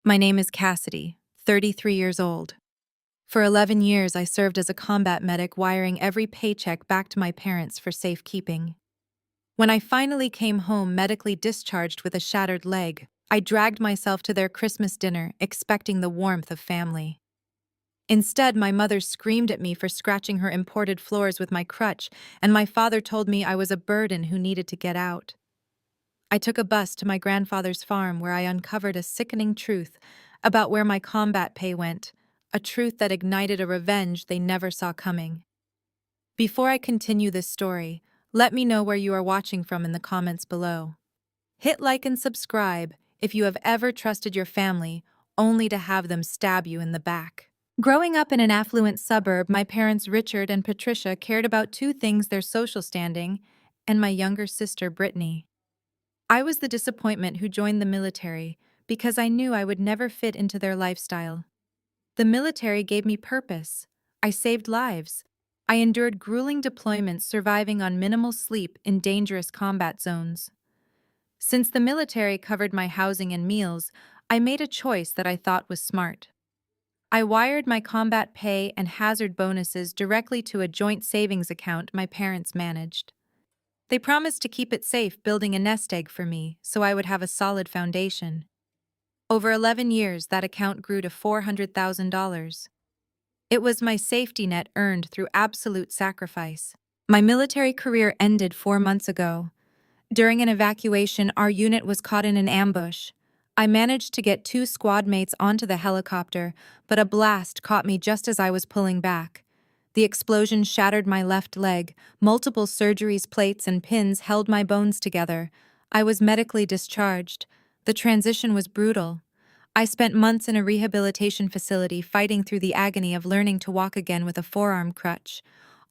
My name is Cassidy, 33 years old. For 11 years, I served as a combat medic, wiring every paycheck back to my parents for safekeeping. When I finally came home medically discharged with a shattered leg, I dragged myself to their Christmas dinner, expecting the warmth of family. Instead, my mother screamed at me for scratching her imported floors with my crutch, and my father told me I was a burden who needed to get out. I took a bus to my grandfather's farm where I uncovered a sickening truth about where my combat pay went, a truth that ignited a revenge they never saw coming. Before I continue this story, let me know where you are watching from in the comments below. Hit like and subscribe if you have ever trusted your family only to have them stab you in the back. Growing up in an affluent suburb, my parents Richard and Patricia cared about two things: their social standing and my younger sister Brittany. I was the disappointment who joined the military because I knew I would never fit into their lifestyle. The military gave me purpose. I saved lives. I endured grueling deployments, surviving on minimal sleep in dangerous combat zones. Since the military covered my housing and meals, I made a choice that I thought was smart. I wired my combat pay and hazard bonuses directly to a joint savings account my parents managed. They promised to keep it safe, building a nest egg for me so I would have a solid foundation. Over 11 years, that account grew to $400,000. It was my safety net earned through absolute sacrifice. My military career ended 4 months ago. During an evacuation, our unit was caught in an ambush. I managed to get 2 squad mates onto the helicopter, but a blast caught me just as I was pulling back. The explosion shattered my left leg. Multiple surgeries, plates, and pins held my bones together. I was medically discharged. The transition was brutal. I spent months in a rehabilitation facility fighting through the agony of learning to walk again with a forearm crutch.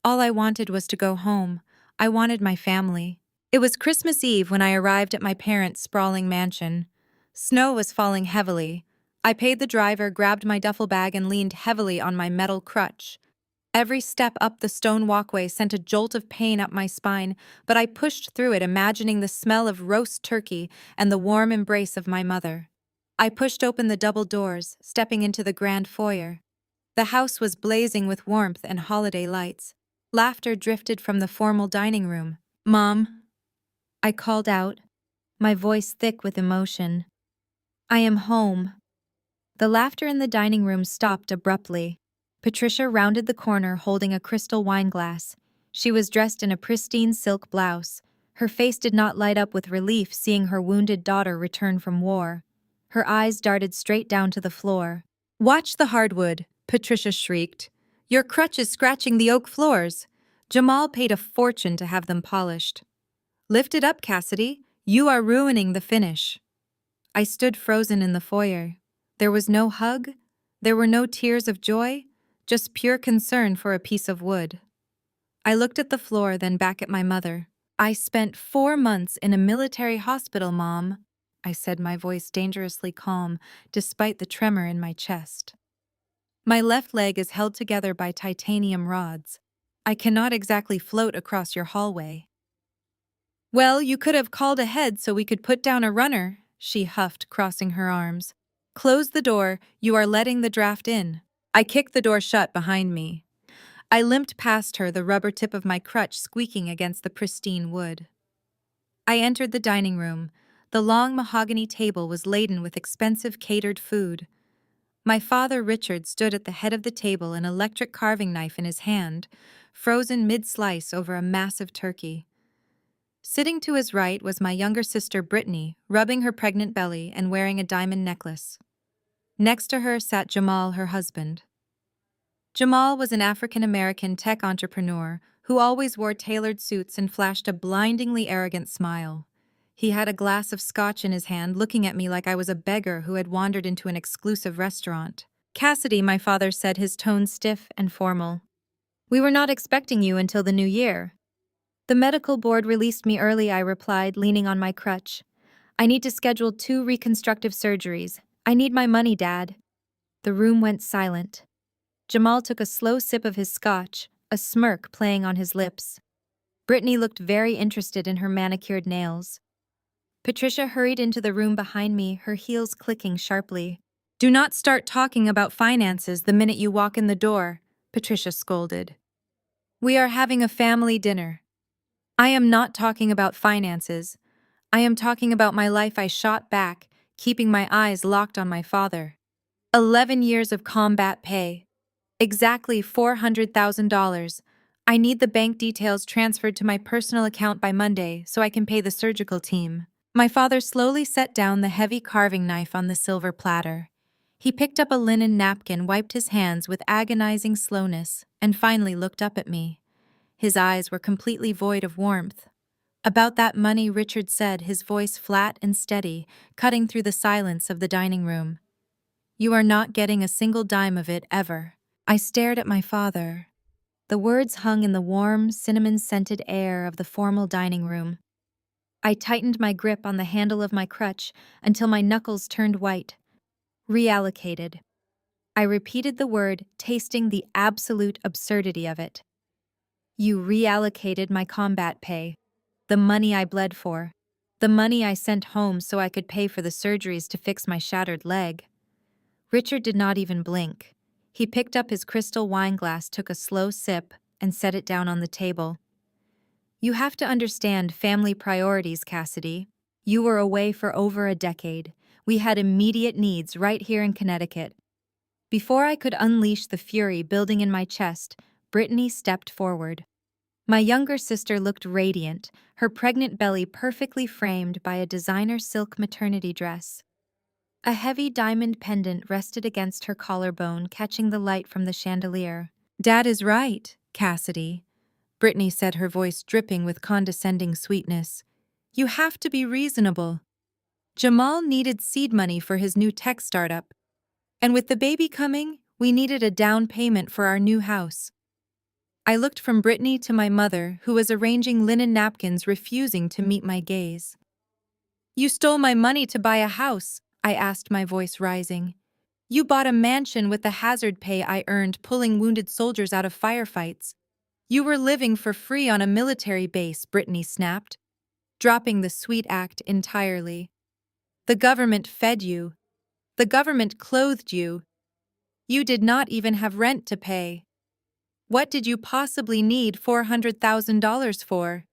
All I wanted was to go home. I wanted my family. It was Christmas Eve when I arrived at my parents' sprawling mansion. Snow was falling heavily. I paid the driver, grabbed my duffel bag, and leaned heavily on my metal crutch. Every step up the stone walkway sent a jolt of pain up my spine, but I pushed through it, imagining the smell of roast turkey and the warm embrace of my mother. I pushed open the double doors, stepping into the grand foyer. The house was blazing with warmth and holiday lights. Laughter drifted from the formal dining room. "Mom," I called out, my voice thick with emotion. "I am home." The laughter in the dining room stopped abruptly. Patricia rounded the corner holding a crystal wine glass. She was dressed in a pristine silk blouse. Her face did not light up with relief seeing her wounded daughter return from war. Her eyes darted straight down to the floor. "Watch the hardwood," Patricia shrieked. "Your crutch is scratching the oak floors. Jamal paid a fortune to have them polished." "Lift it up, Cassidy. You are ruining the finish." I stood frozen in the foyer. There was no hug. There were no tears of joy. Just pure concern for a piece of wood. I looked at the floor, then back at my mother. "I spent 4 months in a military hospital, Mom," I said, my voice dangerously calm, despite the tremor in my chest. "My left leg is held together by titanium rods. I cannot exactly float across your hallway." "Well, you could have called ahead so we could put down a runner," she huffed, crossing her arms. "Close the door, you are letting the draft in." I kicked the door shut behind me. I limped past her, the rubber tip of my crutch squeaking against the pristine wood. I entered the dining room. The long mahogany table was laden with expensive catered food. My father Richard stood at the head of the table, an electric carving knife in his hand, frozen mid-slice over a massive turkey. Sitting to his right was my younger sister Brittany, rubbing her pregnant belly and wearing a diamond necklace. Next to her sat Jamal, her husband. Jamal was an African-American tech entrepreneur who always wore tailored suits and flashed a blindingly arrogant smile. He had a glass of scotch in his hand, looking at me like I was a beggar who had wandered into an exclusive restaurant. "Cassidy," my father said, his tone stiff and formal. "We were not expecting you until the new year." "The medical board released me early," I replied, leaning on my crutch. "I need to schedule 2 reconstructive surgeries. I need my money, Dad." The room went silent. Jamal took a slow sip of his scotch, a smirk playing on his lips. Brittany looked very interested in her manicured nails. Patricia hurried into the room behind me, her heels clicking sharply. Do not start talking about finances the minute you walk in the door, Patricia scolded. We are having a family dinner. I am not talking about finances. I am talking about my life. I shot back, keeping my eyes locked on my father. 11 years of combat pay. Exactly $400,000. I need the bank details transferred to my personal account by Monday so I can pay the surgical team. My father slowly set down the heavy carving knife on the silver platter. He picked up a linen napkin, wiped his hands with agonizing slowness, and finally looked up at me. His eyes were completely void of warmth. About that money, Richard said, his voice flat and steady, cutting through the silence of the dining room. You are not getting a single dime of it, ever. I stared at my father. The words hung in the warm, cinnamon-scented air of the formal dining room. I tightened my grip on the handle of my crutch until my knuckles turned white. Reallocated. I repeated the word, tasting the absolute absurdity of it. You reallocated my combat pay. The money I bled for. The money I sent home so I could pay for the surgeries to fix my shattered leg. Richard did not even blink. He picked up his crystal wine glass, took a slow sip, and set it down on the table. You have to understand family priorities, Cassidy. You were away for over a decade. We had immediate needs right here in Connecticut. Before I could unleash the fury building in my chest, Brittany stepped forward. My younger sister looked radiant, her pregnant belly perfectly framed by a designer silk maternity dress. A heavy diamond pendant rested against her collarbone, catching the light from the chandelier. Dad is right, Cassidy, Brittany said, her voice dripping with condescending sweetness. You have to be reasonable. Jamal needed seed money for his new tech startup. And with the baby coming, we needed a down payment for our new house. I looked from Brittany to my mother, who was arranging linen napkins, refusing to meet my gaze. You stole my money to buy a house, I asked, my voice rising. You bought a mansion with the hazard pay I earned pulling wounded soldiers out of firefights. You were living for free on a military base, Brittany snapped, dropping the sweet act entirely. The government fed you. The government clothed you. You did not even have rent to pay. What did you possibly need $400,000 for?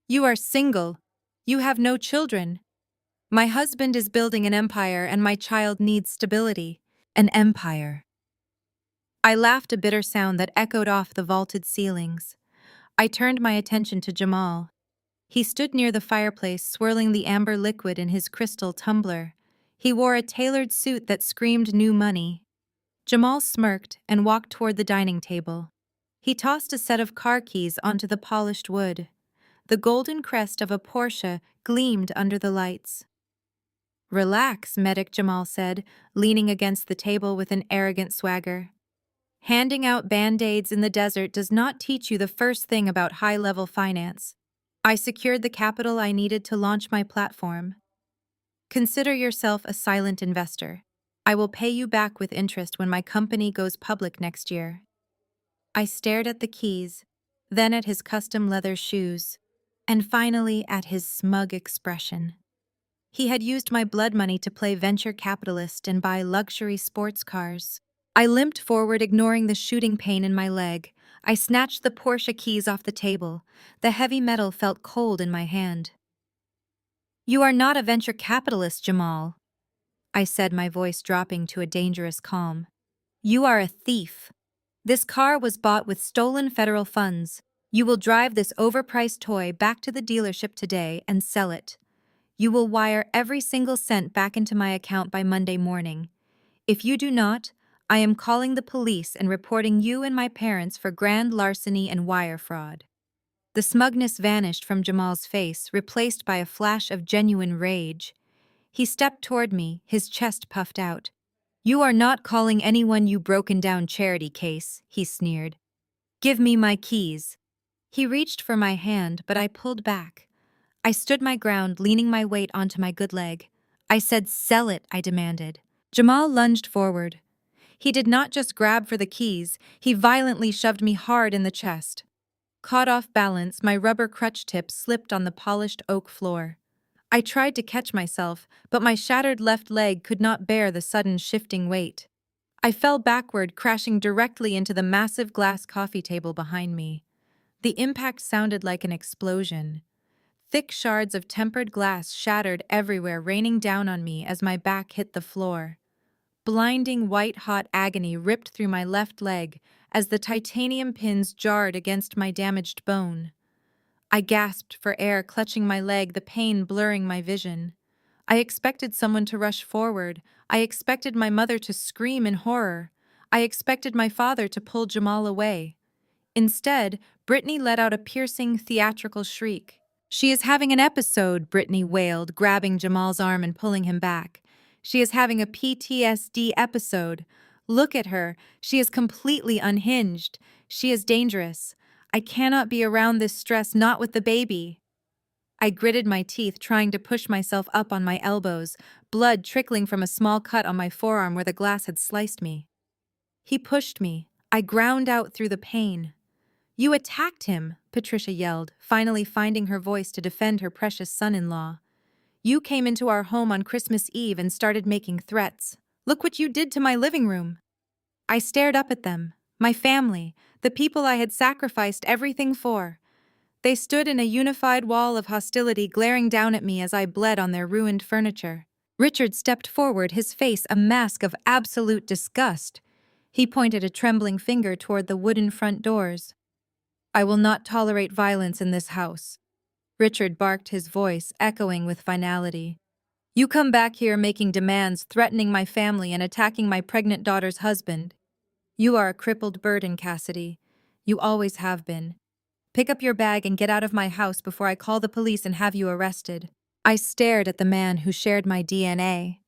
You are single. You have no children. My husband is building an empire and my child needs stability. An empire. I laughed, a bitter sound that echoed off the vaulted ceilings. I turned my attention to Jamal. He stood near the fireplace, swirling the amber liquid in his crystal tumbler. He wore a tailored suit that screamed new money. Jamal smirked and walked toward the dining table. He tossed a set of car keys onto the polished wood. The golden crest of a Porsche gleamed under the lights. Relax, medic, Jamal said, leaning against the table with an arrogant swagger. Handing out band-aids in the desert does not teach you the first thing about high-level finance. I secured the capital I needed to launch my platform. Consider yourself a silent investor. I will pay you back with interest when my company goes public next year. I stared at the keys, then at his custom leather shoes, and finally at his smug expression. He had used my blood money to play venture capitalist and buy luxury sports cars. I limped forward, ignoring the shooting pain in my leg. I snatched the Porsche keys off the table. The heavy metal felt cold in my hand. You are not a venture capitalist, Jamal, I said, my voice dropping to a dangerous calm. You are a thief. This car was bought with stolen federal funds. You will drive this overpriced toy back to the dealership today and sell it. You will wire every single cent back into my account by Monday morning. If you do not, I am calling the police and reporting you and my parents for grand larceny and wire fraud. The smugness vanished from Jamal's face, replaced by a flash of genuine rage. He stepped toward me, his chest puffed out. You are not calling anyone, you broken-down charity case, he sneered. Give me my keys. He reached for my hand, but I pulled back. I stood my ground, leaning my weight onto my good leg. I said, sell it, I demanded. Jamal lunged forward. He did not just grab for the keys, he violently shoved me hard in the chest. Caught off balance, my rubber crutch tip slipped on the polished oak floor. I tried to catch myself, but my shattered left leg could not bear the sudden shifting weight. I fell backward, crashing directly into the massive glass coffee table behind me. The impact sounded like an explosion. Thick shards of tempered glass shattered everywhere, raining down on me as my back hit the floor. Blinding white-hot agony ripped through my left leg as the titanium pins jarred against my damaged bone. I gasped for air, clutching my leg, the pain blurring my vision. I expected someone to rush forward. I expected my mother to scream in horror. I expected my father to pull Jamal away. Instead, Brittany let out a piercing, theatrical shriek. "She is having an episode," Brittany wailed, grabbing Jamal's arm and pulling him back. "She is having a PTSD episode. Look at her. She is completely unhinged. She is dangerous. I cannot be around this stress, not with the baby." I gritted my teeth, trying to push myself up on my elbows, blood trickling from a small cut on my forearm where the glass had sliced me. He pushed me. I ground out through the pain. "You attacked him," Patricia yelled, finally finding her voice to defend her precious son-in-law. "You came into our home on Christmas Eve and started making threats. Look what you did to my living room." I stared up at them, my family, the people I had sacrificed everything for. They stood in a unified wall of hostility, glaring down at me as I bled on their ruined furniture. Richard stepped forward, his face a mask of absolute disgust. He pointed a trembling finger toward the wooden front doors. "I will not tolerate violence in this house." Richard barked, his voice echoing with finality. "You come back here making demands, threatening my family and attacking my pregnant daughter's husband. You are a crippled burden, Cassidy. You always have been. Pick up your bag and get out of my house before I call the police and have you arrested." I stared at the man who shared my DNA.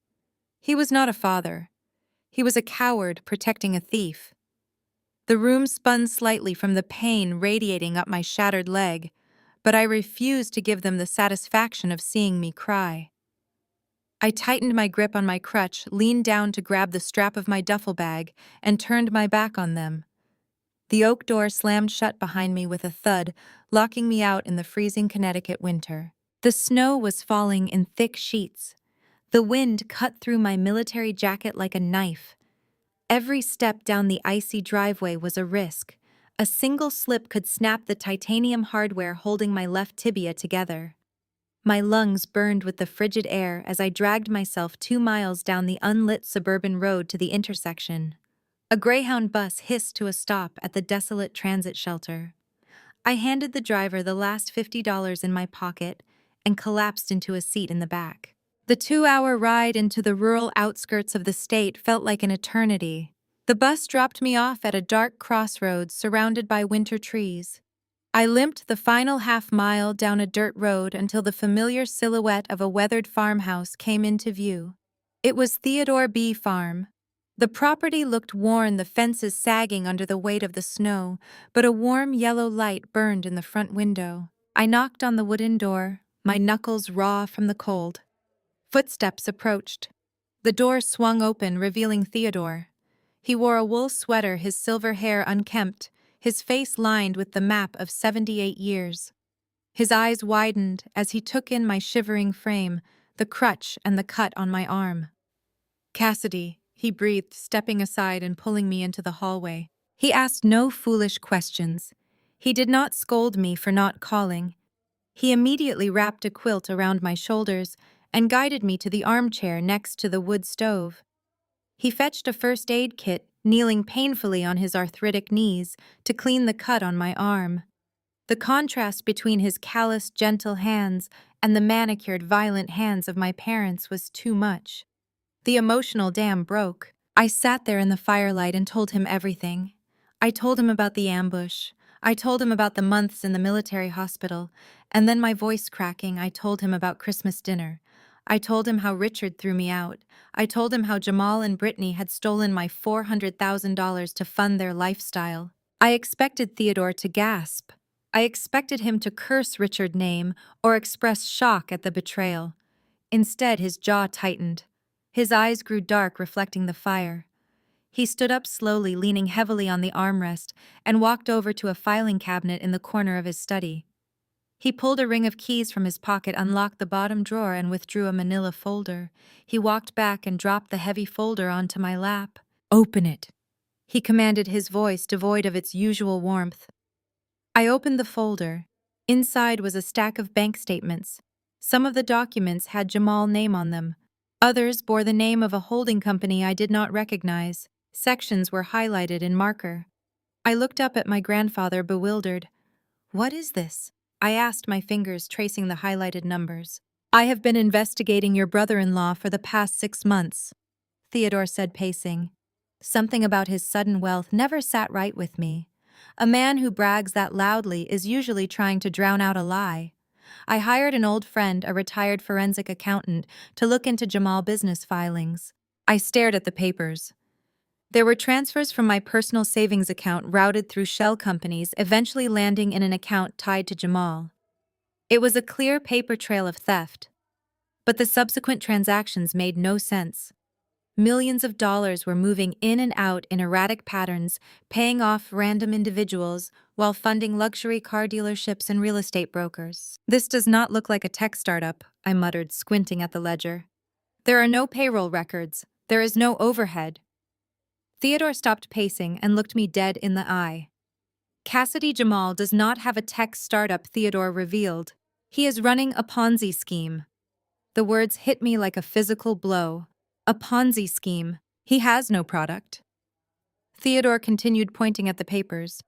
He was not a father. He was a coward protecting a thief. The room spun slightly from the pain radiating up my shattered leg, but I refused to give them the satisfaction of seeing me cry. I tightened my grip on my crutch, leaned down to grab the strap of my duffel bag, and turned my back on them. The oak door slammed shut behind me with a thud, locking me out in the freezing Connecticut winter. The snow was falling in thick sheets. The wind cut through my military jacket like a knife. Every step down the icy driveway was a risk. A single slip could snap the titanium hardware holding my left tibia together. My lungs burned with the frigid air as I dragged myself 2 miles down the unlit suburban road to the intersection. A Greyhound bus hissed to a stop at the desolate transit shelter. I handed the driver the last $50 in my pocket and collapsed into a seat in the back. The 2-hour ride into the rural outskirts of the state felt like an eternity. The bus dropped me off at a dark crossroads surrounded by winter trees. I limped the final half-mile down a dirt road until the familiar silhouette of a weathered farmhouse came into view. It was Theodore B. Farm. The property looked worn, the fences sagging under the weight of the snow, but a warm yellow light burned in the front window. I knocked on the wooden door, my knuckles raw from the cold. Footsteps approached. The door swung open, revealing Theodore. He wore a wool sweater, his silver hair unkempt, his face lined with the map of 78 years. His eyes widened as he took in my shivering frame, the crutch and the cut on my arm. "Cassidy," he breathed, stepping aside and pulling me into the hallway. He asked no foolish questions. He did not scold me for not calling. He immediately wrapped a quilt around my shoulders and guided me to the armchair next to the wood stove. He fetched a first aid kit, kneeling painfully on his arthritic knees to clean the cut on my arm. The contrast between his calloused, gentle hands and the manicured, violent hands of my parents was too much. The emotional dam broke. I sat there in the firelight and told him everything. I told him about the ambush. I told him about the months in the military hospital, and then, my voice cracking, I told him about Christmas dinner. I told him how Richard threw me out. I told him how Jamal and Brittany had stolen my $400,000 to fund their lifestyle. I expected Theodore to gasp. I expected him to curse Richard's name or express shock at the betrayal. Instead, his jaw tightened. His eyes grew dark, reflecting the fire. He stood up slowly, leaning heavily on the armrest, and walked over to a filing cabinet in the corner of his study. He pulled a ring of keys from his pocket, unlocked the bottom drawer, and withdrew a manila folder. He walked back and dropped the heavy folder onto my lap. "Open it," he commanded, his voice devoid of its usual warmth. I opened the folder. Inside was a stack of bank statements. Some of the documents had Jamal's name on them. Others bore the name of a holding company I did not recognize. Sections were highlighted in marker. I looked up at my grandfather, bewildered. "What is this?" I asked, my fingers tracing the highlighted numbers. "I have been investigating your brother-in-law for the past 6 months," Theodore said, pacing. Something about his sudden wealth never sat right with me. A man who brags that loudly is usually trying to drown out a lie. I hired an old friend, a retired forensic accountant, to look into Jamal's business filings. I stared at the papers. There were transfers from my personal savings account routed through shell companies, eventually landing in an account tied to Jamal. It was a clear paper trail of theft. But the subsequent transactions made no sense. Millions of dollars were moving in and out in erratic patterns, paying off random individuals while funding luxury car dealerships and real estate brokers. "This does not look like a tech startup," I muttered, squinting at the ledger. "There are no payroll records. There is no overhead." Theodore stopped pacing and looked me dead in the eye. "Cassidy Jamal does not have a tech startup," Theodore revealed. "He is running a Ponzi scheme." The words hit me like a physical blow. A Ponzi scheme. He has no product. Theodore continued, pointing at the papers.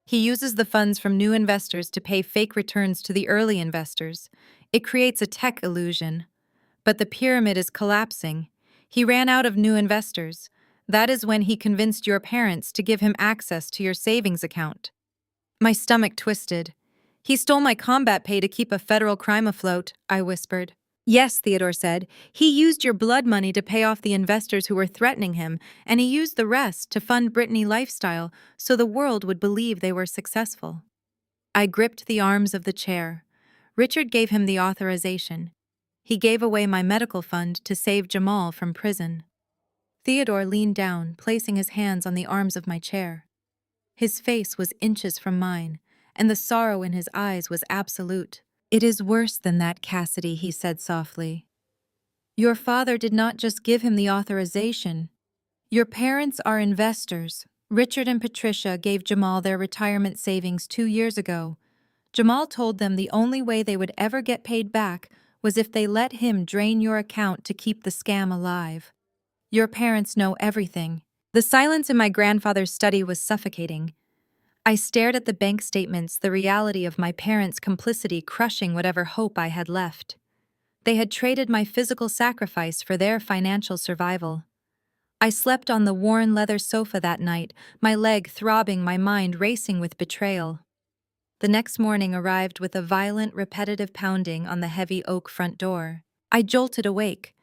"He uses the funds from new investors to pay fake returns to the early investors. It creates a tech illusion. But the pyramid is collapsing. He ran out of new investors. That is when he convinced your parents to give him access to your savings account." My stomach twisted. "He stole my combat pay to keep a federal crime afloat," I whispered. "Yes," Theodore said. "He used your blood money to pay off the investors who were threatening him, and he used the rest to fund Brittany Lifestyle so the world would believe they were successful." I gripped the arms of the chair. Richard gave him the authorization. He gave away my medical fund to save Jamal from prison. Theodore leaned down, placing his hands on the arms of my chair. His face was inches from mine, and the sorrow in his eyes was absolute. "It is worse than that, Cassidy," he said softly. "Your father did not just give him the authorization. Your parents are investors. Richard and Patricia gave Jamal their retirement savings 2 years ago. Jamal told them the only way they would ever get paid back was if they let him drain your account to keep the scam alive. Your parents know everything." The silence in my grandfather's study was suffocating. I stared at the bank statements, the reality of my parents' complicity crushing whatever hope I had left. They had traded my physical sacrifice for their financial survival. I slept on the worn leather sofa that night, my leg throbbing, my mind racing with betrayal. The next morning arrived with a violent, repetitive pounding on the heavy oak front door. I jolted awake.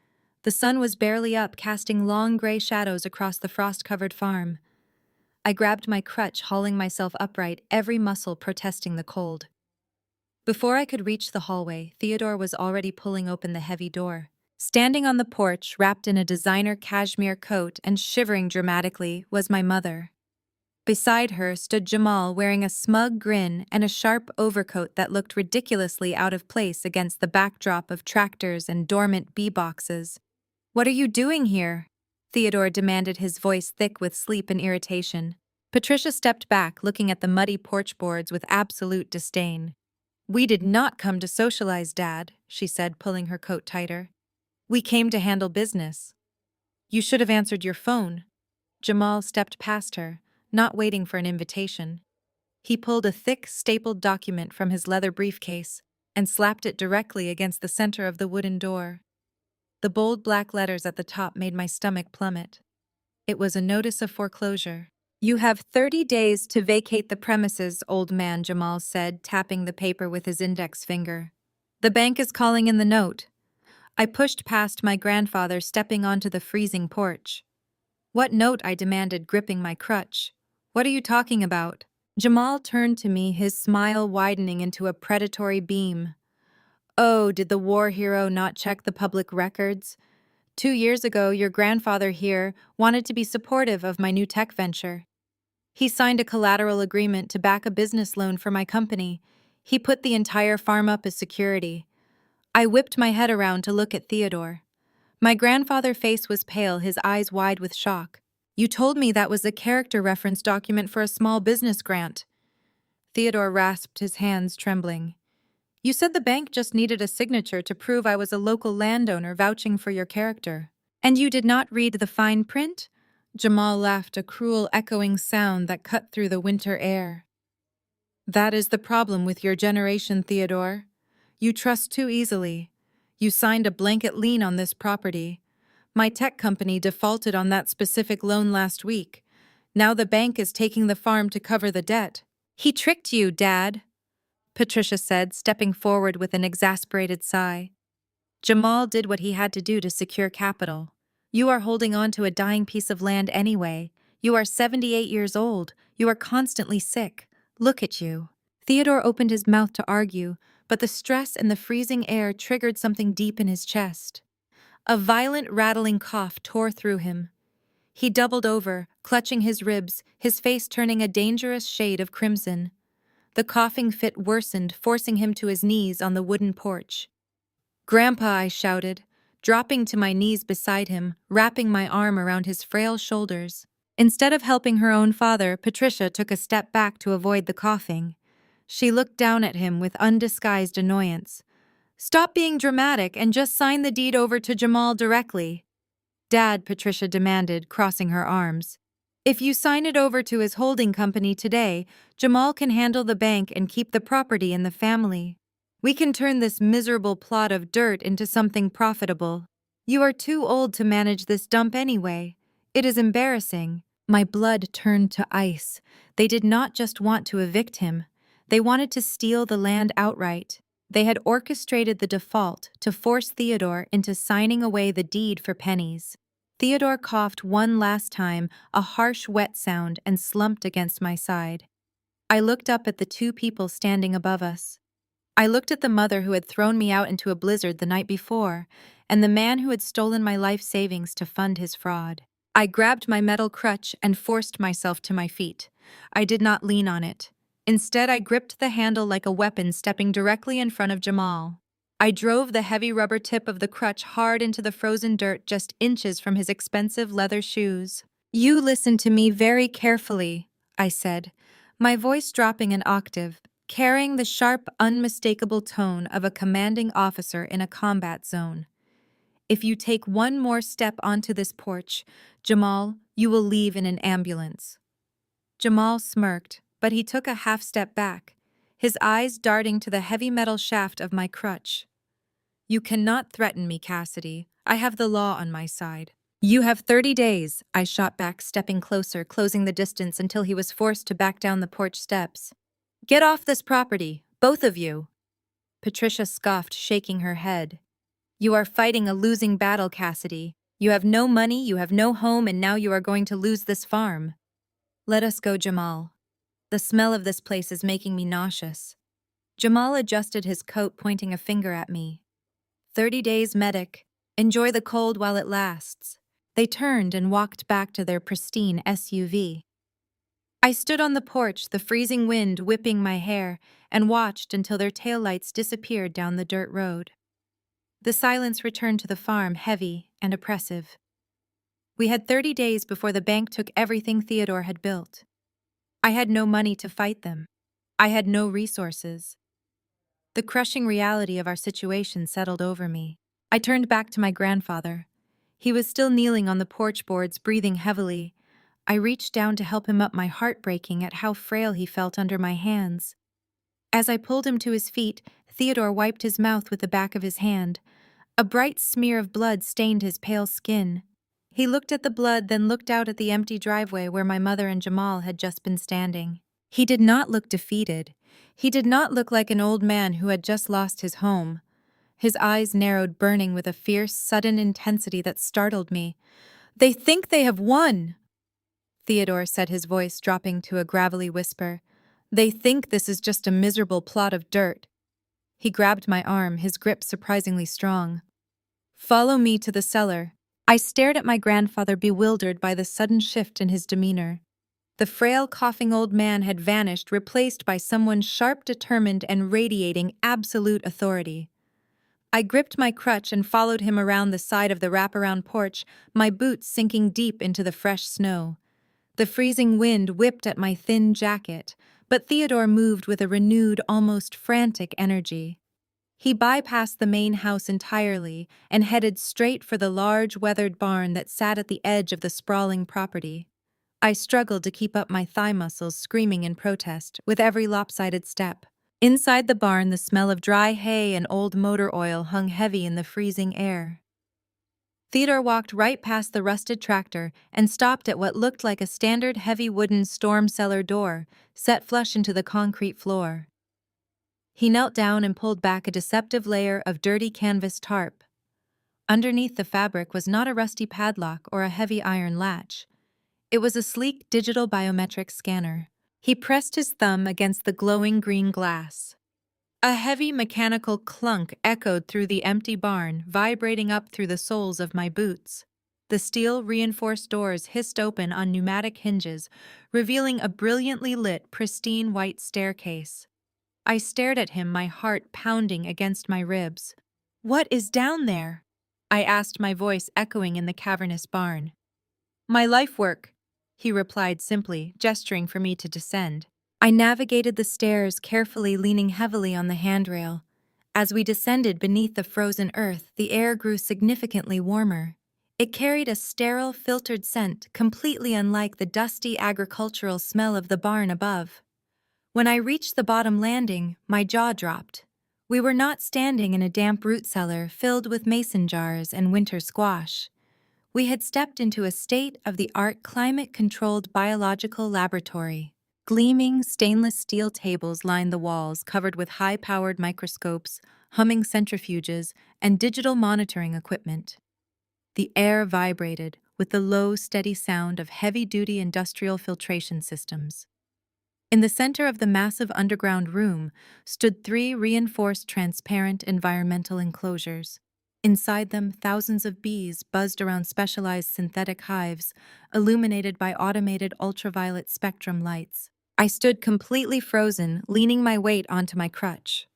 The sun was barely up, casting long gray shadows across the frost-covered farm. I grabbed my crutch, hauling myself upright, every muscle protesting the cold. Before I could reach the hallway, Theodore was already pulling open the heavy door. Standing on the porch, wrapped in a designer cashmere coat and shivering dramatically, was my mother. Beside her stood Jamal, wearing a smug grin and a sharp overcoat that looked ridiculously out of place against the backdrop of tractors and dormant bee boxes. "What are you doing here?" Theodore demanded, his voice thick with sleep and irritation. Patricia stepped back, looking at the muddy porch boards with absolute disdain. "We did not come to socialize, Dad," she said, pulling her coat tighter. "We came to handle business." "You should have answered your phone." Jamal stepped past her, not waiting for an invitation. He pulled a thick, stapled document from his leather briefcase and slapped it directly against the center of the wooden door. The bold black letters at the top made my stomach plummet. It was a notice of foreclosure. "You have 30 days to vacate the premises, old man," Jamal said, tapping the paper with his index finger. "The bank is calling in the note." I pushed past my grandfather, stepping onto the freezing porch. "What note?" I demanded, gripping my crutch. "What are you talking about?" Jamal turned to me, his smile widening into a predatory beam. "Oh, did the war hero not check the public records? 2 years ago, your grandfather here wanted to be supportive of my new tech venture. He signed a collateral agreement to back a business loan for my company. He put the entire farm up as security. I whipped my head around to look at Theodore. My grandfather's face was pale, his eyes wide with shock. You told me that was a character reference document for a small business grant. Theodore rasped, his hands trembling. You said the bank just needed a signature to prove I was a local landowner vouching for your character. And you did not read the fine print? Jamal laughed, a cruel, echoing sound that cut through the winter air. That is the problem with your generation, Theodore. You trust too easily. You signed a blanket lien on this property. My tech company defaulted on that specific loan last week. Now the bank is taking the farm to cover the debt. He tricked you, Dad, Patricia said, stepping forward with an exasperated sigh. Jamal did what he had to do to secure capital. You are holding on to a dying piece of land anyway. You are 78 years old. You are constantly sick. Look at you. Theodore opened his mouth to argue, but the stress and the freezing air triggered something deep in his chest. A violent, rattling cough tore through him. He doubled over, clutching his ribs, his face turning a dangerous shade of crimson. The coughing fit worsened, forcing him to his knees on the wooden porch. Grandpa, I shouted, dropping to my knees beside him, wrapping my arm around his frail shoulders. Instead of helping her own father, Patricia took a step back to avoid the coughing. She looked down at him with undisguised annoyance. Stop being dramatic and just sign the deed over to Jamal directly. Dad, Patricia demanded, crossing her arms. If you sign it over to his holding company today, Jamal can handle the bank and keep the property in the family. We can turn this miserable plot of dirt into something profitable. You are too old to manage this dump anyway. It is embarrassing. My blood turned to ice. They did not just want to evict him. They wanted to steal the land outright. They had orchestrated the default to force Theodore into signing away the deed for pennies. Theodore coughed one last time, a harsh, wet sound, and slumped against my side. I looked up at the two people standing above us. I looked at the mother who had thrown me out into a blizzard the night before, and the man who had stolen my life savings to fund his fraud. I grabbed my metal crutch and forced myself to my feet. I did not lean on it. Instead, I gripped the handle like a weapon, stepping directly in front of Jamal. I drove the heavy rubber tip of the crutch hard into the frozen dirt just inches from his expensive leather shoes. You listen to me very carefully, I said, my voice dropping an octave, carrying the sharp, unmistakable tone of a commanding officer in a combat zone. If you take one more step onto this porch, Jamal, you will leave in an ambulance. Jamal smirked, but he took a half step back, his eyes darting to the heavy metal shaft of my crutch. You cannot threaten me, Cassidy. I have the law on my side. You have 30 days, I shot back, stepping closer, closing the distance until he was forced to back down the porch steps. Get off this property, both of you. Patricia scoffed, shaking her head. You are fighting a losing battle, Cassidy. You have no money, you have no home, and now you are going to lose this farm. Let us go, Jamal. The smell of this place is making me nauseous. Jamal adjusted his coat, pointing a finger at me. 30 days, medic. Enjoy the cold while it lasts. They turned and walked back to their pristine SUV. I stood on the porch, the freezing wind whipping my hair, and watched until their taillights disappeared down the dirt road. The silence returned to the farm, heavy and oppressive. We had 30 days before the bank took everything Theodore had built. I had no money to fight them. I had no resources. The crushing reality of our situation settled over me. I turned back to my grandfather. He was still kneeling on the porch boards, breathing heavily. I reached down to help him up, my heart breaking at how frail he felt under my hands. As I pulled him to his feet, Theodore wiped his mouth with the back of his hand. A bright smear of blood stained his pale skin. He looked at the blood, then looked out at the empty driveway where my mother and Jamal had just been standing. He did not look defeated. He did not look like an old man who had just lost his home. His eyes narrowed, burning with a fierce, sudden intensity that startled me. They think they have won, Theodore said, his voice dropping to a gravelly whisper. They think this is just a miserable plot of dirt. He grabbed my arm, his grip surprisingly strong. Follow me to the cellar. I stared at my grandfather, bewildered by the sudden shift in his demeanor. The frail, coughing old man had vanished, replaced by someone sharp, determined, and radiating absolute authority. I gripped my crutch and followed him around the side of the wraparound porch, my boots sinking deep into the fresh snow. The freezing wind whipped at my thin jacket, but Theodore moved with a renewed, almost frantic energy. He bypassed the main house entirely and headed straight for the large, weathered barn that sat at the edge of the sprawling property. I struggled to keep up my thigh muscles, screaming in protest with every lopsided step. Inside the barn, the smell of dry hay and old motor oil hung heavy in the freezing air. Theodore walked right past the rusted tractor and stopped at what looked like a standard heavy wooden storm cellar door, set flush into the concrete floor. He knelt down and pulled back a deceptive layer of dirty canvas tarp. Underneath the fabric was not a rusty padlock or a heavy iron latch. It was a sleek digital biometric scanner. He pressed his thumb against the glowing green glass. A heavy mechanical clunk echoed through the empty barn, vibrating up through the soles of my boots. The steel-reinforced doors hissed open on pneumatic hinges, revealing a brilliantly lit, pristine white staircase. I stared at him, my heart pounding against my ribs. "What is down there?" I asked, my voice echoing in the cavernous barn. "My life work," he replied simply, gesturing for me to descend. I navigated the stairs carefully, leaning heavily on the handrail. As we descended beneath the frozen earth, the air grew significantly warmer. It carried a sterile, filtered scent, completely unlike the dusty agricultural smell of the barn above. When I reached the bottom landing, my jaw dropped. We were not standing in a damp root cellar filled with mason jars and winter squash. We had stepped into a state-of-the-art climate-controlled biological laboratory. Gleaming stainless steel tables lined the walls, covered with high-powered microscopes, humming centrifuges, and digital monitoring equipment. The air vibrated with the low, steady sound of heavy-duty industrial filtration systems. In the center of the massive underground room stood 3 reinforced transparent environmental enclosures. Inside them, thousands of bees buzzed around specialized synthetic hives, illuminated by automated ultraviolet spectrum lights. I stood completely frozen, leaning my weight onto my crutch.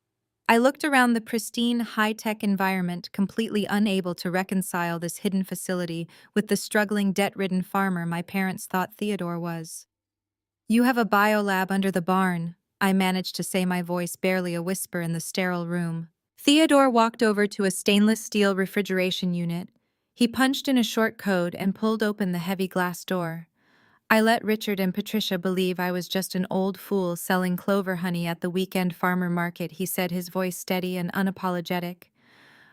I looked around the pristine, high-tech environment, completely unable to reconcile this hidden facility with the struggling, debt-ridden farmer my parents thought Theodore was. "You have a biolab under the barn," I managed to say, my voice barely a whisper in the sterile room. Theodore walked over to a stainless steel refrigeration unit. He punched in a short code and pulled open the heavy glass door. I let Richard and Patricia believe I was just an old fool selling clover honey at the weekend farmer market, he said, his voice steady and unapologetic.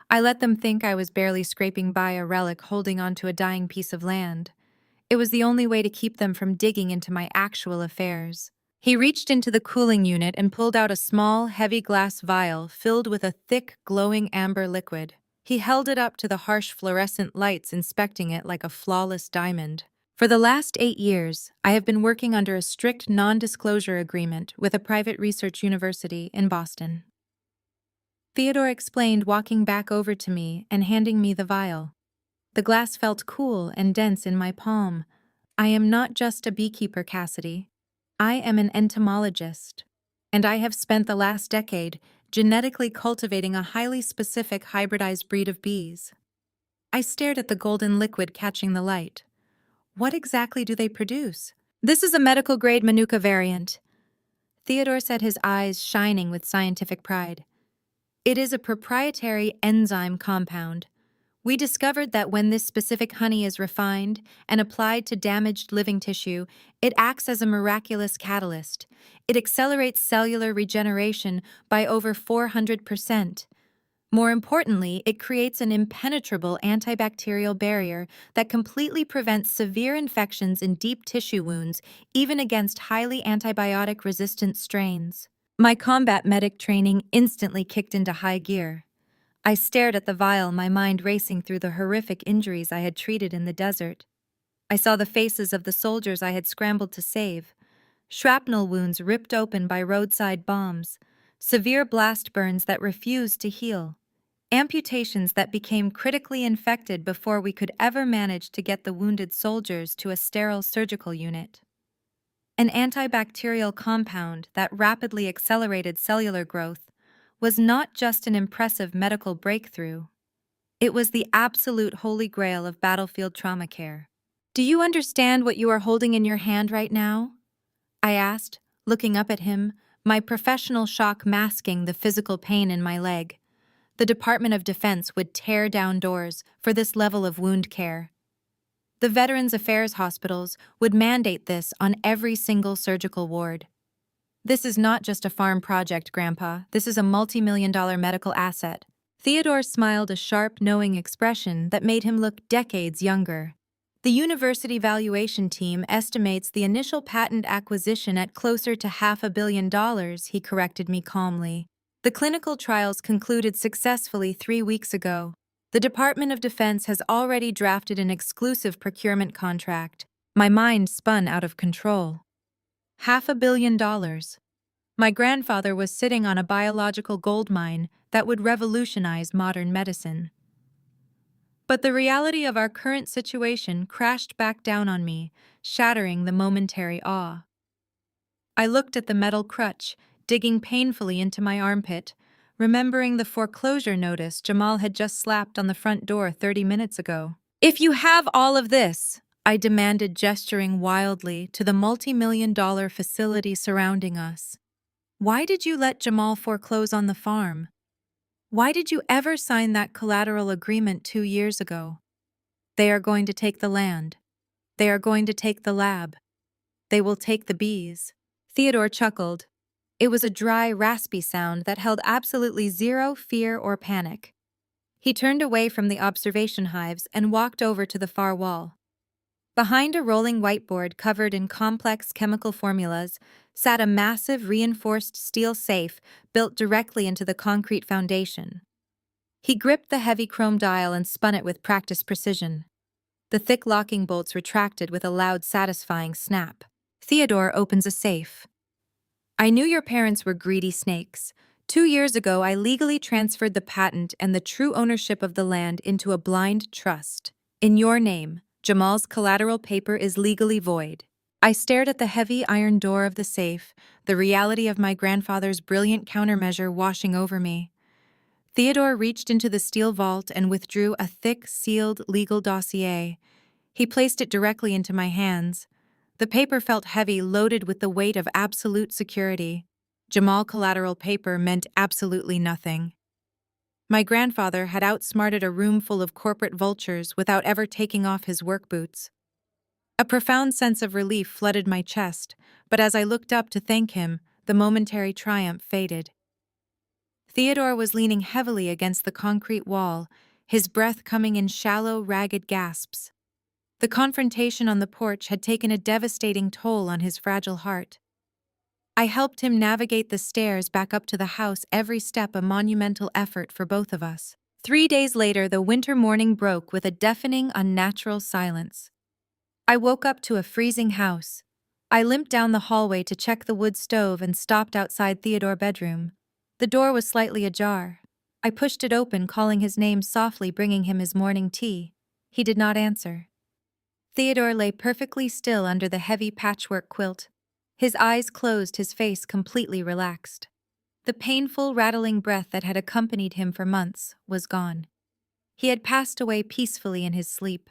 I let them think I was barely scraping by a relic holding onto a dying piece of land. It was the only way to keep them from digging into my actual affairs. He reached into the cooling unit and pulled out a small, heavy glass vial filled with a thick, glowing amber liquid. He held it up to the harsh fluorescent lights, inspecting it like a flawless diamond. "For the last 8 years, I have been working under a strict non-disclosure agreement with a private research university in Boston," Theodore explained, walking back over to me and handing me the vial. The glass felt cool and dense in my palm. "I am not just a beekeeper, Cassidy. I am an entomologist, and I have spent the last decade genetically cultivating a highly specific hybridized breed of bees." I stared at the golden liquid catching the light. "What exactly do they produce?" "This is a medical-grade Manuka variant," Theodore said, his eyes shining with scientific pride. "It is a proprietary enzyme compound. We discovered that when this specific honey is refined and applied to damaged living tissue, it acts as a miraculous catalyst. It accelerates cellular regeneration by over 400%. More importantly, it creates an impenetrable antibacterial barrier that completely prevents severe infections in deep tissue wounds, even against highly antibiotic-resistant strains." My combat medic training instantly kicked into high gear. I stared at the vial, my mind racing through the horrific injuries I had treated in the desert. I saw the faces of the soldiers I had scrambled to save. Shrapnel wounds ripped open by roadside bombs, severe blast burns that refused to heal, amputations that became critically infected before we could ever manage to get the wounded soldiers to a sterile surgical unit. An antibacterial compound that rapidly accelerated cellular growth was not just an impressive medical breakthrough, it was the absolute holy grail of battlefield trauma care. Do you understand what you are holding in your hand right now? I asked, looking up at him, my professional shock masking the physical pain in my leg. The Department of Defense would tear down doors for this level of wound care. The Veterans Affairs hospitals would mandate this on every single surgical ward. This is not just a farm project, Grandpa. This is a multi-million-dollar medical asset. Theodore smiled a sharp, knowing expression that made him look decades younger. The university valuation team estimates the initial patent acquisition at closer to $500 million, he corrected me calmly. The clinical trials concluded successfully 3 weeks ago. The Department of Defense has already drafted an exclusive procurement contract. My mind spun out of control. $500 million. My grandfather was sitting on a biological gold mine that would revolutionize modern medicine. But the reality of our current situation crashed back down on me, shattering the momentary awe. I looked at the metal crutch, digging painfully into my armpit, remembering the foreclosure notice Jamal had just slapped on the front door 30 minutes ago. "If you have all of this," I demanded, gesturing wildly to the multi-million-dollar facility surrounding us, "why did you let Jamal foreclose on the farm? Why did you ever sign that collateral agreement 2 years ago? They are going to take the land. They are going to take the lab. They will take the bees." Theodore chuckled. It was a dry, raspy sound that held absolutely zero fear or panic. He turned away from the observation hives and walked over to the far wall. Behind a rolling whiteboard covered in complex chemical formulas sat a massive reinforced steel safe built directly into the concrete foundation. He gripped the heavy chrome dial and spun it with practiced precision. The thick locking bolts retracted with a loud, satisfying snap. "Theodore opens a safe. I knew your parents were greedy snakes. 2 years ago, I legally transferred the patent and the true ownership of the land into a blind trust. In your name, Jamal's collateral paper is legally void." I stared at the heavy iron door of the safe, the reality of my grandfather's brilliant countermeasure washing over me. Theodore reached into the steel vault and withdrew a thick, sealed legal dossier. He placed it directly into my hands. The paper felt heavy, loaded with the weight of absolute security. Jamal collateral paper meant absolutely nothing. My grandfather had outsmarted a room full of corporate vultures without ever taking off his work boots. A profound sense of relief flooded my chest, but as I looked up to thank him, the momentary triumph faded. Theodore was leaning heavily against the concrete wall, his breath coming in shallow, ragged gasps. The confrontation on the porch had taken a devastating toll on his fragile heart. I helped him navigate the stairs back up to the house, every step a monumental effort for both of us. 3 days later, the winter morning broke with a deafening, unnatural silence. I woke up to a freezing house. I limped down the hallway to check the wood stove and stopped outside Theodore's bedroom. The door was slightly ajar. I pushed it open, calling his name softly, bringing him his morning tea. He did not answer. Theodore lay perfectly still under the heavy patchwork quilt. His eyes closed, his face completely relaxed. The painful, rattling breath that had accompanied him for months was gone. He had passed away peacefully in his sleep.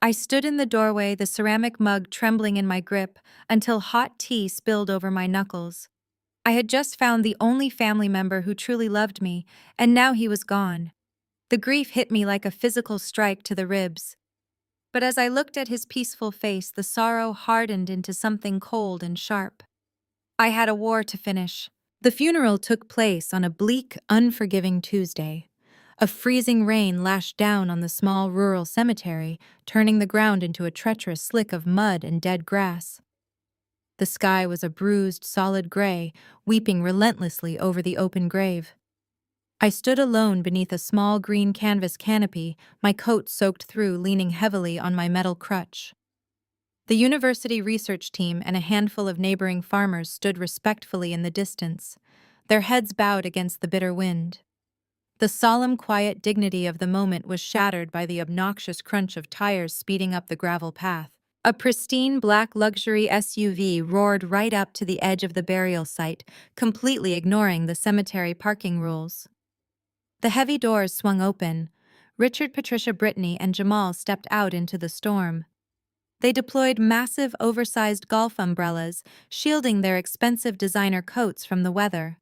I stood in the doorway, the ceramic mug trembling in my grip, until hot tea spilled over my knuckles. I had just found the only family member who truly loved me, and now he was gone. The grief hit me like a physical strike to the ribs. But as I looked at his peaceful face, the sorrow hardened into something cold and sharp. I had a war to finish. The funeral took place on a bleak, unforgiving Tuesday. A freezing rain lashed down on the small rural cemetery, turning the ground into a treacherous slick of mud and dead grass. The sky was a bruised, solid gray, weeping relentlessly over the open grave. I stood alone beneath a small green canvas canopy, my coat soaked through, leaning heavily on my metal crutch. The university research team and a handful of neighboring farmers stood respectfully in the distance, their heads bowed against the bitter wind. The solemn, quiet dignity of the moment was shattered by the obnoxious crunch of tires speeding up the gravel path. A pristine black luxury SUV roared right up to the edge of the burial site, completely ignoring the cemetery parking rules. The heavy doors swung open. Richard, Patricia, Brittany, and Jamal stepped out into the storm. They deployed massive, oversized golf umbrellas, shielding their expensive designer coats from the weather.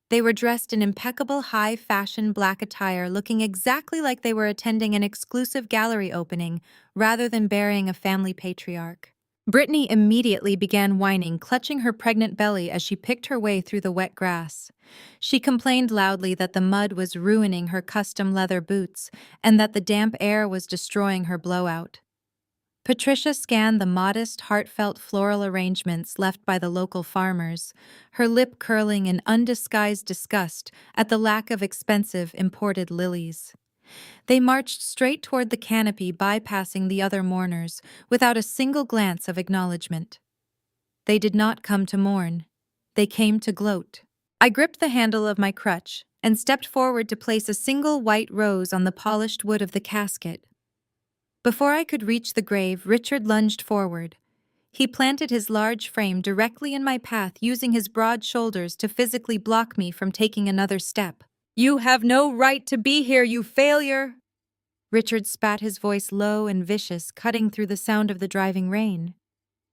They were dressed in impeccable high-fashion black attire, looking exactly like they were attending an exclusive gallery opening rather than burying a family patriarch. Brittany immediately began whining, clutching her pregnant belly as she picked her way through the wet grass. She complained loudly that the mud was ruining her custom leather boots and that the damp air was destroying her blowout. Patricia scanned the modest, heartfelt floral arrangements left by the local farmers, her lip curling in undisguised disgust at the lack of expensive imported lilies. They marched straight toward the canopy, bypassing the other mourners, without a single glance of acknowledgement. They did not come to mourn. They came to gloat. I gripped the handle of my crutch and stepped forward to place a single white rose on the polished wood of the casket. Before I could reach the grave, Richard lunged forward. He planted his large frame directly in my path, using his broad shoulders to physically block me from taking another step. "You have no right to be here, you failure!" Richard spat, his voice low and vicious, cutting through the sound of the driving rain.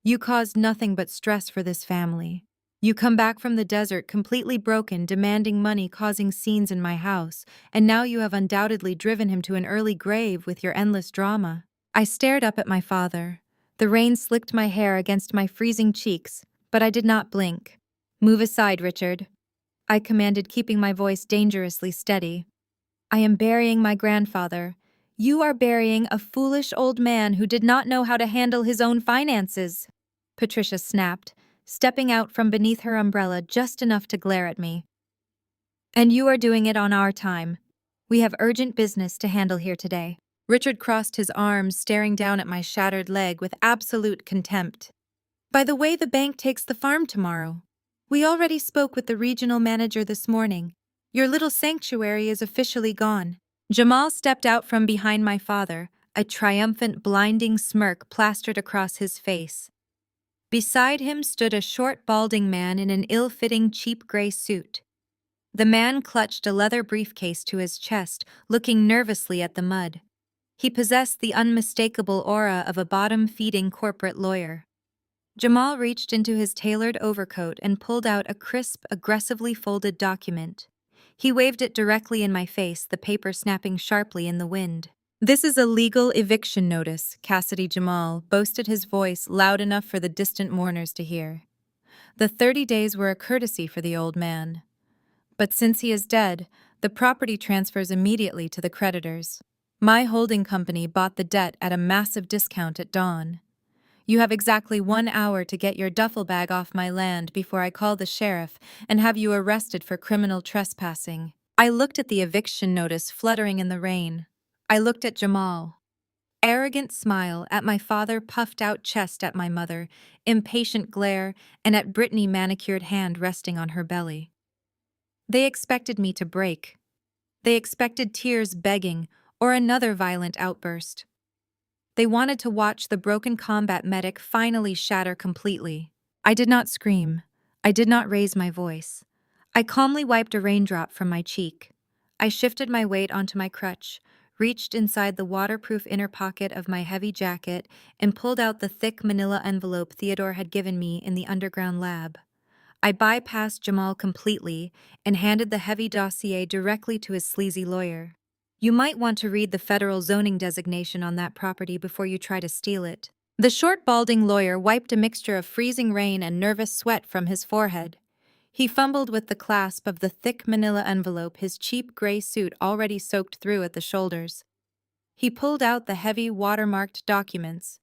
"You caused nothing but stress for this family. You come back from the desert completely broken, demanding money, causing scenes in my house, and now you have undoubtedly driven him to an early grave with your endless drama." I stared up at my father. The rain slicked my hair against my freezing cheeks, but I did not blink. "Move aside, Richard," I commanded, keeping my voice dangerously steady. "I am burying my grandfather. You are burying a foolish old man who did not know how to handle his own finances," Patricia snapped, stepping out from beneath her umbrella just enough to glare at me. "And you are doing it on our time. We have urgent business to handle here today." Richard crossed his arms, staring down at my shattered leg with absolute contempt. "By the way, the bank takes the farm tomorrow. We already spoke with the regional manager this morning. Your little sanctuary is officially gone." Jamal stepped out from behind my father, a triumphant, blinding smirk plastered across his face. Beside him stood a short, balding man in an ill-fitting, cheap gray suit. The man clutched a leather briefcase to his chest, looking nervously at the mud. He possessed the unmistakable aura of a bottom-feeding corporate lawyer. Jamal reached into his tailored overcoat and pulled out a crisp, aggressively folded document. He waved it directly in my face, the paper snapping sharply in the wind. "This is a legal eviction notice," Cassidy Jamal boasted, his voice loud enough for the distant mourners to hear. "The 30 days were a courtesy for the old man. But since he is dead, the property transfers immediately to the creditors. My holding company bought the debt at a massive discount at dawn. You have exactly 1 hour to get your duffel bag off my land before I call the sheriff and have you arrested for criminal trespassing." I looked at the eviction notice fluttering in the rain. I looked at Jamal. Arrogant smile, at my father, puffed out chest at my mother, impatient glare, and at Brittany, manicured hand resting on her belly. They expected me to break. They expected tears begging, or another violent outburst. They wanted to watch the broken combat medic finally shatter completely. I did not scream. I did not raise my voice. I calmly wiped a raindrop from my cheek. I shifted my weight onto my crutch, reached inside the waterproof inner pocket of my heavy jacket, and pulled out the thick manila envelope Theodore had given me in the underground lab. I bypassed Jamal completely and handed the heavy dossier directly to his sleazy lawyer. "You might want to read the federal zoning designation on that property before you try to steal it." The short, balding lawyer wiped a mixture of freezing rain and nervous sweat from his forehead. He fumbled with the clasp of the thick manila envelope, his cheap gray suit already soaked through at the shoulders. He pulled out the heavy, watermarked documents.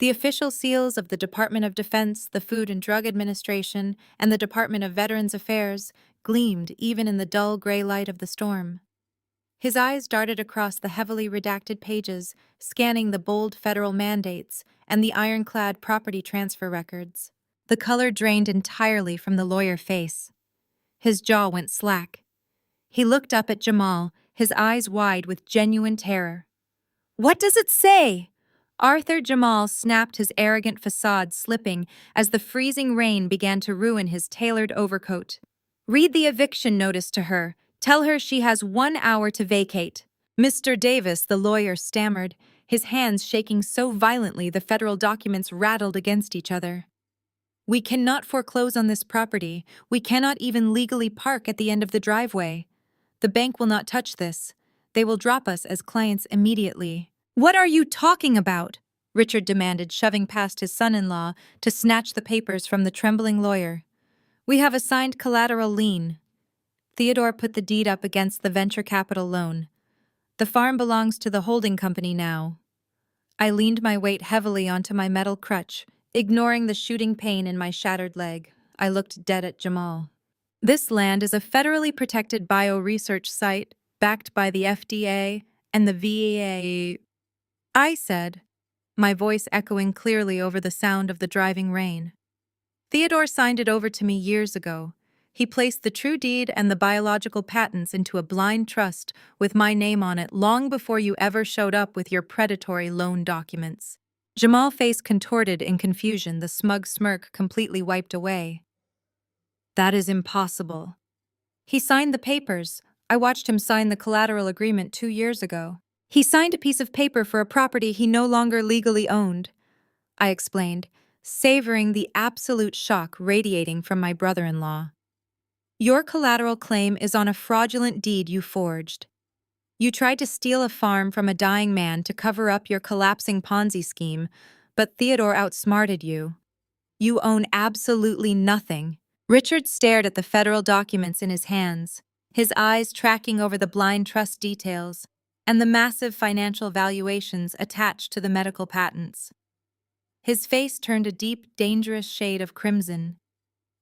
The official seals of the Department of Defense, the Food and Drug Administration, and the Department of Veterans Affairs gleamed even in the dull gray light of the storm. His eyes darted across the heavily redacted pages, scanning the bold federal mandates and the ironclad property transfer records. The color drained entirely from the lawyer's face. His jaw went slack. He looked up at Jamal, his eyes wide with genuine terror. "What does it say?" Arthur Jamal snapped, his arrogant facade slipping as the freezing rain began to ruin his tailored overcoat. Read the eviction notice to her. Tell her she has 1 hour to vacate. Mr. Davis, the lawyer, stammered, his hands shaking so violently the federal documents rattled against each other. We cannot foreclose on this property. We cannot even legally park at the end of the driveway. The bank will not touch this. They will drop us as clients immediately. What are you talking about? Richard demanded, shoving past his son-in-law to snatch the papers from the trembling lawyer. We have a signed collateral lien. Theodore put the deed up against the venture capital loan. The farm belongs to the holding company now. I leaned my weight heavily onto my metal crutch, ignoring the shooting pain in my shattered leg. I looked dead at Jamal. This land is a federally protected bioresearch site, backed by the FDA and the VA. I said, my voice echoing clearly over the sound of the driving rain. Theodore signed it over to me years ago. He placed the true deed and the biological patents into a blind trust with my name on it long before you ever showed up with your predatory loan documents. Jamal's face contorted in confusion, the smug smirk completely wiped away. That is impossible. He signed the papers. I watched him sign the collateral agreement 2 years ago. He signed a piece of paper for a property he no longer legally owned, I explained, savoring the absolute shock radiating from my brother-in-law. Your collateral claim is on a fraudulent deed you forged. You tried to steal a farm from a dying man to cover up your collapsing Ponzi scheme, but Theodore outsmarted you. You own absolutely nothing. Richard stared at the federal documents in his hands, his eyes tracking over the blind trust details and the massive financial valuations attached to the medical patents. His face turned a deep, dangerous shade of crimson.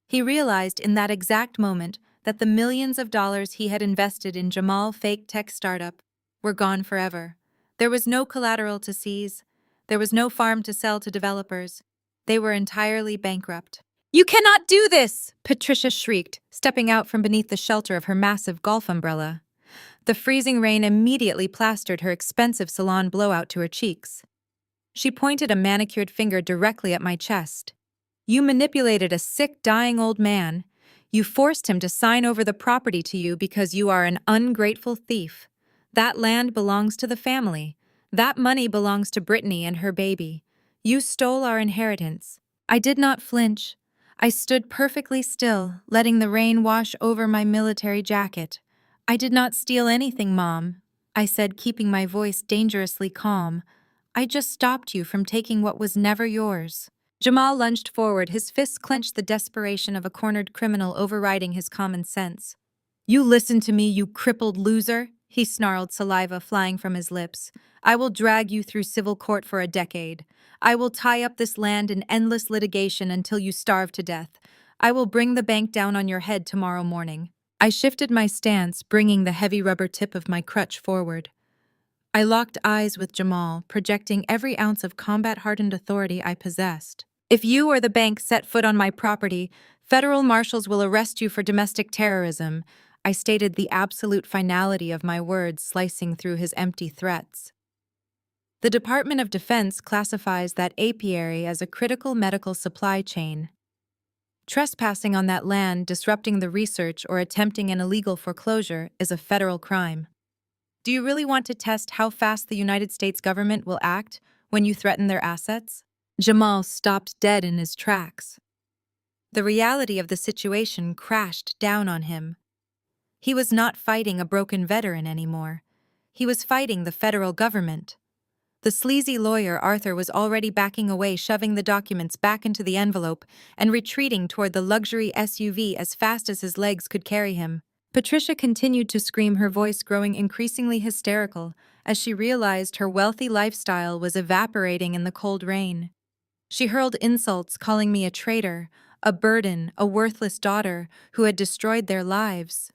He realized in that exact moment that the millions of dollars he had invested in Jamal's fake tech startup were gone forever. There was no collateral to seize. There was no farm to sell to developers. They were entirely bankrupt. You cannot do this! Patricia shrieked, stepping out from beneath the shelter of her massive golf umbrella. The freezing rain immediately plastered her expensive salon blowout to her cheeks. She pointed a manicured finger directly at my chest. You manipulated a sick, dying old man. You forced him to sign over the property to you because you are an ungrateful thief. That land belongs to the family. That money belongs to Brittany and her baby. You stole our inheritance. I did not flinch. I stood perfectly still, letting the rain wash over my military jacket. I did not steal anything, Mom, I said, keeping my voice dangerously calm. I just stopped you from taking what was never yours. Jamal lunged forward, his fists clenched, the desperation of a cornered criminal overriding his common sense. You listen to me, you crippled loser, he snarled, saliva flying from his lips. I will drag you through civil court for a decade. I will tie up this land in endless litigation until you starve to death. I will bring the bank down on your head tomorrow morning. I shifted my stance, bringing the heavy rubber tip of my crutch forward. I locked eyes with Jamal, projecting every ounce of combat-hardened authority I possessed. If you or the bank set foot on my property, federal marshals will arrest you for domestic terrorism, I stated, the absolute finality of my words slicing through his empty threats. The Department of Defense classifies that apiary as a critical medical supply chain. Trespassing on that land, disrupting the research, or attempting an illegal foreclosure is a federal crime. Do you really want to test how fast the United States government will act when you threaten their assets? Jamal stopped dead in his tracks. The reality of the situation crashed down on him. He was not fighting a broken veteran anymore. He was fighting the federal government. The sleazy lawyer Arthur was already backing away, shoving the documents back into the envelope and retreating toward the luxury SUV as fast as his legs could carry him. Patricia continued to scream, her voice growing increasingly hysterical as she realized her wealthy lifestyle was evaporating in the cold rain. She hurled insults, calling me a traitor, a burden, a worthless daughter who had destroyed their lives.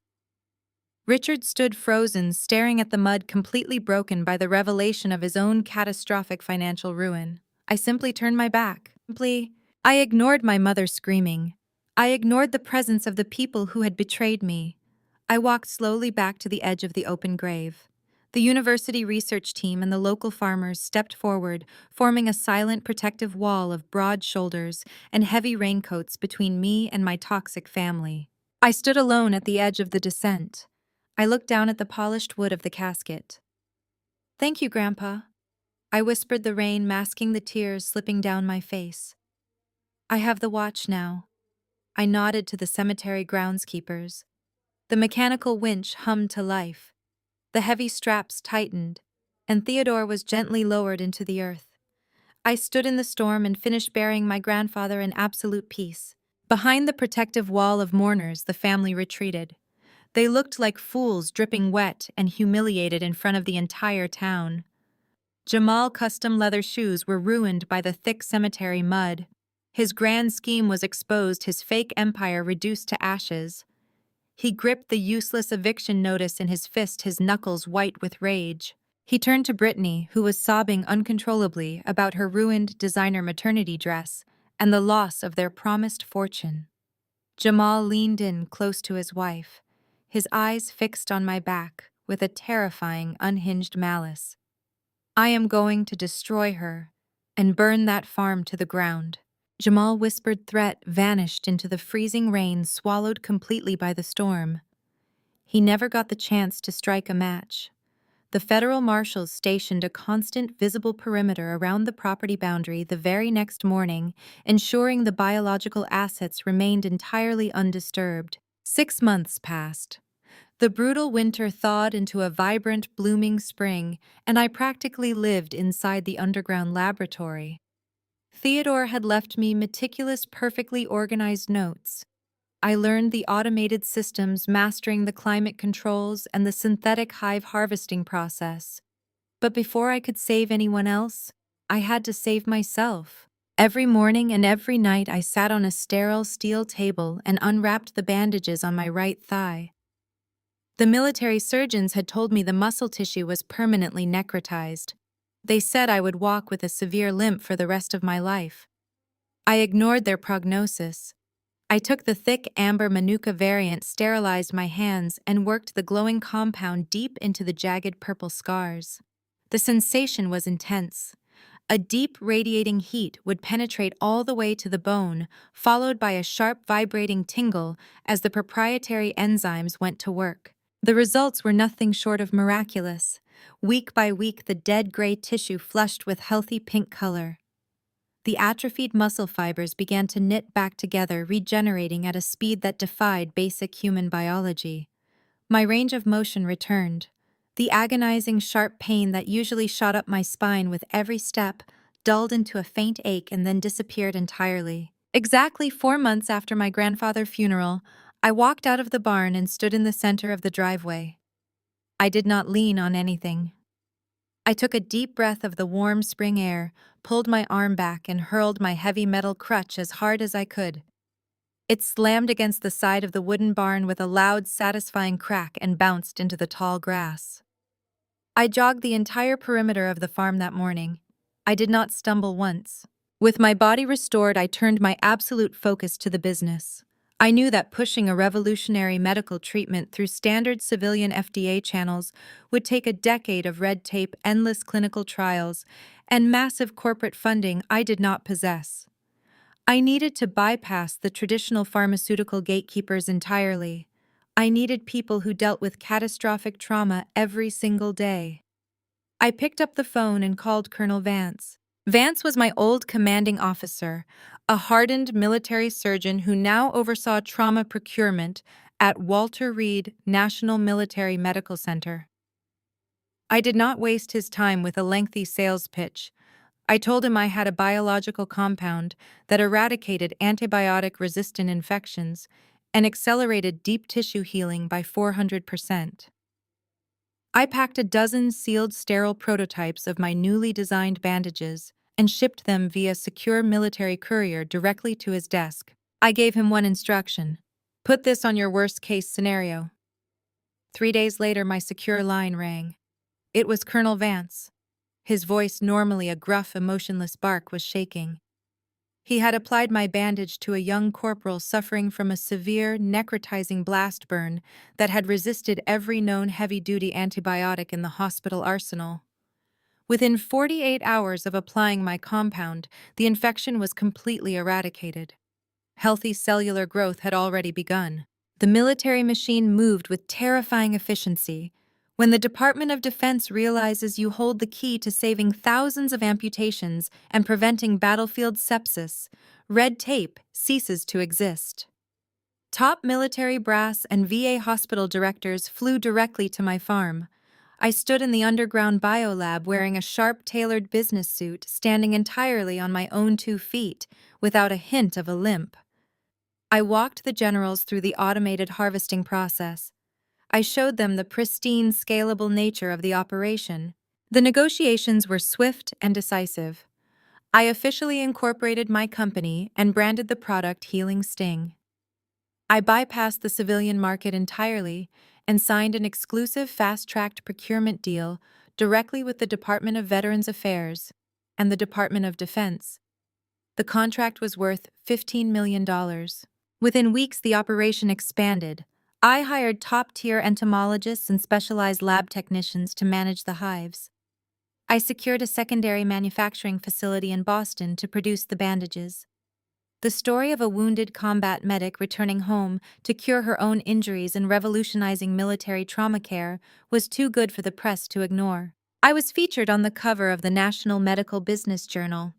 Richard stood frozen, staring at the mud, completely broken by the revelation of his own catastrophic financial ruin. I simply turned my back. I ignored my mother screaming. I ignored the presence of the people who had betrayed me. I walked slowly back to the edge of the open grave. The university research team and the local farmers stepped forward, forming a silent protective wall of broad shoulders and heavy raincoats between me and my toxic family. I stood alone at the edge of the descent. I looked down at the polished wood of the casket. "Thank you, Grandpa," I whispered, the rain masking the tears slipping down my face. "I have the watch now." I nodded to the cemetery groundskeepers. The mechanical winch hummed to life. The heavy straps tightened, and Theodore was gently lowered into the earth. I stood in the storm and finished burying my grandfather in absolute peace. Behind the protective wall of mourners, the family retreated. They looked like fools, dripping wet and humiliated in front of the entire town. Jamal's custom leather shoes were ruined by the thick cemetery mud. His grand scheme was exposed, his fake empire reduced to ashes. He gripped the useless eviction notice in his fist, his knuckles white with rage. He turned to Brittany, who was sobbing uncontrollably about her ruined designer maternity dress and the loss of their promised fortune. Jamal leaned in close to his wife, his eyes fixed on my back with a terrifying, unhinged malice. "I am going to destroy her and burn that farm to the ground." Jamal's whispered threat vanished into the freezing rain, swallowed completely by the storm. He never got the chance to strike a match. The federal marshals stationed a constant visible perimeter around the property boundary the very next morning, ensuring the biological assets remained entirely undisturbed. 6 months passed. The brutal winter thawed into a vibrant, blooming spring, and I practically lived inside the underground laboratory. Theodore had left me meticulous, perfectly organized notes. I learned the automated systems, mastering the climate controls and the synthetic hive harvesting process. But before I could save anyone else, I had to save myself. Every morning and every night I sat on a sterile steel table and unwrapped the bandages on my right thigh. The military surgeons had told me the muscle tissue was permanently necrotized. They said I would walk with a severe limp for the rest of my life. I ignored their prognosis. I took the thick amber Manuka variant, sterilized my hands, and worked the glowing compound deep into the jagged purple scars. The sensation was intense. A deep radiating heat would penetrate all the way to the bone, followed by a sharp vibrating tingle as the proprietary enzymes went to work. The results were nothing short of miraculous. Week by week, the dead gray tissue flushed with healthy pink color. The atrophied muscle fibers began to knit back together, regenerating at a speed that defied basic human biology. My range of motion returned. The agonizing, sharp pain that usually shot up my spine with every step dulled into a faint ache and then disappeared entirely. Exactly 4 months after my grandfather's funeral, I walked out of the barn and stood in the center of the driveway. I did not lean on anything. I took a deep breath of the warm spring air, pulled my arm back, and hurled my heavy metal crutch as hard as I could. It slammed against the side of the wooden barn with a loud, satisfying crack and bounced into the tall grass. I jogged the entire perimeter of the farm that morning. I did not stumble once. With my body restored, I turned my absolute focus to the business. I knew that pushing a revolutionary medical treatment through standard civilian FDA channels would take a decade of red tape, endless clinical trials, and massive corporate funding I did not possess. I needed to bypass the traditional pharmaceutical gatekeepers entirely. I needed people who dealt with catastrophic trauma every single day. I picked up the phone and called Colonel Vance. Vance was my old commanding officer, a hardened military surgeon who now oversaw trauma procurement at Walter Reed National Military Medical Center. I did not waste his time with a lengthy sales pitch. I told him I had a biological compound that eradicated antibiotic-resistant infections and accelerated deep tissue healing by 400%. I packed a dozen sealed, sterile prototypes of my newly designed bandages and shipped them via secure military courier directly to his desk. I gave him one instruction: put this on your worst-case scenario. 3 days later, my secure line rang. It was Colonel Vance. His voice, normally a gruff, emotionless bark, was shaking. He had applied my bandage to a young corporal suffering from a severe, necrotizing blast burn that had resisted every known heavy-duty antibiotic in the hospital arsenal. Within 48 hours of applying my compound, the infection was completely eradicated. Healthy cellular growth had already begun. The military machine moved with terrifying efficiency. When the Department of Defense realizes you hold the key to saving thousands of amputations and preventing battlefield sepsis, red tape ceases to exist. Top military brass and VA hospital directors flew directly to my farm. I stood in the underground biolab wearing a sharp, tailored business suit, standing entirely on my own 2 feet, without a hint of a limp. I walked the generals through the automated harvesting process. I showed them the pristine, scalable nature of the operation. The negotiations were swift and decisive. I officially incorporated my company and branded the product Healing Sting. I bypassed the civilian market entirely and signed an exclusive fast-tracked procurement deal directly with the Department of Veterans Affairs and the Department of Defense. The contract was worth $15 million. Within weeks, the operation expanded. I hired top-tier entomologists and specialized lab technicians to manage the hives. I secured a secondary manufacturing facility in Boston to produce the bandages. The story of a wounded combat medic returning home to cure her own injuries and revolutionizing military trauma care was too good for the press to ignore. I was featured on the cover of the National Medical Business Journal.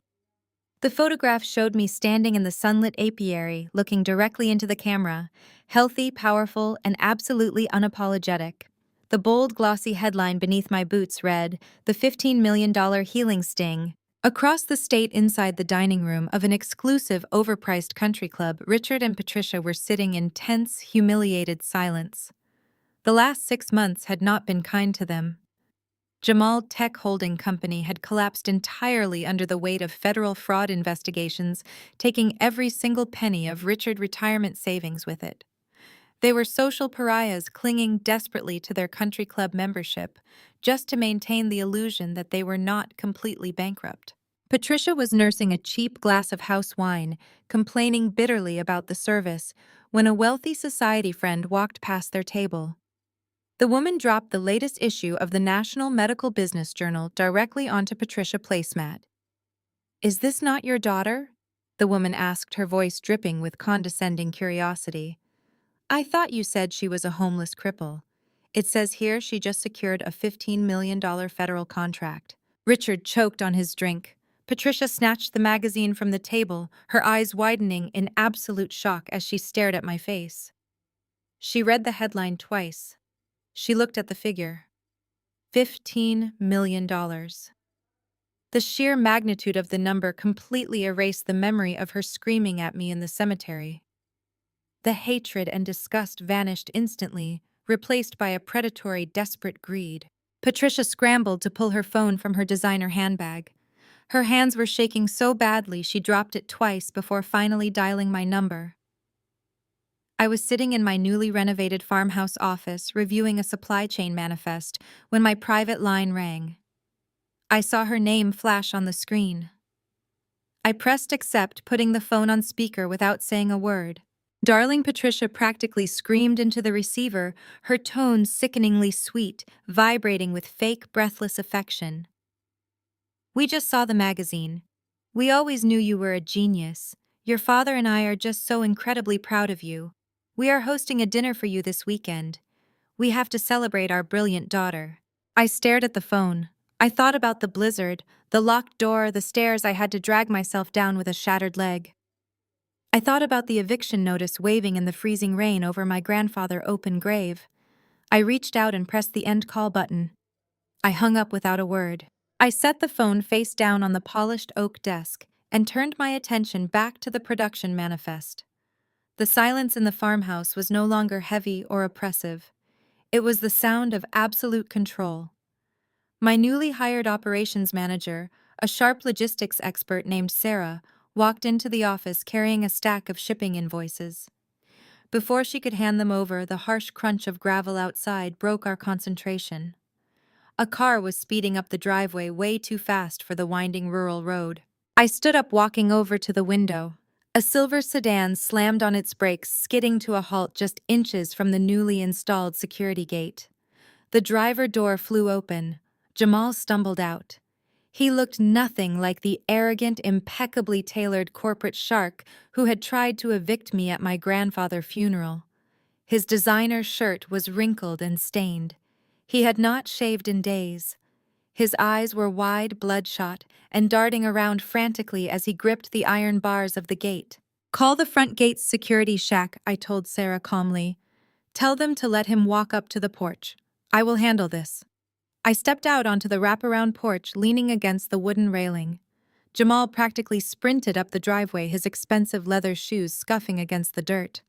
The photograph showed me standing in the sunlit apiary, looking directly into the camera, healthy, powerful, and absolutely unapologetic. The bold, glossy headline beneath my boots read, "The $15 million Healing Sting." Across the state inside the dining room of an exclusive, overpriced country club, Richard and Patricia were sitting in tense, humiliated silence. The last 6 months had not been kind to them. Jamal Tech Holding Company had collapsed entirely under the weight of federal fraud investigations, taking every single penny of Richard's retirement savings with it. They were social pariahs clinging desperately to their country club membership, just to maintain the illusion that they were not completely bankrupt. Patricia was nursing a cheap glass of house wine, complaining bitterly about the service, when a wealthy society friend walked past their table. The woman dropped the latest issue of the National Medical Business Journal directly onto Patricia's placemat. "Is this not your daughter?" the woman asked, her voice dripping with condescending curiosity. "I thought you said she was a homeless cripple. It says here she just secured a $15 million federal contract." Richard choked on his drink. Patricia snatched the magazine from the table, her eyes widening in absolute shock as she stared at my face. She read the headline twice. She looked at the figure. $15 million. The sheer magnitude of the number completely erased the memory of her screaming at me in the cemetery. The hatred and disgust vanished instantly, replaced by a predatory, desperate greed. Patricia scrambled to pull her phone from her designer handbag. Her hands were shaking so badly she dropped it twice before finally dialing my number. I was sitting in my newly renovated farmhouse office reviewing a supply chain manifest when my private line rang. I saw her name flash on the screen. I pressed accept, putting the phone on speaker without saying a word. Darling Patricia practically screamed into the receiver, her tone sickeningly sweet, vibrating with fake, breathless affection. "We just saw the magazine. We always knew you were a genius. Your father and I are just so incredibly proud of you. We are hosting a dinner for you this weekend. We have to celebrate our brilliant daughter." I stared at the phone. I thought about the blizzard, the locked door, the stairs I had to drag myself down with a shattered leg. I thought about the eviction notice waving in the freezing rain over my grandfather's open grave. I reached out and pressed the end call button. I hung up without a word. I set the phone face down on the polished oak desk and turned my attention back to the production manifest. The silence in the farmhouse was no longer heavy or oppressive. It was the sound of absolute control. My newly hired operations manager, a sharp logistics expert named Sarah, walked into the office carrying a stack of shipping invoices. Before she could hand them over, the harsh crunch of gravel outside broke our concentration. A car was speeding up the driveway way too fast for the winding rural road. I stood up, walking over to the window. A silver sedan slammed on its brakes, skidding to a halt just inches from the newly installed security gate. The driver door flew open. Jamal stumbled out. He looked nothing like the arrogant, impeccably tailored corporate shark who had tried to evict me at my grandfather's funeral. His designer shirt was wrinkled and stained. He had not shaved in days. His eyes were wide, bloodshot, and darting around frantically as he gripped the iron bars of the gate. "Call the front gate's security shack," I told Sarah calmly. "Tell them to let him walk up to the porch. I will handle this." I stepped out onto the wraparound porch, leaning against the wooden railing. Jamal practically sprinted up the driveway, his expensive leather shoes scuffing against the dirt.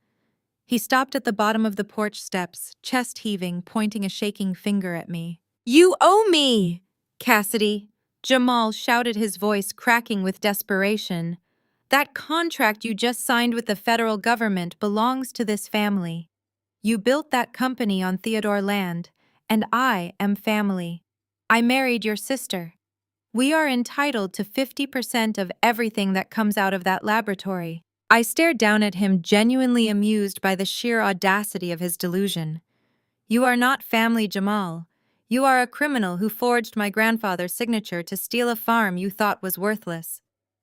He stopped at the bottom of the porch steps, chest heaving, pointing a shaking finger at me. "You owe me, Cassidy!" Jamal shouted, his voice cracking with desperation. "That contract you just signed with the federal government belongs to this family. You built that company on Theodore land, and I am family. I married your sister. We are entitled to 50% of everything that comes out of that laboratory." I stared down at him, genuinely amused by the sheer audacity of his delusion. "You are not family, Jamal. You are a criminal who forged my grandfather's signature to steal a farm you thought was worthless.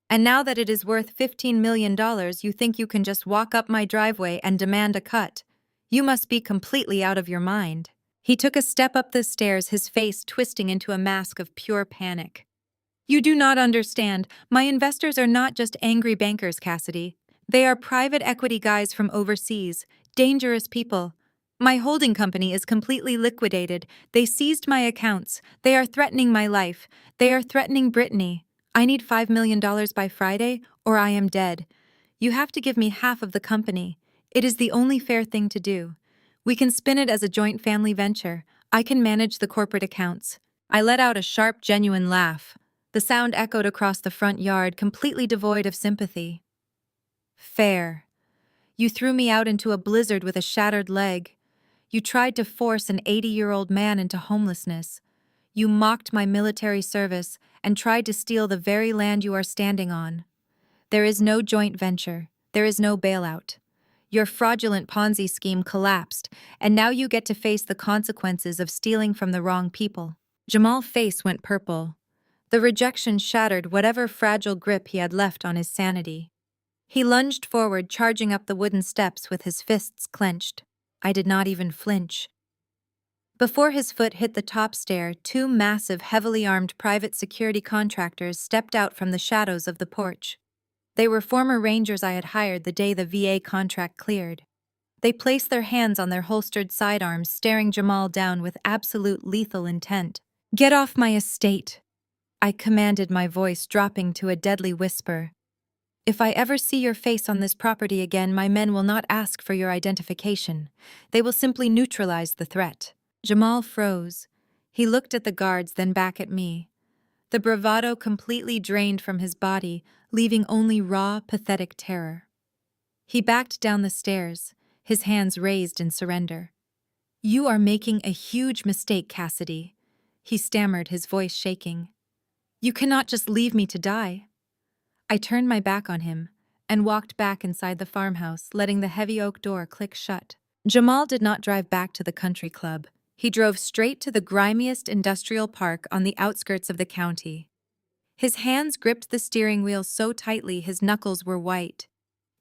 And now that it is worth $15 million, you think you can just walk up my driveway and demand a cut. You must be completely out of your mind." He took a step up the stairs, his face twisting into a mask of pure panic. "You do not understand. My investors are not just angry bankers, Cassidy. They are private equity guys from overseas, dangerous people. My holding company is completely liquidated. They seized my accounts. They are threatening my life. They are threatening Brittany. I need $5 million by Friday, or I am dead. You have to give me half of the company. It is the only fair thing to do. We can spin it as a joint family venture. I can manage the corporate accounts." I let out a sharp, genuine laugh. The sound echoed across the front yard, completely devoid of sympathy. "Fair. You threw me out into a blizzard with a shattered leg. You tried to force an 80-year-old man into homelessness. You mocked my military service and tried to steal the very land you are standing on. There is no joint venture. There is no bailout. Your fraudulent Ponzi scheme collapsed, and now you get to face the consequences of stealing from the wrong people." Jamal's face went purple. The rejection shattered whatever fragile grip he had left on his sanity. He lunged forward, charging up the wooden steps with his fists clenched. I did not even flinch. Before his foot hit the top stair, two massive, heavily armed private security contractors stepped out from the shadows of the porch. They were former Rangers I had hired the day the VA contract cleared. They placed their hands on their holstered sidearms, staring Jamal down with absolute lethal intent. "Get off my estate," I commanded, my voice dropping to a deadly whisper. "If I ever see your face on this property again, my men will not ask for your identification. They will simply neutralize the threat." Jamal froze. He looked at the guards, then back at me. The bravado completely drained from his body, leaving only raw, pathetic terror. He backed down the stairs, his hands raised in surrender. "You are making a huge mistake, Cassidy," he stammered, his voice shaking. "You cannot just leave me to die." I turned my back on him and walked back inside the farmhouse, letting the heavy oak door click shut. Jamal did not drive back to the country club. He drove straight to the grimiest industrial park on the outskirts of the county. His hands gripped the steering wheel so tightly his knuckles were white.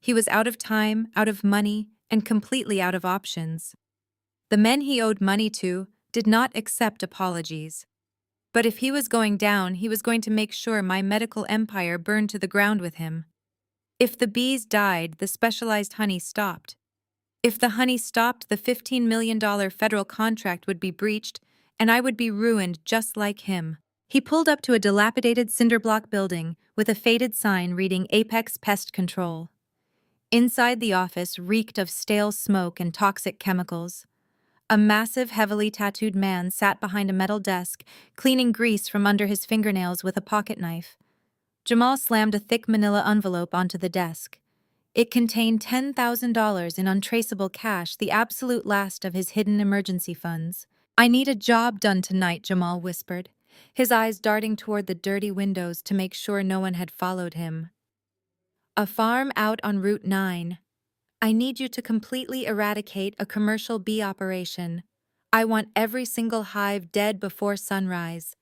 He was out of time, out of money, and completely out of options. The men he owed money to did not accept apologies. But if he was going down, he was going to make sure my medical empire burned to the ground with him. If the bees died, the specialized honey stopped. If the honey stopped, the $15 million federal contract would be breached, and I would be ruined just like him. He pulled up to a dilapidated cinder-block building with a faded sign reading Apex Pest Control. Inside, the office reeked of stale smoke and toxic chemicals. A massive, heavily tattooed man sat behind a metal desk, cleaning grease from under his fingernails with a pocket knife. Jamal slammed a thick manila envelope onto the desk. It contained $10,000 in untraceable cash, the absolute last of his hidden emergency funds. "I need a job done tonight," Jamal whispered. his eyes darting toward the dirty windows to make sure no one had followed him. A farm out on Route 9. I need you to completely eradicate a commercial bee operation. I want every single hive dead before sunrise.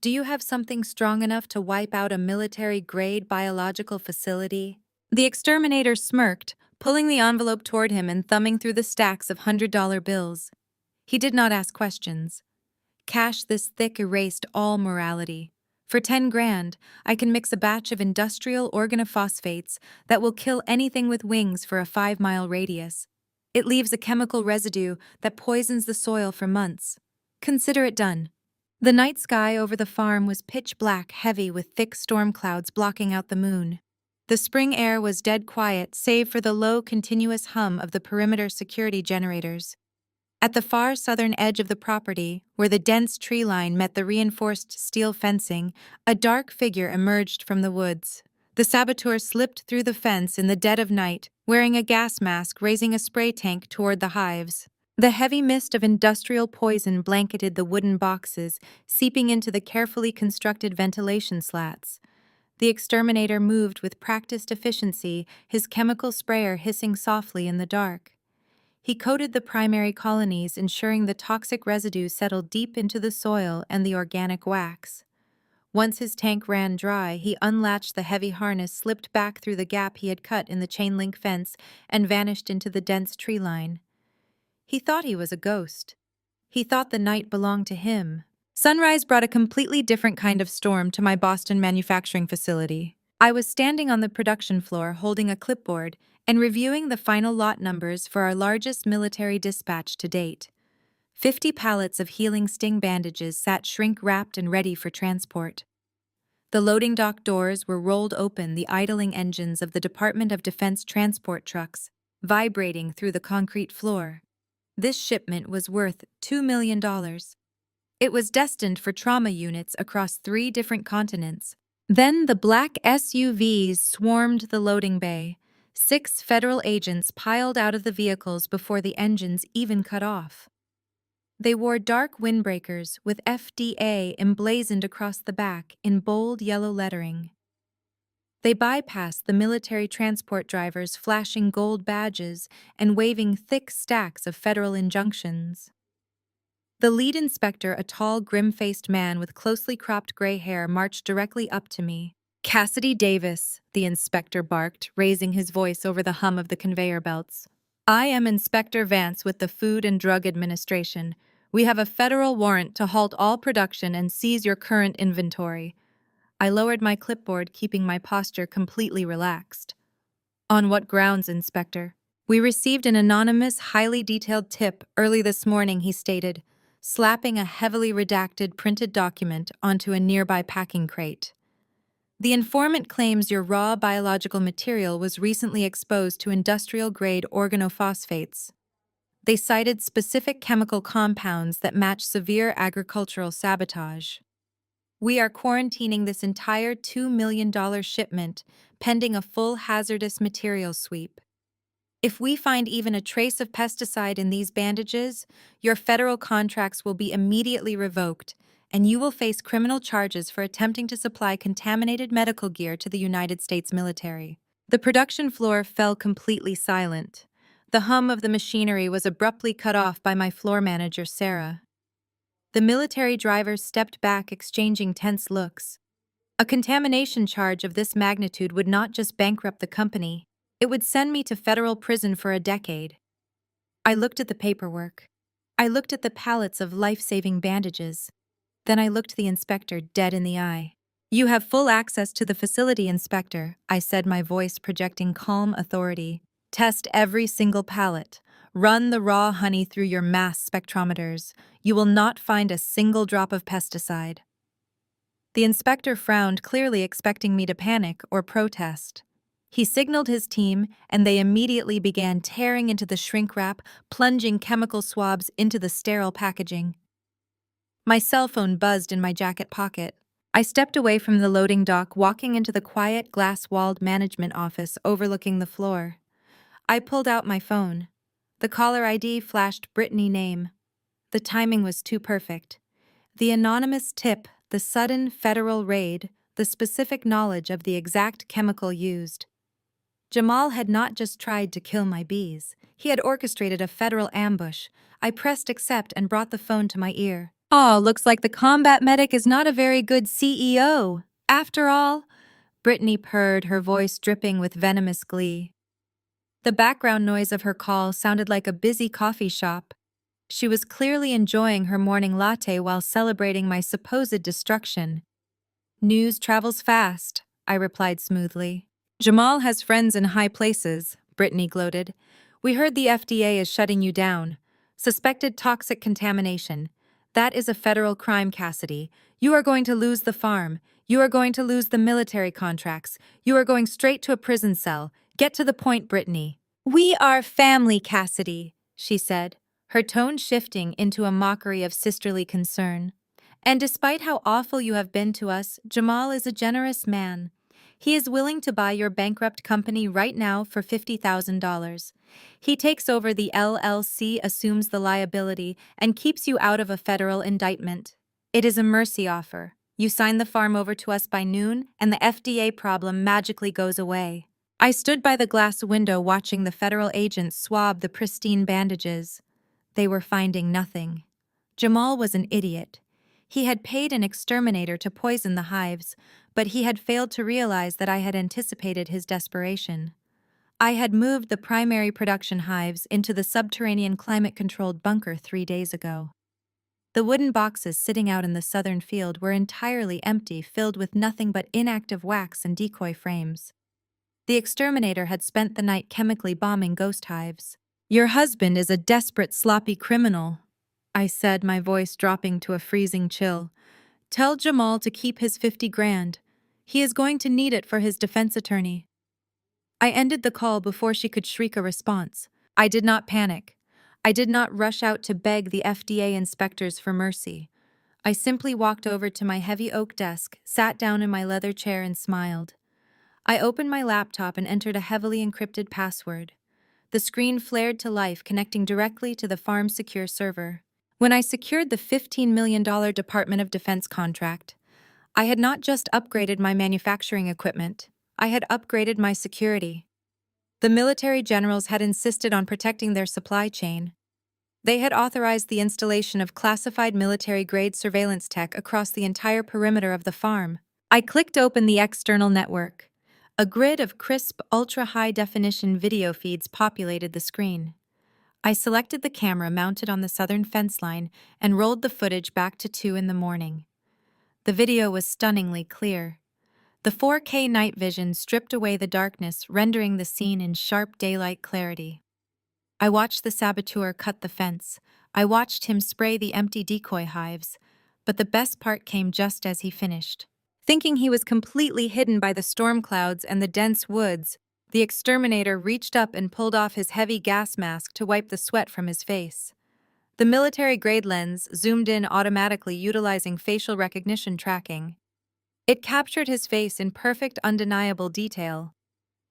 Do you have something strong enough to wipe out a military-grade biological facility? The exterminator smirked, pulling the envelope toward him and thumbing through the stacks of $100 bills. He did not ask questions. Cash this thick erased all morality. For 10 grand, I can mix a batch of industrial organophosphates that will kill anything with wings for a 5-mile radius. It leaves a chemical residue that poisons the soil for months. Consider it done. The night sky over the farm was pitch black, heavy with thick storm clouds blocking out the moon. The spring air was dead quiet, save for the low, continuous hum of the perimeter security generators. At the far southern edge of the property, where the dense tree line met the reinforced steel fencing, a dark figure emerged from the woods. The saboteur slipped through the fence in the dead of night, wearing a gas mask, raising a spray tank toward the hives. The heavy mist of industrial poison blanketed the wooden boxes, seeping into the carefully constructed ventilation slats. The exterminator moved with practiced efficiency, his chemical sprayer hissing softly in the dark. He coated the primary colonies, ensuring the toxic residue settled deep into the soil and the organic wax. Once his tank ran dry, he unlatched the heavy harness, slipped back through the gap he had cut in the chain-link fence, and vanished into the dense tree line. He thought he was a ghost. He thought the night belonged to him. Sunrise brought a completely different kind of storm to my Boston manufacturing facility. I was standing on the production floor holding a clipboard and reviewing the final lot numbers for our largest military dispatch to date. 50 pallets of healing sting bandages sat shrink-wrapped and ready for transport. The loading dock doors were rolled open, the idling engines of the Department of Defense transport trucks vibrating through the concrete floor. This shipment was worth $2 million. It was destined for trauma units across 3 different continents. Then the black SUVs swarmed the loading bay. 6 federal agents piled out of the vehicles before the engines even cut off. They wore dark windbreakers with FDA emblazoned across the back in bold yellow lettering. They bypassed the military transport drivers flashing gold badges and waving thick stacks of federal injunctions. The lead inspector, a tall, grim-faced man with closely cropped gray hair, marched directly up to me. "Cassidy Davis," the inspector barked, raising his voice over the hum of the conveyor belts. "I am Inspector Vance with the Food and Drug Administration. We have a federal warrant to halt all production and seize your current inventory." I lowered my clipboard, keeping my posture completely relaxed. "On what grounds, Inspector?" "We received an anonymous, highly detailed tip early this morning," he stated, slapping a heavily redacted printed document onto a nearby packing crate. "The informant claims your raw biological material was recently exposed to industrial-grade organophosphates. They cited specific chemical compounds that match severe agricultural sabotage. We are quarantining this entire $2 million shipment pending a full hazardous materials sweep. If we find even a trace of pesticide in these bandages, your federal contracts will be immediately revoked, and you will face criminal charges for attempting to supply contaminated medical gear to the United States military." The production floor fell completely silent. The hum of the machinery was abruptly cut off by my floor manager, Sarah. The military drivers stepped back, exchanging tense looks. A contamination charge of this magnitude would not just bankrupt the company, it would send me to federal prison for a decade. I looked at the paperwork. I looked at the pallets of life-saving bandages. Then I looked the inspector dead in the eye. "You have full access to the facility, Inspector," I said, my voice projecting calm authority. "Test every single pallet. Run the raw honey through your mass spectrometers. You will not find a single drop of pesticide." The inspector frowned, clearly expecting me to panic or protest. He signaled his team, and they immediately began tearing into the shrink wrap, plunging chemical swabs into the sterile packaging. My cell phone buzzed in my jacket pocket. I stepped away from the loading dock, walking into the quiet, glass-walled management office overlooking the floor. I pulled out my phone. The caller ID flashed Brittany name. The timing was too perfect. The anonymous tip the sudden federal raid, the specific knowledge of the exact chemical used. Jamal had not just tried to kill my bees, he had orchestrated a federal ambush. I pressed accept and brought the phone to my ear. "Oh, looks like the combat medic is not a very good CEO. After all," Brittany purred, her voice dripping with venomous glee. The background noise of her call sounded like a busy coffee shop. She was clearly enjoying her morning latte while celebrating my supposed destruction. "News travels fast," I replied smoothly. "Jamal has friends in high places," Brittany gloated. "We heard the FDA is shutting you down. Suspected toxic contamination. That is a federal crime, Cassidy. You are going to lose the farm. You are going to lose the military contracts. You are going straight to a prison cell. Get to the point, Brittany." "We are family, Cassidy," she said, her tone shifting into a mockery of sisterly concern. "And despite how awful you have been to us, Jamal is a generous man. He is willing to buy your bankrupt company right now for $50,000. He takes over the LLC, assumes the liability, and keeps you out of a federal indictment. It is a mercy offer. You sign the farm over to us by noon, and the FDA problem magically goes away." I stood by the glass window watching the federal agents swab the pristine bandages. They were finding nothing. Jamal was an idiot. He had paid an exterminator to poison the hives, but he had failed to realize that I had anticipated his desperation. I had moved the primary production hives into the subterranean climate-controlled bunker 3 days ago. The wooden boxes sitting out in the southern field were entirely empty, filled with nothing but inactive wax and decoy frames. The exterminator had spent the night chemically bombing ghost hives. "Your husband is a desperate, sloppy criminal," I said, my voice dropping to a freezing chill. "Tell Jamal to keep his 50 grand. He is going to need it for his defense attorney." I ended the call before she could shriek a response. I did not panic. I did not rush out to beg the FDA inspectors for mercy. I simply walked over to my heavy oak desk, sat down in my leather chair, and smiled. I opened my laptop and entered a heavily encrypted password. The screen flared to life, connecting directly to the farm's secure server. When I secured the $15 million Department of Defense contract, I had not just upgraded my manufacturing equipment, I had upgraded my security. The military generals had insisted on protecting their supply chain. They had authorized the installation of classified military-grade surveillance tech across the entire perimeter of the farm. I clicked open the external network. A grid of crisp, ultra-high-definition video feeds populated the screen. I selected the camera mounted on the southern fence line and rolled the footage back to 2 in the morning. The video was stunningly clear. The 4K night vision stripped away the darkness, rendering the scene in sharp daylight clarity. I watched the saboteur cut the fence. I watched him spray the empty decoy hives. But the best part came just as he finished. Thinking he was completely hidden by the storm clouds and the dense woods, the exterminator reached up and pulled off his heavy gas mask to wipe the sweat from his face. The military-grade lens zoomed in automatically, utilizing facial recognition tracking. It captured his face in perfect, undeniable detail.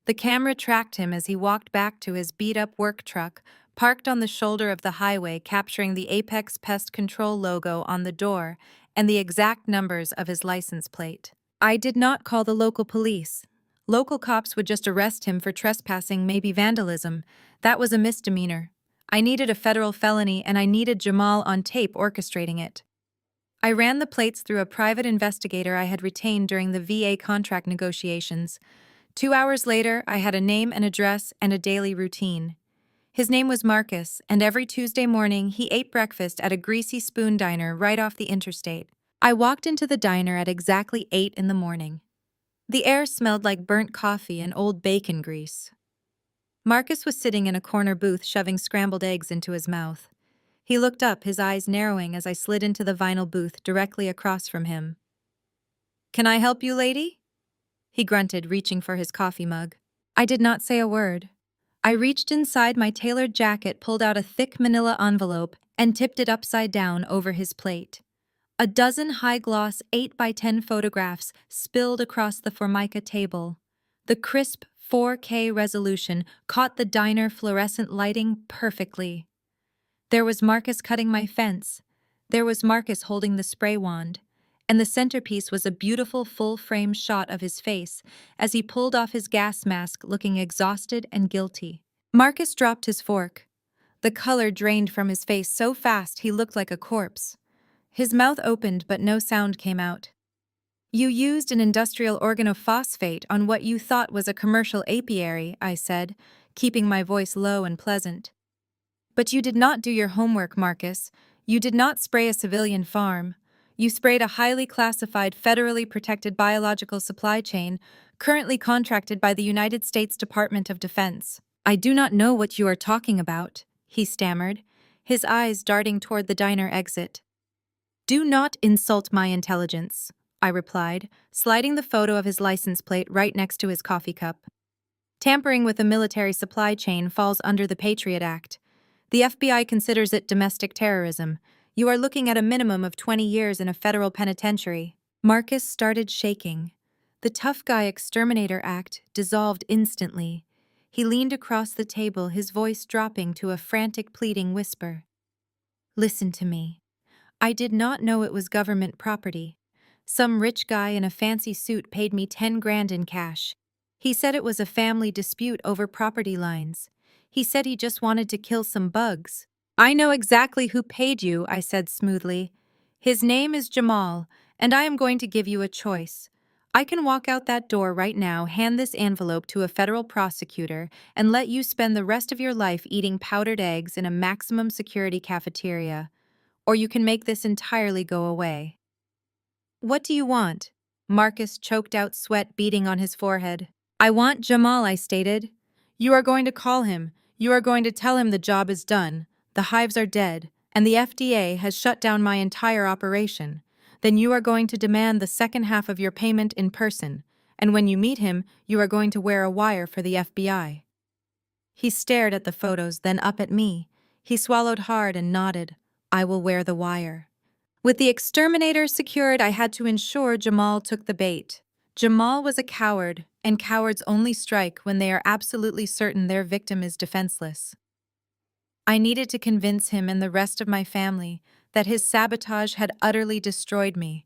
The camera tracked him as he walked back to his beat-up work truck, parked on the shoulder of the highway, capturing the Apex Pest Control logo on the door and the exact numbers of his license plate. I did not call the local police. Local cops would just arrest him for trespassing, maybe vandalism. That was a misdemeanor. I needed a federal felony, and I needed Jamal on tape orchestrating it. I ran the plates through a private investigator I had retained during the VA contract negotiations. 2 hours later, I had a name, an address, and a daily routine. His name was Marcus, and every Tuesday morning he ate breakfast at a greasy spoon diner right off the interstate. I walked into the diner at exactly 8 in the morning. The air smelled like burnt coffee and old bacon grease. Marcus was sitting in a corner booth shoving scrambled eggs into his mouth. He looked up, his eyes narrowing as I slid into the vinyl booth directly across from him. "Can I help you, lady?" he grunted, reaching for his coffee mug. I did not say a word. I reached inside my tailored jacket, pulled out a thick manila envelope, and tipped it upside down over his plate. A dozen high-gloss 8x10 photographs spilled across the formica table. The crisp 4K resolution caught the diner fluorescent lighting perfectly. There was Marcus cutting my fence. There was Marcus holding the spray wand. and the centerpiece was a beautiful full-frame shot of his face as he pulled off his gas mask looking exhausted and guilty. Marcus dropped his fork. The color drained from his face so fast he looked like a corpse. His mouth opened but no sound came out. "You used an industrial organophosphate on what you thought was a commercial apiary," I said, keeping my voice low and pleasant. "But you did not do your homework, Marcus. You did not spray a civilian farm. You sprayed a highly classified, federally protected biological supply chain, currently contracted by the United States Department of Defense." "I do not know what you are talking about," he stammered, his eyes darting toward the diner exit. "Do not insult my intelligence," I replied, sliding the photo of his license plate right next to his coffee cup. "Tampering with a military supply chain falls under the Patriot Act. The FBI considers it domestic terrorism. You are looking at a minimum of 20 years in a federal penitentiary." Marcus started shaking. The Tough Guy Exterminator Act dissolved instantly. He leaned across the table, his voice dropping to a frantic, pleading whisper. "Listen to me. I did not know it was government property. Some rich guy in a fancy suit paid me 10 grand in cash. He said it was a family dispute over property lines. He said he just wanted to kill some bugs." "I know exactly who paid you," I said smoothly. "His name is Jamal, and I am going to give you a choice. I can walk out that door right now, hand this envelope to a federal prosecutor, and let you spend the rest of your life eating powdered eggs in a maximum security cafeteria. Or you can make this entirely go away." "What do you want?" Marcus choked out, sweat beading on his forehead. "I want Jamal," I stated. "You are going to call him. You are going to tell him the job is done, the hives are dead, and the FDA has shut down my entire operation. Then you are going to demand the second half of your payment in person, and when you meet him, you are going to wear a wire for the FBI." He stared at the photos, then up at me. He swallowed hard and nodded. "I will wear the wire." With the exterminator secured, I had to ensure Jamal took the bait. Jamal was a coward, and cowards only strike when they are absolutely certain their victim is defenseless. I needed to convince him and the rest of my family that his sabotage had utterly destroyed me.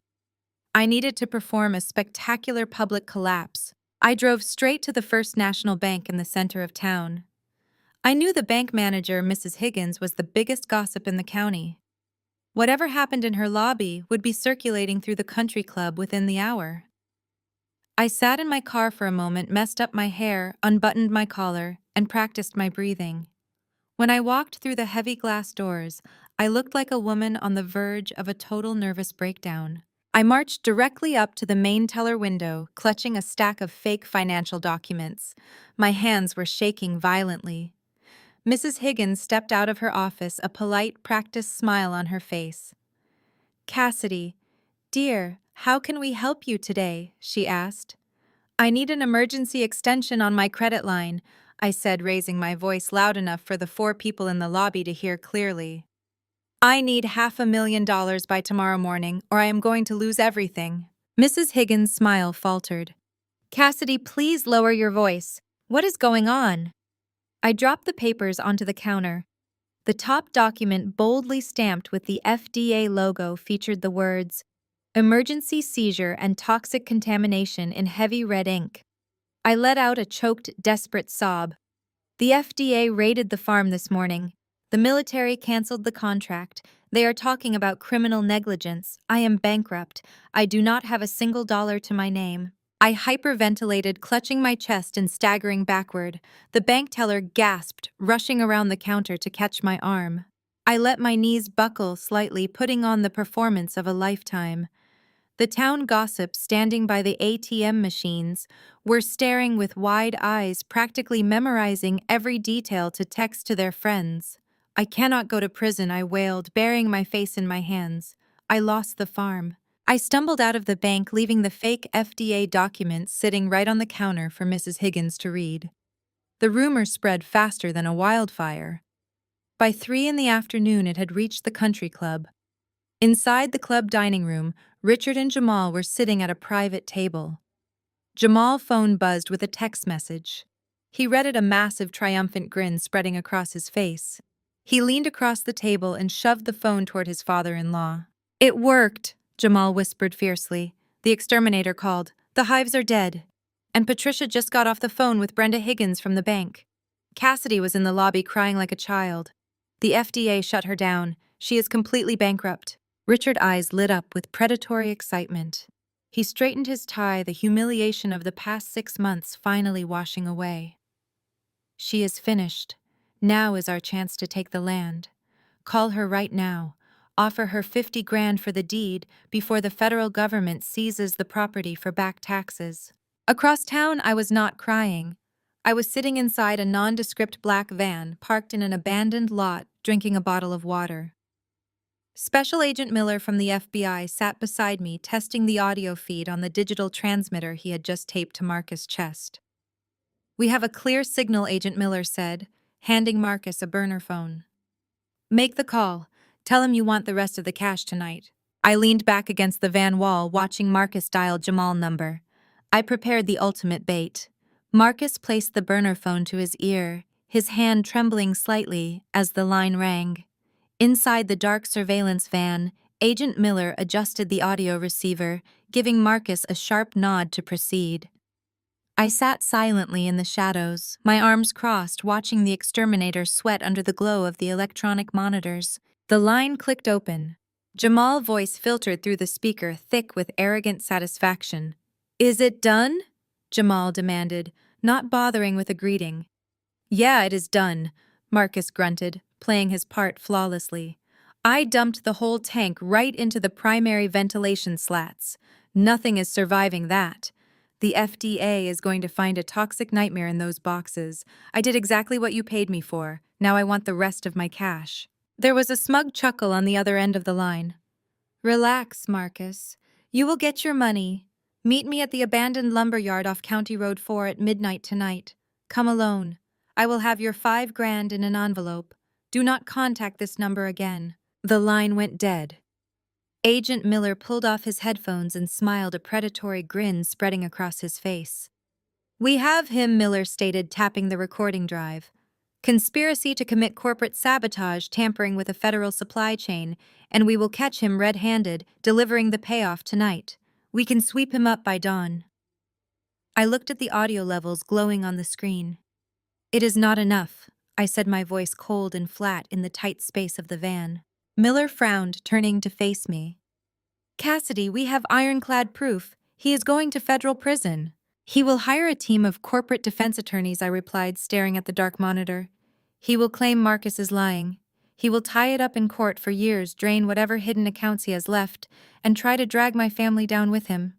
I needed to perform a spectacular public collapse. I drove straight to the First National Bank in the center of town. I knew the bank manager, Mrs. Higgins, was the biggest gossip in the county. Whatever happened in her lobby would be circulating through the country club within the hour. I sat in my car for a moment, messed up my hair, unbuttoned my collar, and practiced my breathing. When I walked through the heavy glass doors, I looked like a woman on the verge of a total nervous breakdown. I marched directly up to the main teller window, clutching a stack of fake financial documents. My hands were shaking violently. Mrs. Higgins stepped out of her office, a polite, practiced smile on her face. "Cassidy, dear, how can we help you today?" she asked. "I need an emergency extension on my credit line," I said, raising my voice loud enough for the 4 people in the lobby to hear clearly. "I need $500,000 by tomorrow morning, or I am going to lose everything." Mrs. Higgins' smile faltered. "Cassidy, please lower your voice. What is going on?" I dropped the papers onto the counter. The top document, boldly stamped with the FDA logo, featured the words, "Emergency seizure and toxic contamination" in heavy red ink. I let out a choked, desperate sob. "The FDA raided the farm this morning. The military canceled the contract. They are talking about criminal negligence. I am bankrupt. I do not have a single dollar to my name." I hyperventilated, clutching my chest and staggering backward. The bank teller gasped, rushing around the counter to catch my arm. I let my knees buckle slightly, putting on the performance of a lifetime. The town gossips standing by the ATM machines were staring with wide eyes, practically memorizing every detail to text to their friends. "I cannot go to prison," I wailed, burying my face in my hands. "I lost the farm." I stumbled out of the bank, leaving the fake FDA documents sitting right on the counter for Mrs. Higgins to read. The rumor spread faster than a wildfire. By 3 in the afternoon, it had reached the country club. Inside the club dining room, Richard and Jamal were sitting at a private table. Jamal's phone buzzed with a text message. He read it, a massive, triumphant grin spreading across his face. He leaned across the table and shoved the phone toward his father-in-law. "It worked," Jamal whispered fiercely. The exterminator called. The hives are dead. And Patricia just got off the phone with Brenda Higgins from the bank. Cassidy was in the lobby crying like a child. The FDA shut her down. She is completely bankrupt. Richard's eyes lit up with predatory excitement. He straightened his tie, the humiliation of the past 6 months finally washing away. She is finished. Now is our chance to take the land. Call her right now. Offer her 50 grand for the deed before the federal government seizes the property for back taxes. Across town, I was not crying. I was sitting inside a nondescript black van parked in an abandoned lot, drinking a bottle of water. Special Agent Miller from the FBI sat beside me, testing the audio feed on the digital transmitter he had just taped to Marcus' chest. We have a clear signal, Agent Miller said, handing Marcus a burner phone. Make the call. Tell him you want the rest of the cash tonight. I leaned back against the van wall, watching Marcus dial Jamal's number. I prepared the ultimate bait. Marcus placed the burner phone to his ear, his hand trembling slightly as the line rang. Inside the dark surveillance van, Agent Miller adjusted the audio receiver, giving Marcus a sharp nod to proceed. I sat silently in the shadows, my arms crossed, watching the exterminator sweat under the glow of the electronic monitors. The line clicked open. Jamal's voice filtered through the speaker, thick with arrogant satisfaction. Is it done? Jamal demanded, not bothering with a greeting. Yeah, it is done, Marcus grunted, playing his part flawlessly. I dumped the whole tank right into the primary ventilation slats. Nothing is surviving that. The FDA is going to find a toxic nightmare in those boxes. I did exactly what you paid me for. Now I want the rest of my cash. There was a smug chuckle on the other end of the line. Relax, Marcus. You will get your money. Meet me at the abandoned lumberyard off County Road 4 at midnight tonight. Come alone. I will have your 5 grand in an envelope. Do not contact this number again. The line went dead. Agent Miller pulled off his headphones and smiled, a predatory grin spreading across his face. We have him, Miller stated, tapping the recording drive. Conspiracy to commit corporate sabotage, tampering with a federal supply chain, and we will catch him red-handed, delivering the payoff tonight. We can sweep him up by dawn. I looked at the audio levels glowing on the screen. It is not enough, I said, my voice cold and flat in the tight space of the van. Miller frowned, turning to face me. Cassidy, we have ironclad proof. He is going to federal prison. He will hire a team of corporate defense attorneys, I replied, staring at the dark monitor. He will claim Marcus is lying. He will tie it up in court for years, drain whatever hidden accounts he has left, and try to drag my family down with him.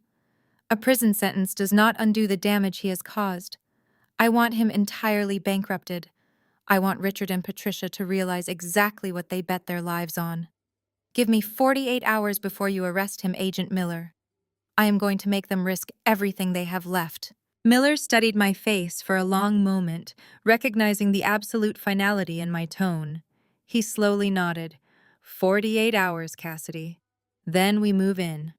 A prison sentence does not undo the damage he has caused. I want him entirely bankrupted. I want Richard and Patricia to realize exactly what they bet their lives on. Give me 48 hours before you arrest him, Agent Miller. I am going to make them risk everything they have left. Miller studied my face for a long moment, recognizing the absolute finality in my tone. He slowly nodded. 48 hours, Cassidy. Then we move in.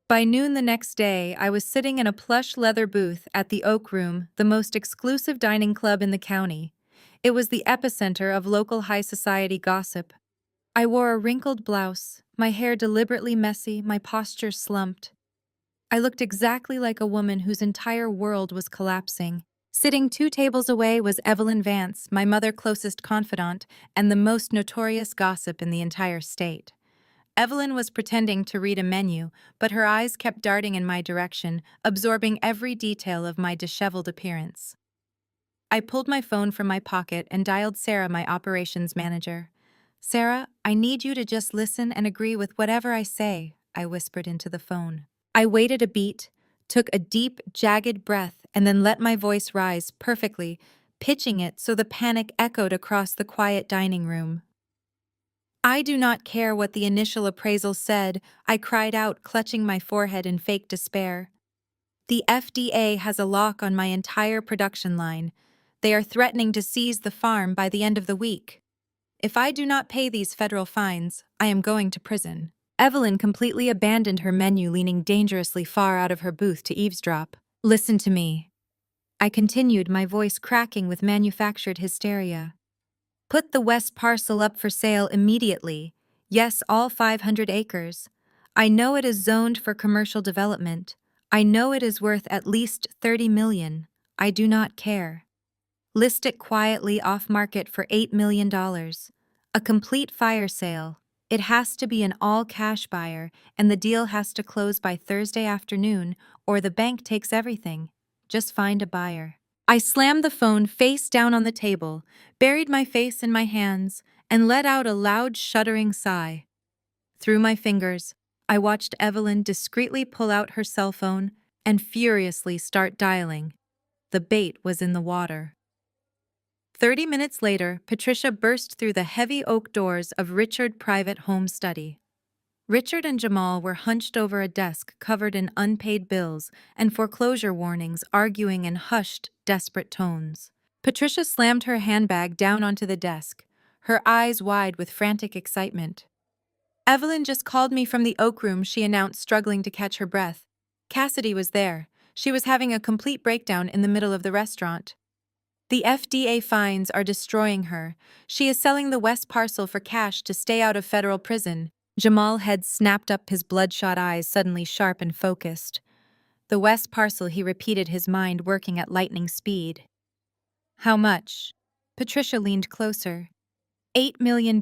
By noon the next day, I was sitting in a plush leather booth at the Oak Room, the most exclusive dining club in the county. It was the epicenter of local high society gossip. I wore a wrinkled blouse, my hair deliberately messy, my posture slumped. I looked exactly like a woman whose entire world was collapsing. Sitting 2 tables away was Evelyn Vance, my mother's closest confidant and the most notorious gossip in the entire state. Evelyn was pretending to read a menu, but her eyes kept darting in my direction, absorbing every detail of my disheveled appearance. I pulled my phone from my pocket and dialed Sarah, my operations manager. Sarah, I need you to just listen and agree with whatever I say, I whispered into the phone. I waited a beat, took a deep, jagged breath, and then let my voice rise perfectly, pitching it so the panic echoed across the quiet dining room. I do not care what the initial appraisal said, I cried out, clutching my forehead in fake despair. The FDA has a lock on my entire production line. They are threatening to seize the farm by the end of the week. If I do not pay these federal fines, I am going to prison. Evelyn completely abandoned her menu, leaning dangerously far out of her booth to eavesdrop. Listen to me. I continued, my voice cracking with manufactured hysteria. Put the West parcel up for sale immediately. Yes, all 500 acres. I know it is zoned for commercial development. I know it is worth at least 30 million. I do not care. List it quietly off-market for $8 million. A complete fire sale. It has to be an all-cash buyer, and the deal has to close by Thursday afternoon, or the bank takes everything. Just find a buyer. I slammed the phone face down on the table, buried my face in my hands, and let out a loud, shuddering sigh. Through my fingers, I watched Evelyn discreetly pull out her cell phone and furiously start dialing. The bait was in the water. 30 minutes later, Patricia burst through the heavy oak doors of Richard's private home study. Richard and Jamal were hunched over a desk covered in unpaid bills and foreclosure warnings, arguing in hushed, desperate tones. Patricia slammed her handbag down onto the desk, her eyes wide with frantic excitement. "Evelyn just called me from the Oak Room," she announced, struggling to catch her breath. Cassidy was there. She was having a complete breakdown in the middle of the restaurant. "The FDA fines are destroying her. She is selling the West parcel for cash to stay out of federal prison." Jamal had snapped up, his bloodshot eyes suddenly sharp and focused. "The West parcel," he repeated, his mind working at lightning speed. "How much?" Patricia leaned closer. $8 million.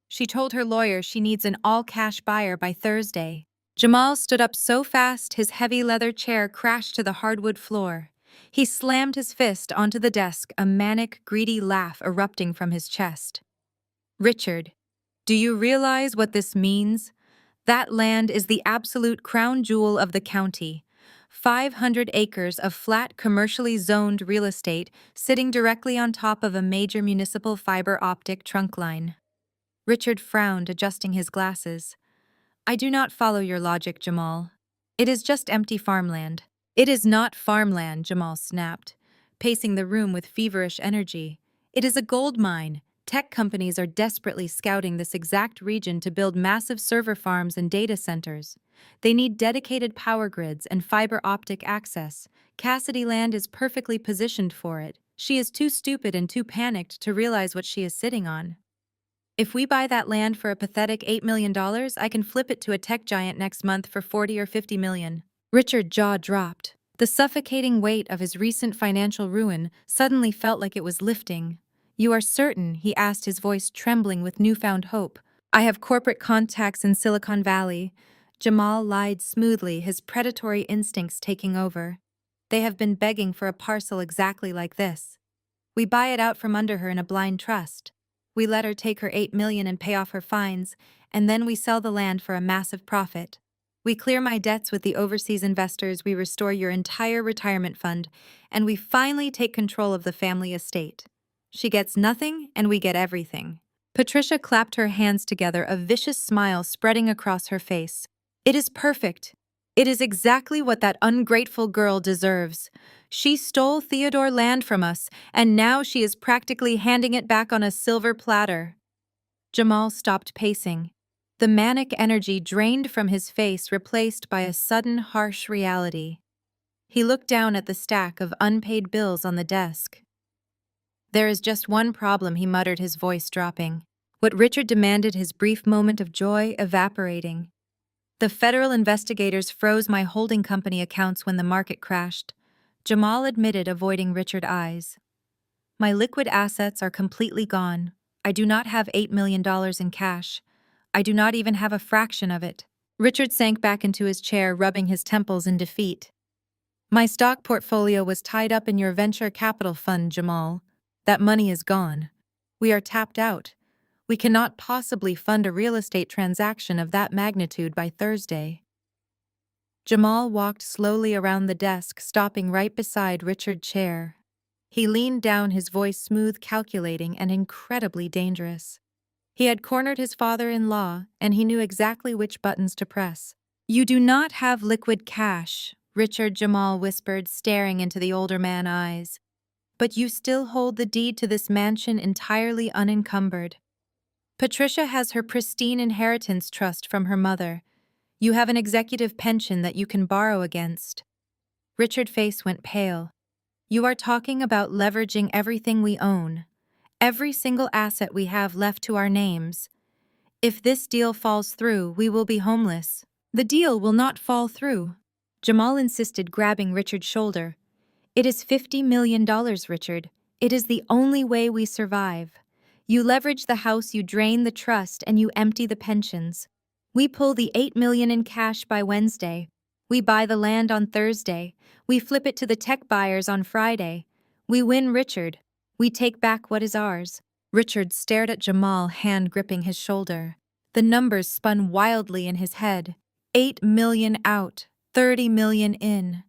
She told her lawyer she needs an all-cash buyer by Thursday. Jamal stood up so fast his heavy leather chair crashed to the hardwood floor. He slammed his fist onto the desk, a manic, greedy laugh erupting from his chest. "Richard, do you realize what this means? That land is the absolute crown jewel of the county. 500 acres of flat, commercially zoned real estate sitting directly on top of a major municipal fiber optic trunk line." Richard frowned, adjusting his glasses. "I do not follow your logic, Jamal. It is just empty farmland." "It is not farmland," Jamal snapped, pacing the room with feverish energy. "It is a gold mine. Tech companies are desperately scouting this exact region to build massive server farms and data centers. They need dedicated power grids and fiber optic access. Cassidy land is perfectly positioned for it. She is too stupid and too panicked to realize what she is sitting on. If we buy that land for a pathetic $8 million, I can flip it to a tech giant next month for 40 or 50 million. Richard's jaw dropped. The suffocating weight of his recent financial ruin suddenly felt like it was lifting. "You are certain?" he asked, his voice trembling with newfound hope. "I have corporate contacts in Silicon Valley." Jamal lied smoothly, his predatory instincts taking over. "They have been begging for a parcel exactly like this. We buy it out from under her in a blind trust. We let her take her $8 million and pay off her fines, and then we sell the land for a massive profit. We clear my debts with the overseas investors, we restore your entire retirement fund, and we finally take control of the family estate. She gets nothing, and we get everything." Patricia clapped her hands together, a vicious smile spreading across her face. "It is perfect. It is exactly what that ungrateful girl deserves. She stole Theodore land from us, and now she is practically handing it back on a silver platter." Jamal stopped pacing. The manic energy drained from his face, replaced by a sudden harsh reality. He looked down at the stack of unpaid bills on the desk. "There is just one problem," he muttered, his voice dropping. What Richard demanded, his brief moment of joy evaporating. "The federal investigators froze my holding company accounts when the market crashed." Jamal admitted, avoiding Richard's eyes. "My liquid assets are completely gone. I do not have $8 million in cash. I do not even have a fraction of it." Richard sank back into his chair, rubbing his temples in defeat. "My stock portfolio was tied up in your venture capital fund, Jamal. That money is gone. We are tapped out. We cannot possibly fund a real estate transaction of that magnitude by Thursday." Jamal walked slowly around the desk, stopping right beside Richard's chair. He leaned down, his voice smooth, calculating, and incredibly dangerous. He had cornered his father-in-law, and he knew exactly which buttons to press. "You do not have liquid cash," Richard, Jamal whispered, staring into the older man's eyes. "But you still hold the deed to this mansion entirely unencumbered. Patricia has her pristine inheritance trust from her mother. You have an executive pension that you can borrow against." Richard's face went pale. "You are talking about leveraging everything we own, every single asset we have left to our names. If this deal falls through, we will be homeless. The deal will not fall through. Jamal insisted, grabbing Richard's shoulder. It is $50 million, Richard. It is the only way we survive. You leverage the house, you drain the trust, and you empty the pensions. We pull the $8 million in cash by Wednesday. We buy the land on Thursday. We flip it to the tech buyers on Friday. We win, Richard. We take back what is ours. Richard stared at Jamal, hand gripping his shoulder. The numbers spun wildly in his head. 8 million out, 30 million in.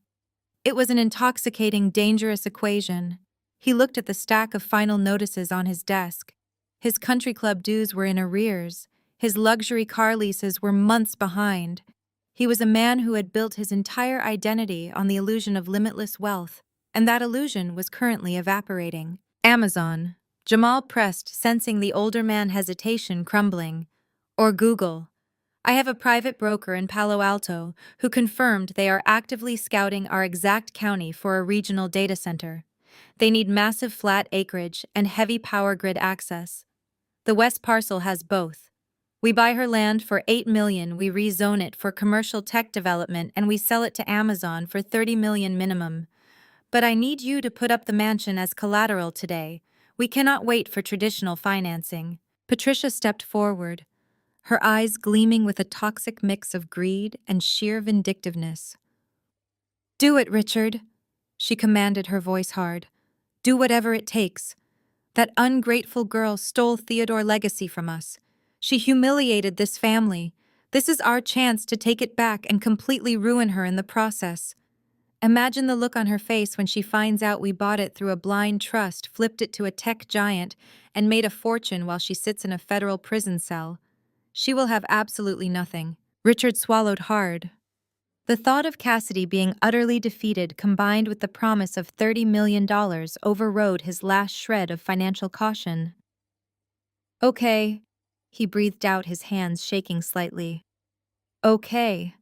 It was an intoxicating, dangerous equation. He looked at the stack of final notices on his desk. His country club dues were in arrears. His luxury car leases were months behind. He was a man who had built his entire identity on the illusion of limitless wealth, and that illusion was currently evaporating. Amazon. Jamal pressed, sensing the older man hesitation crumbling. Or Google. I have a private broker in Palo Alto who confirmed they are actively scouting our exact county for a regional data center. They need massive flat acreage and heavy power grid access. The west parcel has both. We buy her land for $8 million, we rezone it for commercial tech development, and we sell it to Amazon for $30 million minimum. But I need you to put up the mansion as collateral today. We cannot wait for traditional financing. Patricia stepped forward, her eyes gleaming with a toxic mix of greed and sheer vindictiveness. Do it, Richard, she commanded, her voice hard. Do whatever it takes. That ungrateful girl stole Theodore's legacy from us. She humiliated this family. This is our chance to take it back and completely ruin her in the process. Imagine the look on her face when she finds out we bought it through a blind trust, flipped it to a tech giant, and made a fortune while she sits in a federal prison cell. She will have absolutely nothing. Richard swallowed hard. The thought of Cassidy being utterly defeated, combined with the promise of $30 million, overrode his last shred of financial caution. Okay, he breathed out, his hands shaking slightly. Okay.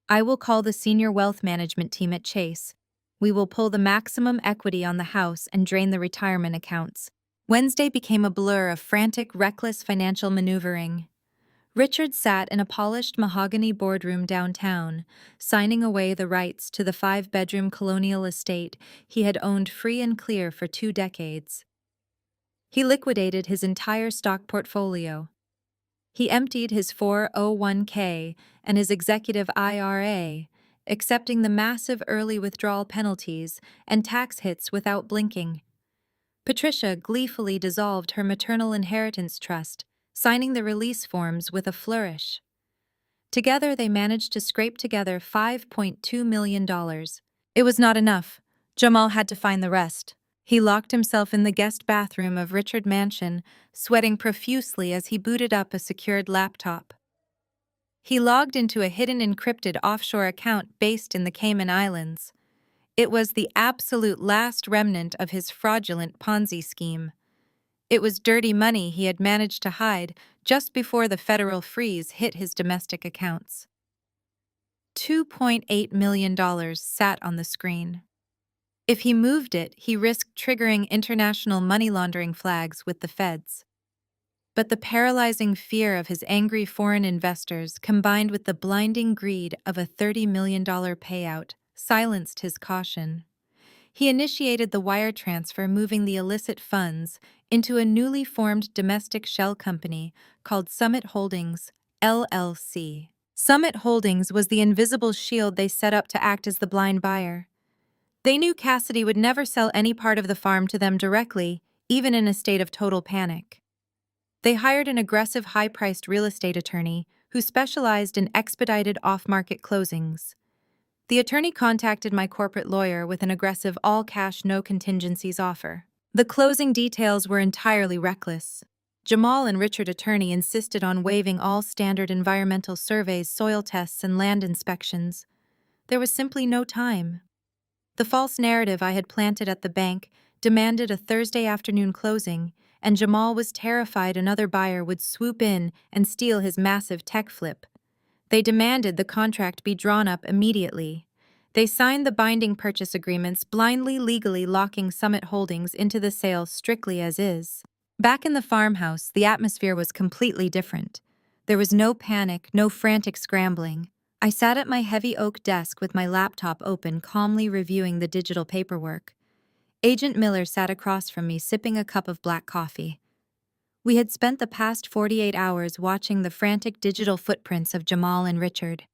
I will call the senior wealth management team at Chase. We will pull the maximum equity on the house and drain the retirement accounts. Wednesday became a blur of frantic, reckless financial maneuvering. Richard sat in a polished mahogany boardroom downtown, signing away the rights to the 5-bedroom colonial estate he had owned free and clear for 2 decades. He liquidated his entire stock portfolio. He emptied his 401k and his executive IRA, accepting the massive early withdrawal penalties and tax hits without blinking. Patricia gleefully dissolved her maternal inheritance trust, signing the release forms with a flourish. Together, they managed to scrape together $5.2 million. It was not enough. Jamal had to find the rest. He locked himself in the guest bathroom of Richard Mansion, sweating profusely as he booted up a secured laptop. He logged into a hidden encrypted offshore account based in the Cayman Islands. It was the absolute last remnant of his fraudulent Ponzi scheme. It was dirty money he had managed to hide just before the federal freeze hit his domestic accounts. $2.8 million sat on the screen. If he moved it, he risked triggering international money laundering flags with the feds. But the paralyzing fear of his angry foreign investors, combined with the blinding greed of a $30 million payout, silenced his caution. He initiated the wire transfer, moving the illicit funds into a newly formed domestic shell company called Summit Holdings, LLC. Summit Holdings was the invisible shield they set up to act as the blind buyer. They knew Cassidy would never sell any part of the farm to them directly, even in a state of total panic. They hired an aggressive, high-priced real estate attorney who specialized in expedited off-market closings. The attorney contacted my corporate lawyer with an aggressive all-cash, no-contingencies offer. The closing details were entirely reckless. Jamal and Richard attorney insisted on waiving all standard environmental surveys, soil tests, and land inspections. There was simply no time. The false narrative I had planted at the bank demanded a Thursday afternoon closing, and Jamal was terrified another buyer would swoop in and steal his massive tech flip. They demanded the contract be drawn up immediately. They signed the binding purchase agreements, blindly legally locking Summit Holdings into the sale strictly as is. Back in the farmhouse, the atmosphere was completely different. There was no panic, no frantic scrambling. I sat at my heavy oak desk with my laptop open, calmly reviewing the digital paperwork. Agent Miller sat across from me, sipping a cup of black coffee. We had spent the past 48 hours watching the frantic digital footprints of Jamal and Richard.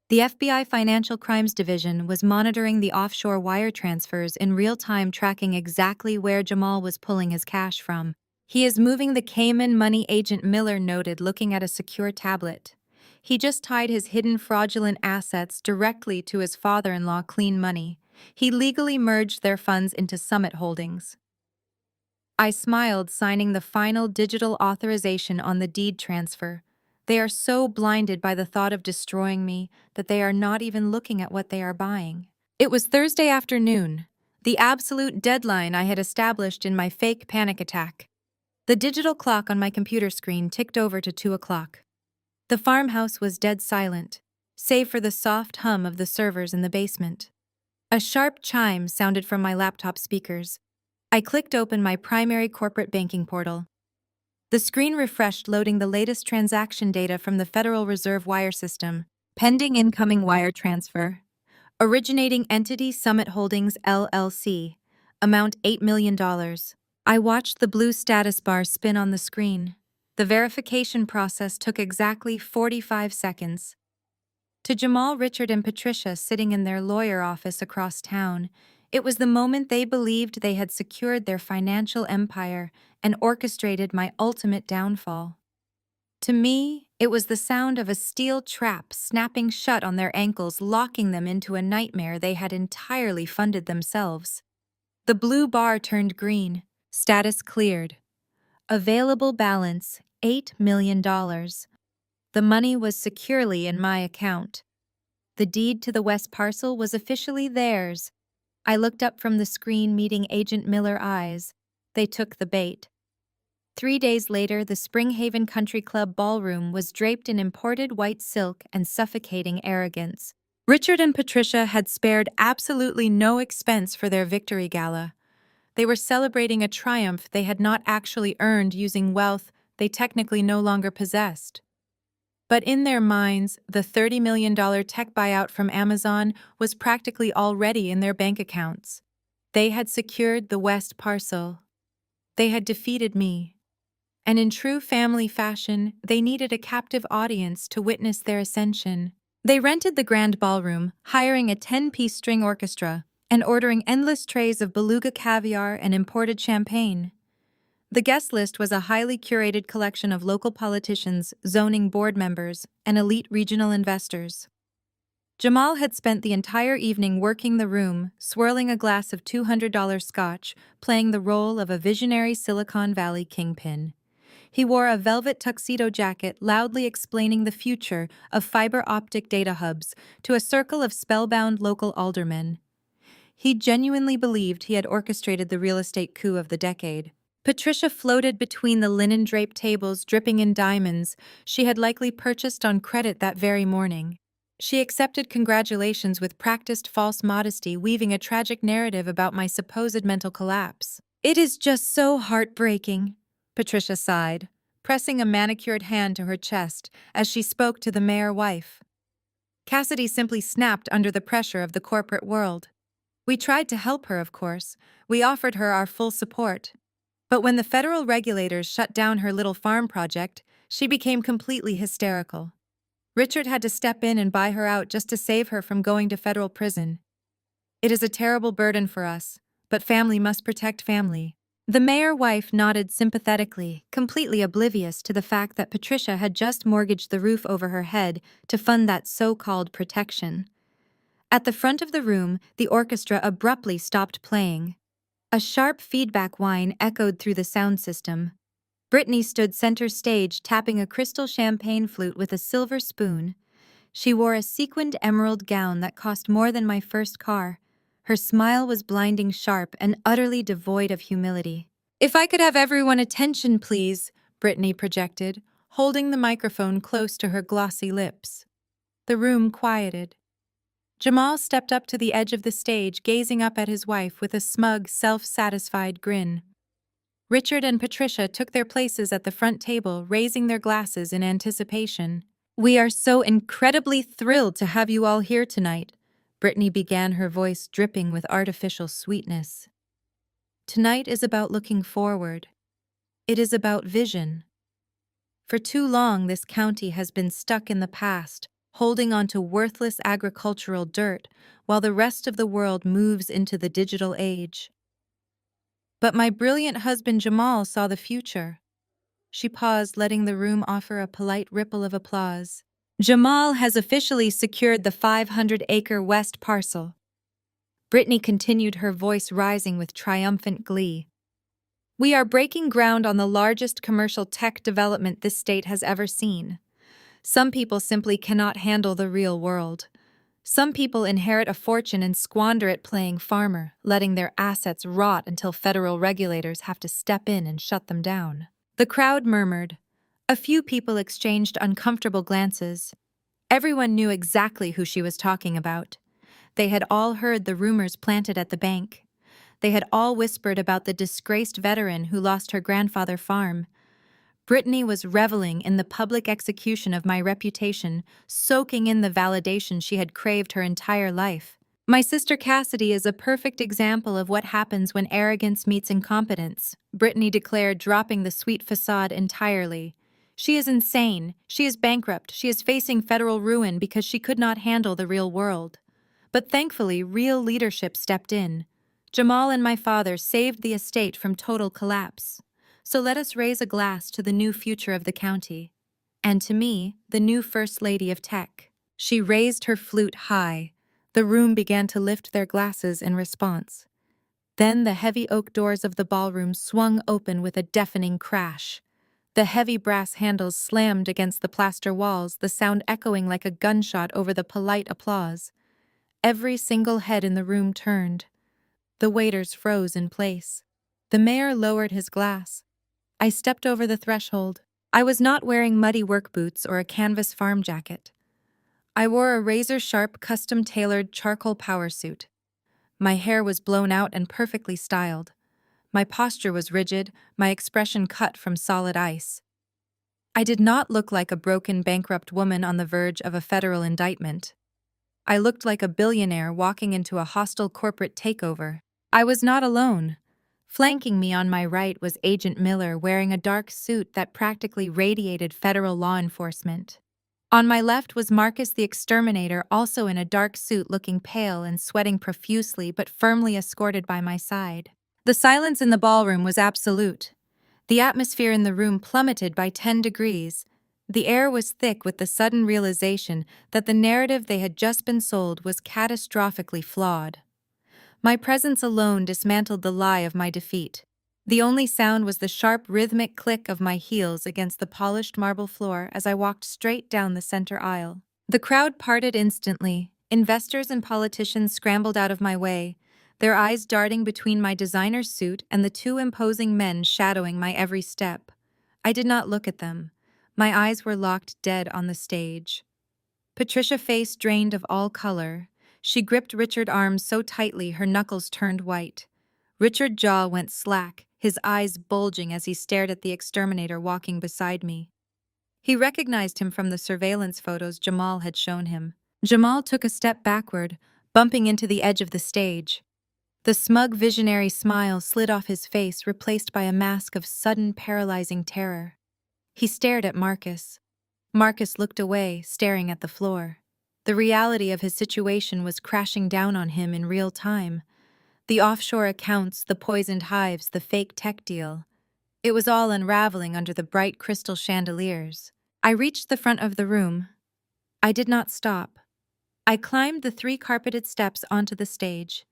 The FBI Financial Crimes Division was monitoring the offshore wire transfers in real time, tracking exactly where Jamal was pulling his cash from. "He is moving the Cayman money," Agent Miller noted, looking at a secure tablet. "He just tied his hidden fraudulent assets directly to his father-in-law Clean Money. He legally merged their funds into Summit Holdings." I smiled, signing the final digital authorization on the deed transfer. They are so blinded by the thought of destroying me that they are not even looking at what they are buying. It was Thursday afternoon, the absolute deadline I had established in my fake panic attack. The digital clock on my computer screen ticked over to 2 o'clock. The farmhouse was dead silent, save for the soft hum of the servers in the basement. A sharp chime sounded from my laptop speakers. I clicked open my primary corporate banking portal. The screen refreshed, loading the latest transaction data from the Federal Reserve wire system. Pending incoming wire transfer. Originating entity Summit Holdings LLC. Amount $8 million. I watched the blue status bar spin on the screen. The verification process took exactly 45 seconds. To Jamal, Richard, and Patricia sitting in their lawyer office across town, it was the moment they believed they had secured their financial empire and orchestrated my ultimate downfall. To me, it was the sound of a steel trap snapping shut on their ankles, locking them into a nightmare they had entirely funded themselves. The blue bar turned green. Status cleared. Available balance, $8 million. The money was securely in my account. The deed to the West parcel was officially theirs. I looked up from the screen, meeting Agent Miller eyes. They took the bait. 3 days later, the Springhaven Country Club ballroom was draped in imported white silk and suffocating arrogance. Richard and Patricia had spared absolutely no expense for their victory gala. They were celebrating a triumph they had not actually earned using wealth they technically no longer possessed. But in their minds, the $30 million tech buyout from Amazon was practically already in their bank accounts. They had secured the West parcel. They had defeated me. And in true family fashion, they needed a captive audience to witness their ascension. They rented the grand ballroom, hiring a 10-piece string orchestra, and ordering endless trays of beluga caviar and imported champagne. The guest list was a highly curated collection of local politicians, zoning board members, and elite regional investors. Jamal had spent the entire evening working the room, swirling a glass of $200 scotch, playing the role of a visionary Silicon Valley kingpin. He wore a velvet tuxedo jacket, loudly explaining the future of fiber optic data hubs to a circle of spellbound local aldermen. He genuinely believed he had orchestrated the real estate coup of the decade. Patricia floated between the linen-draped tables, dripping in diamonds she had likely purchased on credit that very morning. She accepted congratulations with practiced false modesty, weaving a tragic narrative about my supposed mental collapse. "It is just so heartbreaking," Patricia sighed, pressing a manicured hand to her chest as she spoke to the mayor wife. Cassidy simply snapped under the pressure of the corporate world. We tried to help her, of course. We offered her our full support. But when the federal regulators shut down her little farm project, she became completely hysterical. Richard had to step in and buy her out just to save her from going to federal prison. It is a terrible burden for us, but family must protect family. The mayor wife nodded sympathetically, completely oblivious to the fact that Patricia had just mortgaged the roof over her head to fund that so-called protection. At the front of the room, the orchestra abruptly stopped playing. A sharp feedback whine echoed through the sound system. Brittany stood center stage, tapping a crystal champagne flute with a silver spoon. She wore a sequined emerald gown that cost more than my first car. Her smile was blinding sharp and utterly devoid of humility. "If I could have everyone attention, please," Brittany projected, holding the microphone close to her glossy lips. The room quieted. Jamal stepped up to the edge of the stage, gazing up at his wife with a smug, self-satisfied grin. Richard and Patricia took their places at the front table, raising their glasses in anticipation. "We are so incredibly thrilled to have you all here tonight," Brittany began, her voice dripping with artificial sweetness. "Tonight is about looking forward. It is about vision. For too long, this county has been stuck in the past, holding on to worthless agricultural dirt while the rest of the world moves into the digital age. But my brilliant husband Jamal saw the future." She paused, letting the room offer a polite ripple of applause. "Jamal has officially secured the 500-acre west parcel." Brittany continued, her voice rising with triumphant glee. "We are breaking ground on the largest commercial tech development this state has ever seen. Some people simply cannot handle the real world. Some people inherit a fortune and squander it playing farmer, letting their assets rot until federal regulators have to step in and shut them down." The crowd murmured. A few people exchanged uncomfortable glances. Everyone knew exactly who she was talking about. They had all heard the rumors planted at the bank. They had all whispered about the disgraced veteran who lost her grandfather farm. Brittany was reveling in the public execution of my reputation, soaking in the validation she had craved her entire life. "My sister Cassidy is a perfect example of what happens when arrogance meets incompetence," Brittany declared, dropping the sweet facade entirely. "She is insane. She is bankrupt. She is facing federal ruin because she could not handle the real world. But thankfully, real leadership stepped in. Jamal and my father saved the estate from total collapse. So let us raise a glass to the new future of the county. And to me, the new First Lady of Tech." She raised her flute high. The room began to lift their glasses in response. Then the heavy oak doors of the ballroom swung open with a deafening crash. The heavy brass handles slammed against the plaster walls, the sound echoing like a gunshot over the polite applause. Every single head in the room turned. The waiters froze in place. The mayor lowered his glass. I stepped over the threshold. I was not wearing muddy work boots or a canvas farm jacket. I wore a razor-sharp, custom-tailored charcoal power suit. My hair was blown out and perfectly styled. My posture was rigid, my expression cut from solid ice. I did not look like a broken, bankrupt woman on the verge of a federal indictment. I looked like a billionaire walking into a hostile corporate takeover. I was not alone. Flanking me on my right was Agent Miller, wearing a dark suit that practically radiated federal law enforcement. On my left was Marcus the Exterminator, also in a dark suit, looking pale and sweating profusely but firmly escorted by my side. The silence in the ballroom was absolute. The atmosphere in the room plummeted by 10 degrees. The air was thick with the sudden realization that the narrative they had just been sold was catastrophically flawed. My presence alone dismantled the lie of my defeat. The only sound was the sharp, rhythmic click of my heels against the polished marble floor as I walked straight down the center aisle. The crowd parted instantly. Investors and politicians scrambled out of my way, their eyes darting between my designer suit and the two imposing men shadowing my every step. I did not look at them. My eyes were locked dead on the stage. Patricia's face drained of all color. She gripped Richard's arms so tightly her knuckles turned white. Richard's jaw went slack, his eyes bulging as he stared at the exterminator walking beside me. He recognized him from the surveillance photos Jamal had shown him. Jamal took a step backward, bumping into the edge of the stage. The smug, visionary smile slid off his face, replaced by a mask of sudden, paralyzing terror. He stared at Marcus. Marcus looked away, staring at the floor. The reality of his situation was crashing down on him in real time. The offshore accounts, the poisoned hives, the fake tech deal. It was all unraveling under the bright crystal chandeliers. I reached the front of the room. I did not stop. I climbed the 3 carpeted steps onto the stage.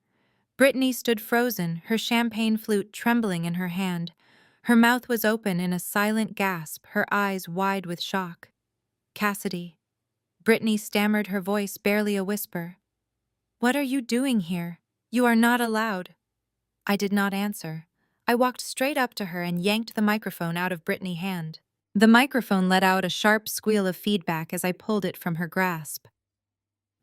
Brittany stood frozen, her champagne flute trembling in her hand. Her mouth was open in a silent gasp, her eyes wide with shock. "Cassidy." Brittany stammered, her voice barely a whisper. "What are you doing here? You are not allowed." I did not answer. I walked straight up to her and yanked the microphone out of Brittany's hand. The microphone let out a sharp squeal of feedback as I pulled it from her grasp.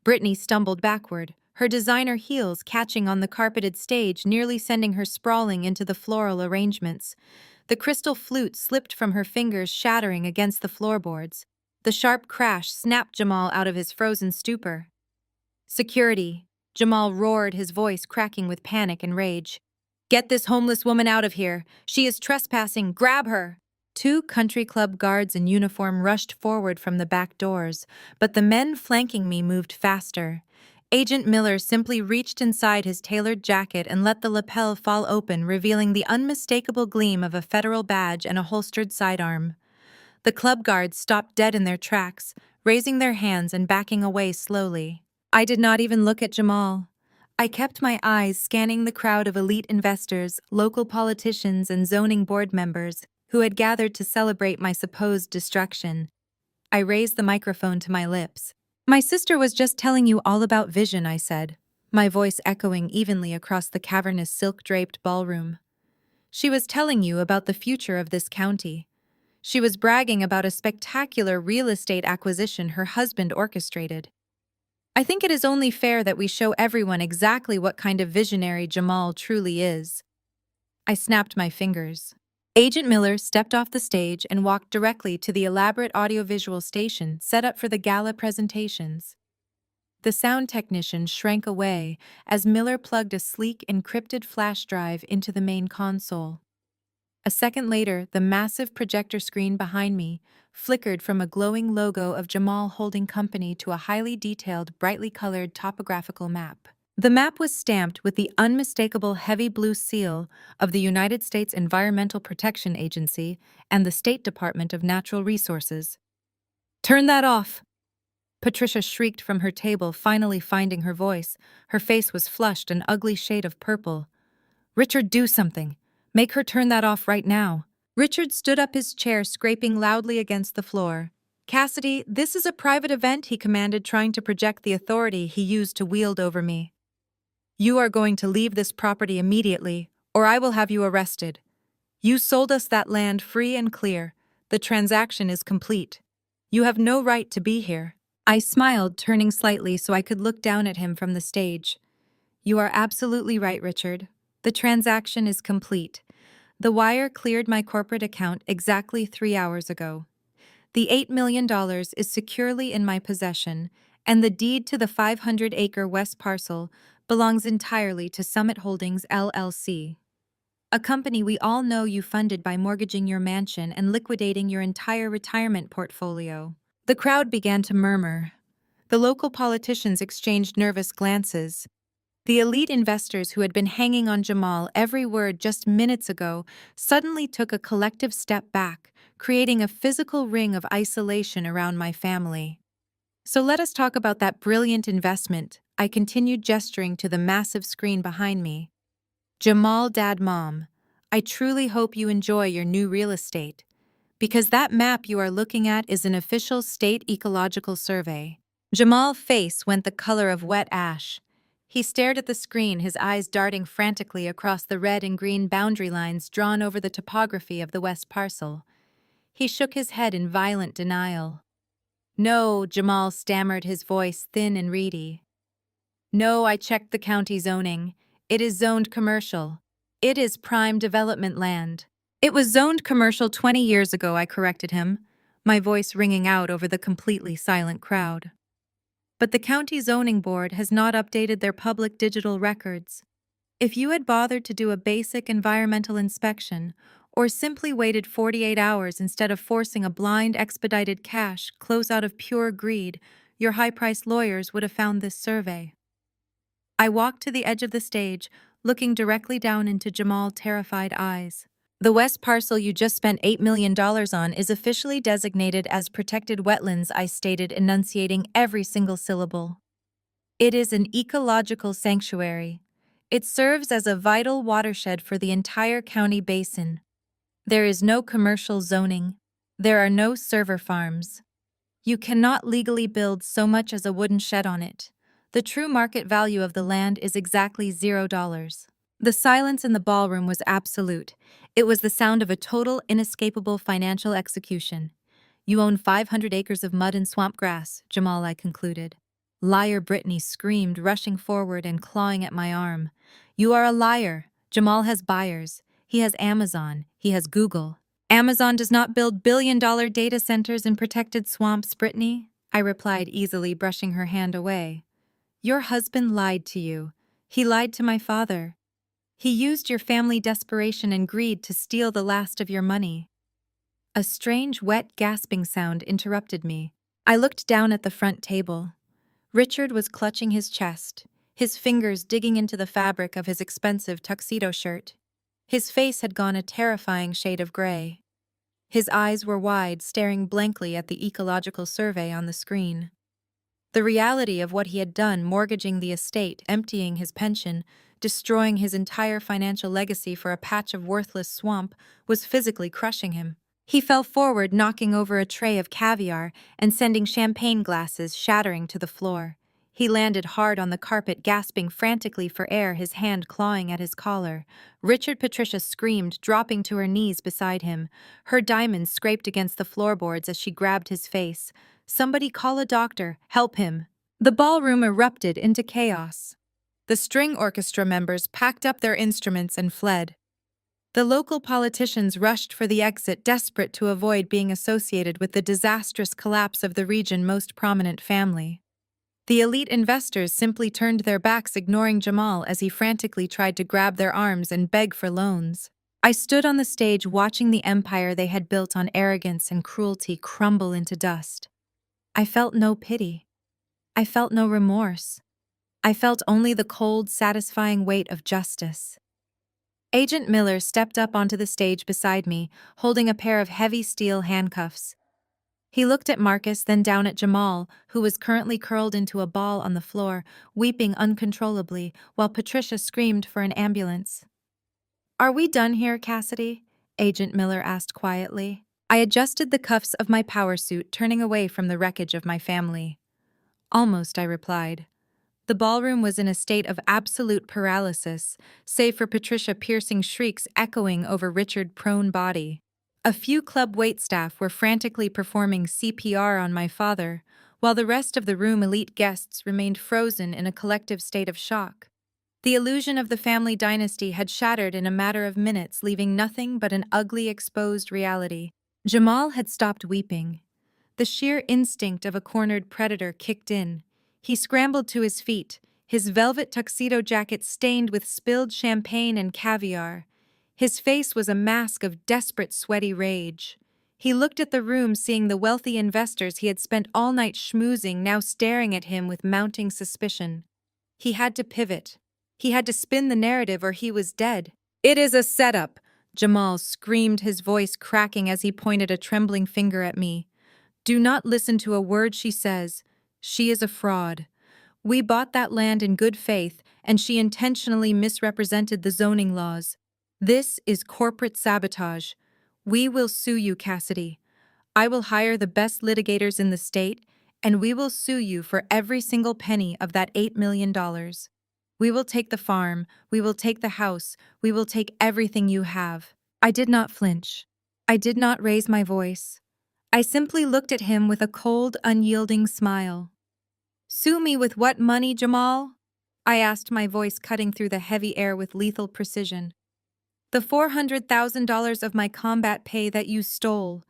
Brittany stumbled backward, her designer heels catching on the carpeted stage, nearly sending her sprawling into the floral arrangements. The crystal flute slipped from her fingers, shattering against the floorboards. The sharp crash snapped Jamal out of his frozen stupor. "Security!" Jamal roared, his voice cracking with panic and rage. "Get this homeless woman out of here! She is trespassing! Grab her!" Two country club guards in uniform rushed forward from the back doors, but the men flanking me moved faster. Agent Miller simply reached inside his tailored jacket and let the lapel fall open, revealing the unmistakable gleam of a federal badge and a holstered sidearm. The club guards stopped dead in their tracks, raising their hands and backing away slowly. I did not even look at Jamal. I kept my eyes scanning the crowd of elite investors, local politicians, and zoning board members who had gathered to celebrate my supposed destruction. I raised the microphone to my lips. "My sister was just telling you all about vision," I said, my voice echoing evenly across the cavernous silk-draped ballroom. "She was telling you about the future of this county. She was bragging about a spectacular real estate acquisition her husband orchestrated. I think it is only fair that we show everyone exactly what kind of visionary Jamal truly is." I snapped my fingers. Agent Miller stepped off the stage and walked directly to the elaborate audiovisual station set up for the gala presentations. The sound technician shrank away as Miller plugged a sleek encrypted flash drive into the main console. A second later, the massive projector screen behind me flickered from a glowing logo of Jamal Holding Company to a highly detailed, brightly colored topographical map. The map was stamped with the unmistakable heavy blue seal of the United States Environmental Protection Agency and the State Department of Natural Resources. "Turn that off!" Patricia shrieked from her table, finally finding her voice. Her face was flushed, an ugly shade of purple. "Richard, do something! Make her turn that off right now!" Richard stood up, his chair scraping loudly against the floor. "Cassidy, this is a private event," he commanded, trying to project the authority he used to wield over me. "You are going to leave this property immediately, or I will have you arrested. You sold us that land free and clear. The transaction is complete. You have no right to be here." I smiled, turning slightly so I could look down at him from the stage. "You are absolutely right, Richard. The transaction is complete. The wire cleared my corporate account exactly 3 hours ago. The $8 million is securely in my possession, and the deed to the 500-acre west parcel belongs entirely to Summit Holdings, LLC, a company we all know you funded by mortgaging your mansion and liquidating your entire retirement portfolio." The crowd began to murmur. The local politicians exchanged nervous glances. The elite investors who had been hanging on Jamal every word just minutes ago suddenly took a collective step back, creating a physical ring of isolation around my family. "So let us talk about that brilliant investment," I continued, gesturing to the massive screen behind me. "Jamal, Dad, Mom, I truly hope you enjoy your new real estate, because that map you are looking at is an official state ecological survey." Jamal's face went the color of wet ash. He stared at the screen, his eyes darting frantically across the red and green boundary lines drawn over the topography of the west parcel. He shook his head in violent denial. "No," Jamal stammered, his voice thin and reedy. "No, I checked the county zoning. It is zoned commercial. It is prime development land." "It was zoned commercial 20 years ago," I corrected him, my voice ringing out over the completely silent crowd. "But the county zoning board has not updated their public digital records. If you had bothered to do a basic environmental inspection, or simply waited 48 hours instead of forcing a blind expedited cash close out of pure greed, your high-priced lawyers would have found this survey." I walked to the edge of the stage, looking directly down into Jamal's terrified eyes. "The west parcel you just spent $8 million on is officially designated as protected wetlands," I stated, enunciating every single syllable. "It is an ecological sanctuary. It serves as a vital watershed for the entire county basin. There is no commercial zoning. There are no server farms. You cannot legally build so much as a wooden shed on it. The true market value of the land is exactly $0. The silence in the ballroom was absolute. It was the sound of a total, inescapable financial execution. "You own 500 acres of mud and swamp grass," Jamal, I concluded. Liar, Brittany screamed, rushing forward and clawing at my arm. You are a liar. Jamal has buyers. He has Amazon. He has Google. Amazon does not build billion-dollar data centers in protected swamps, Brittany, I replied easily, brushing her hand away. Your husband lied to you. He lied to my father. He used your family desperation and greed to steal the last of your money. A strange, wet, gasping sound interrupted me. I looked down at the front table. Richard was clutching his chest, his fingers digging into the fabric of his expensive tuxedo shirt. His face had gone a terrifying shade of gray. His eyes were wide, staring blankly at the ecological survey on the screen. The reality of what he had done, mortgaging the estate, emptying his pension, destroying his entire financial legacy for a patch of worthless swamp, was physically crushing him. He fell forward, knocking over a tray of caviar and sending champagne glasses shattering to the floor. He landed hard on the carpet, gasping frantically for air, his hand clawing at his collar. Patricia screamed, dropping to her knees beside him. Her diamonds scraped against the floorboards as she grabbed his face. Somebody call a doctor, help him. The ballroom erupted into chaos. The string orchestra members packed up their instruments and fled. The local politicians rushed for the exit, desperate to avoid being associated with the disastrous collapse of the region's most prominent family. The elite investors simply turned their backs, ignoring Jamal as he frantically tried to grab their arms and beg for loans. I stood on the stage watching the empire they had built on arrogance and cruelty crumble into dust. I felt no pity. I felt no remorse. I felt only the cold, satisfying weight of justice. Agent Miller stepped up onto the stage beside me, holding a pair of heavy steel handcuffs. He looked at Marcus, then down at Jamal, who was currently curled into a ball on the floor, weeping uncontrollably, while Patricia screamed for an ambulance. Are we done here, Cassidy? Agent Miller asked quietly. I adjusted the cuffs of my power suit, turning away from the wreckage of my family. Almost, I replied. The ballroom was in a state of absolute paralysis, save for Patricia piercing shrieks echoing over Richard's prone body. A few club waitstaff were frantically performing CPR on my father, while the rest of the room elite guests remained frozen in a collective state of shock. The illusion of the family dynasty had shattered in a matter of minutes, leaving nothing but an ugly, exposed reality. Jamal had stopped weeping. The sheer instinct of a cornered predator kicked in. He scrambled to his feet, his velvet tuxedo jacket stained with spilled champagne and caviar. His face was a mask of desperate, sweaty rage. He looked at the room, seeing the wealthy investors he had spent all night schmoozing now staring at him with mounting suspicion. He had to pivot. He had to spin the narrative or he was dead. It is a setup, Jamal screamed, his voice cracking as he pointed a trembling finger at me. Do not listen to a word she says. She is a fraud. We bought that land in good faith, and she intentionally misrepresented the zoning laws. This is corporate sabotage. We will sue you, Cassidy. I will hire the best litigators in the state, and we will sue you for every single penny of that $8 million. We will take the farm, we will take the house, we will take everything you have. I did not flinch. I did not raise my voice. I simply looked at him with a cold, unyielding smile. Sue me with what money, Jamal? I asked, my voice cutting through the heavy air with lethal precision. The $400,000 of my combat pay that you stole,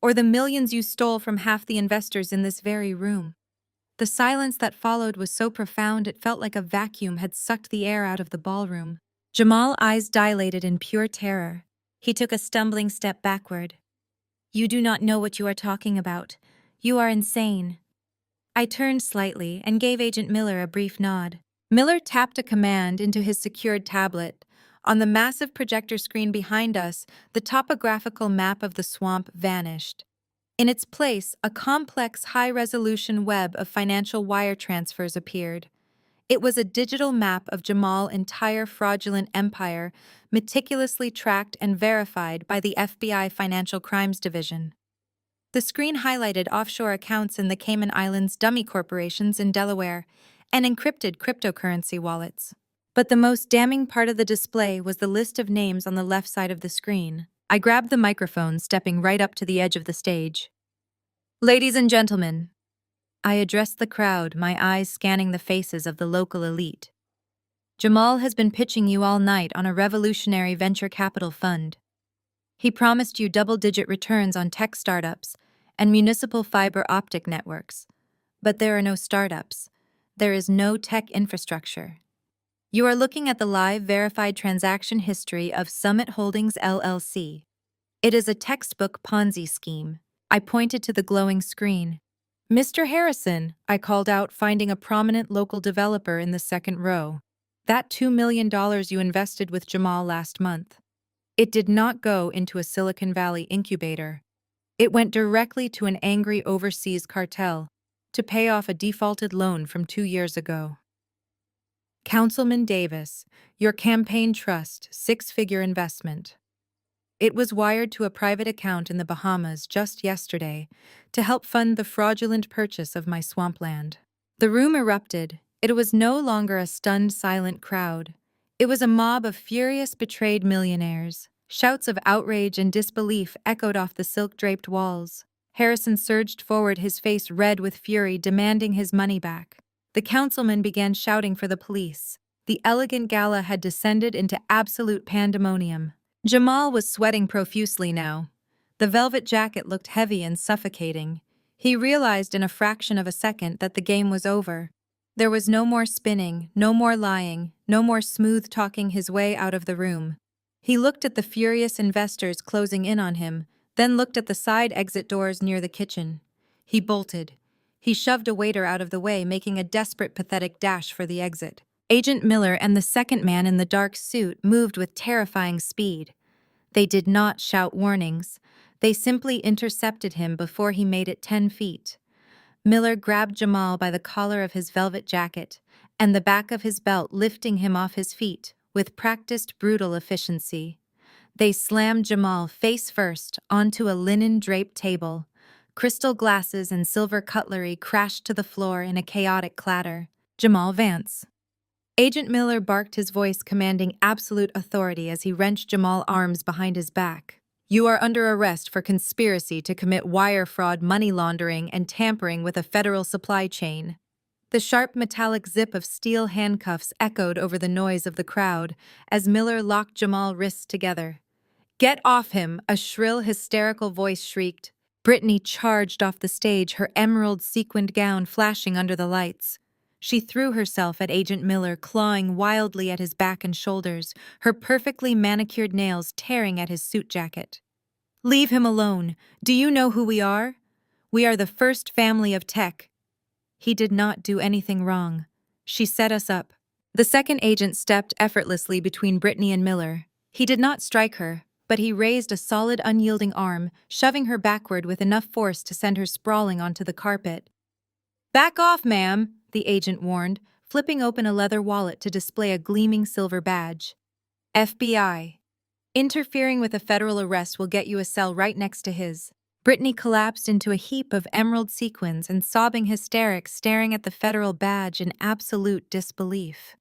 or the millions you stole from half the investors in this very room. The silence that followed was so profound it felt like a vacuum had sucked the air out of the ballroom. Jamal's eyes dilated in pure terror. He took a stumbling step backward. You do not know what you are talking about. You are insane. I turned slightly and gave Agent Miller a brief nod. Miller tapped a command into his secured tablet. On the massive projector screen behind us, the topographical map of the swamp vanished. In its place, a complex, high-resolution web of financial wire transfers appeared. It was a digital map of Jamal's entire fraudulent empire, meticulously tracked and verified by the FBI Financial Crimes Division. The screen highlighted offshore accounts in the Cayman Islands, dummy corporations in Delaware, and encrypted cryptocurrency wallets. But the most damning part of the display was the list of names on the left side of the screen. I grabbed the microphone, stepping right up to the edge of the stage. Ladies and gentlemen, I addressed the crowd, my eyes scanning the faces of the local elite. Jamal has been pitching you all night on a revolutionary venture capital fund. He promised you double-digit returns on tech startups and municipal fiber optic networks. But there are no startups. There is no tech infrastructure. You are looking at the live verified transaction history of Summit Holdings LLC. It is a textbook Ponzi scheme. I pointed to the glowing screen. Mr. Harrison, I called out, finding a prominent local developer in the second row. That $2 million you invested with Jamal last month. It did not go into a Silicon Valley incubator. It went directly to an angry overseas cartel to pay off a defaulted loan from 2 years ago. Councilman Davis, your campaign trust, 6-figure investment. It was wired to a private account in the Bahamas just yesterday to help fund the fraudulent purchase of my swampland. The room erupted. It was no longer a stunned, silent crowd. It was a mob of furious, betrayed millionaires. Shouts of outrage and disbelief echoed off the silk-draped walls. Harrison surged forward, his face red with fury, demanding his money back. The councilman began shouting for the police. The elegant gala had descended into absolute pandemonium. Jamal was sweating profusely now. The velvet jacket looked heavy and suffocating. He realized in a fraction of a second that the game was over. There was no more spinning, no more lying, no more smooth-talking his way out of the room. He looked at the furious investors closing in on him, then looked at the side exit doors near the kitchen. He bolted. He shoved a waiter out of the way, making a desperate, pathetic dash for the exit. Agent Miller and the second man in the dark suit moved with terrifying speed. They did not shout warnings. They simply intercepted him before he made it 10 feet. Miller grabbed Jamal by the collar of his velvet jacket and the back of his belt, lifting him off his feet with practiced, brutal efficiency. They slammed Jamal face first onto a linen-draped table. Crystal glasses and silver cutlery crashed to the floor in a chaotic clatter. Jamal Vance. Agent Miller barked, his voice commanding absolute authority as he wrenched Jamal's arms behind his back. You are under arrest for conspiracy to commit wire fraud, money laundering, and tampering with a federal supply chain. The sharp metallic zip of steel handcuffs echoed over the noise of the crowd as Miller locked Jamal's wrists together. Get off him, a shrill, hysterical voice shrieked. Brittany charged off the stage, her emerald sequined gown flashing under the lights. She threw herself at Agent Miller, clawing wildly at his back and shoulders, her perfectly manicured nails tearing at his suit jacket. Leave him alone. Do you know who we are? We are the first family of tech. He did not do anything wrong. She set us up. The second agent stepped effortlessly between Brittany and Miller. He did not strike her, but he raised a solid, unyielding arm, shoving her backward with enough force to send her sprawling onto the carpet. Back off, ma'am, the agent warned, flipping open a leather wallet to display a gleaming silver badge. FBI. Interfering with a federal arrest will get you a cell right next to his. Brittany collapsed into a heap of emerald sequins and sobbing hysterics, staring at the federal badge in absolute disbelief.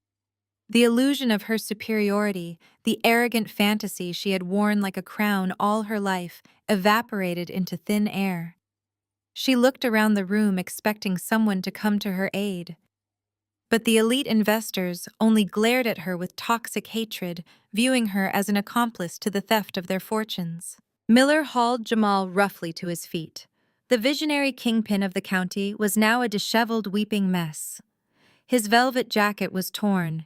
The illusion of her superiority, the arrogant fantasy she had worn like a crown all her life, evaporated into thin air. She looked around the room, expecting someone to come to her aid. But the elite investors only glared at her with toxic hatred, viewing her as an accomplice to the theft of their fortunes. Miller hauled Jamal roughly to his feet. The visionary kingpin of the county was now a disheveled, weeping mess. His velvet jacket was torn.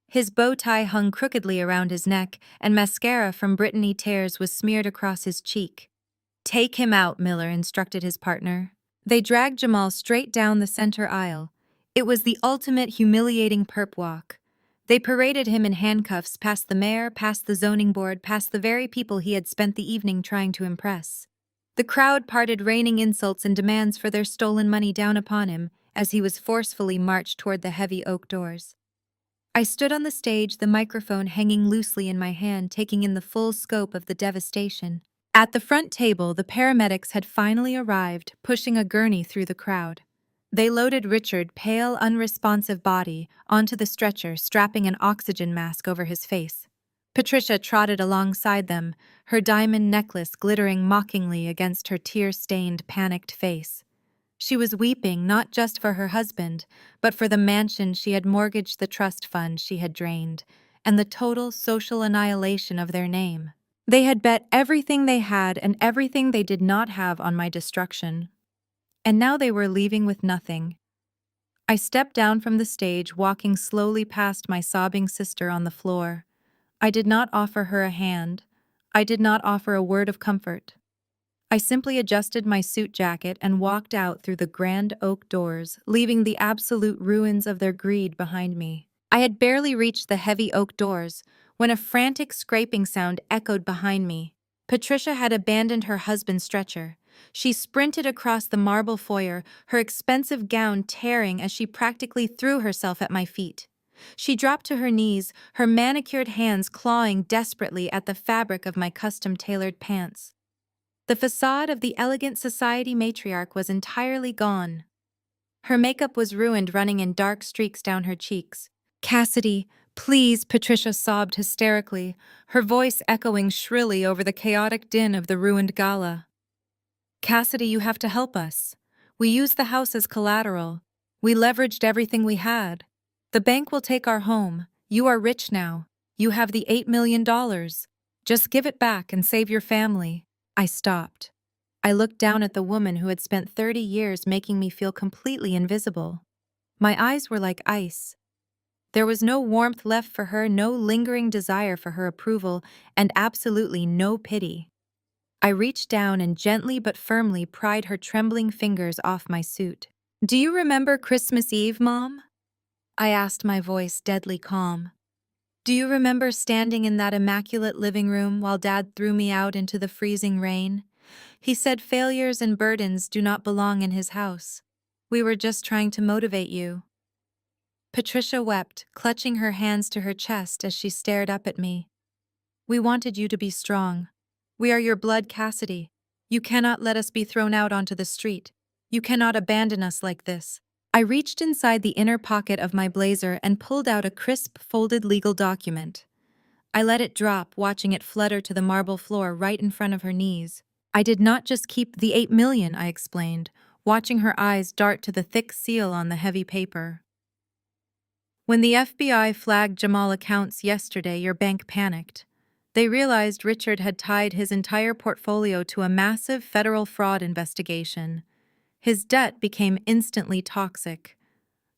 His bow tie hung crookedly around his neck, and mascara from Brittany tears was smeared across his cheek. Take him out, Miller instructed his partner. They dragged Jamal straight down the center aisle. It was the ultimate humiliating perp walk. They paraded him in handcuffs past the mayor, past the zoning board, past the very people he had spent the evening trying to impress. The crowd parted, raining insults and demands for their stolen money down upon him as he was forcefully marched toward the heavy oak doors. I stood on the stage, the microphone hanging loosely in my hand, taking in the full scope of the devastation. At the front table, the paramedics had finally arrived, pushing a gurney through the crowd. They loaded Richard's pale, unresponsive body onto the stretcher, strapping an oxygen mask over his face. Patricia trotted alongside them, her diamond necklace glittering mockingly against her tear-stained, panicked face. She was weeping not just for her husband, but for the mansion she had mortgaged, the trust fund she had drained, and the total social annihilation of their name. They had bet everything they had and everything they did not have on my destruction. And now they were leaving with nothing. I stepped down from the stage, walking slowly past my sobbing sister on the floor. I did not offer her a hand. I did not offer a word of comfort. I simply adjusted my suit jacket and walked out through the grand oak doors, leaving the absolute ruins of their greed behind me. I had barely reached the heavy oak doors when a frantic scraping sound echoed behind me. Patricia had abandoned her husband's stretcher. She sprinted across the marble foyer, her expensive gown tearing as she practically threw herself at my feet. She dropped to her knees, her manicured hands clawing desperately at the fabric of my custom-tailored pants. The facade of the elegant society matriarch was entirely gone. Her makeup was ruined, running in dark streaks down her cheeks. "Cassidy, please," Patricia sobbed hysterically, her voice echoing shrilly over the chaotic din of the ruined gala. "Cassidy, you have to help us. We used the house as collateral. We leveraged everything we had. The bank will take our home. You are rich now. You have the $8 million. Just give it back and save your family." I stopped. I looked down at the woman who had spent 30 years making me feel completely invisible. My eyes were like ice. There was no warmth left for her, no lingering desire for her approval, and absolutely no pity. I reached down and gently but firmly pried her trembling fingers off my suit. "Do you remember Christmas Eve, Mom?" I asked, my voice deadly calm. "Do you remember standing in that immaculate living room while Dad threw me out into the freezing rain? He said failures and burdens do not belong in his house. We were just trying to motivate you." Patricia wept, clutching her hands to her chest as she stared up at me. "We wanted you to be strong. We are your blood, Cassidy. You cannot let us be thrown out onto the street. You cannot abandon us like this." I reached inside the inner pocket of my blazer and pulled out a crisp, folded legal document. I let it drop, watching it flutter to the marble floor right in front of her knees. "I did not just keep the $8 million," I explained, watching her eyes dart to the thick seal on the heavy paper. "When the FBI flagged Jamal accounts yesterday, your bank panicked. They realized Richard had tied his entire portfolio to a massive federal fraud investigation. His debt became instantly toxic.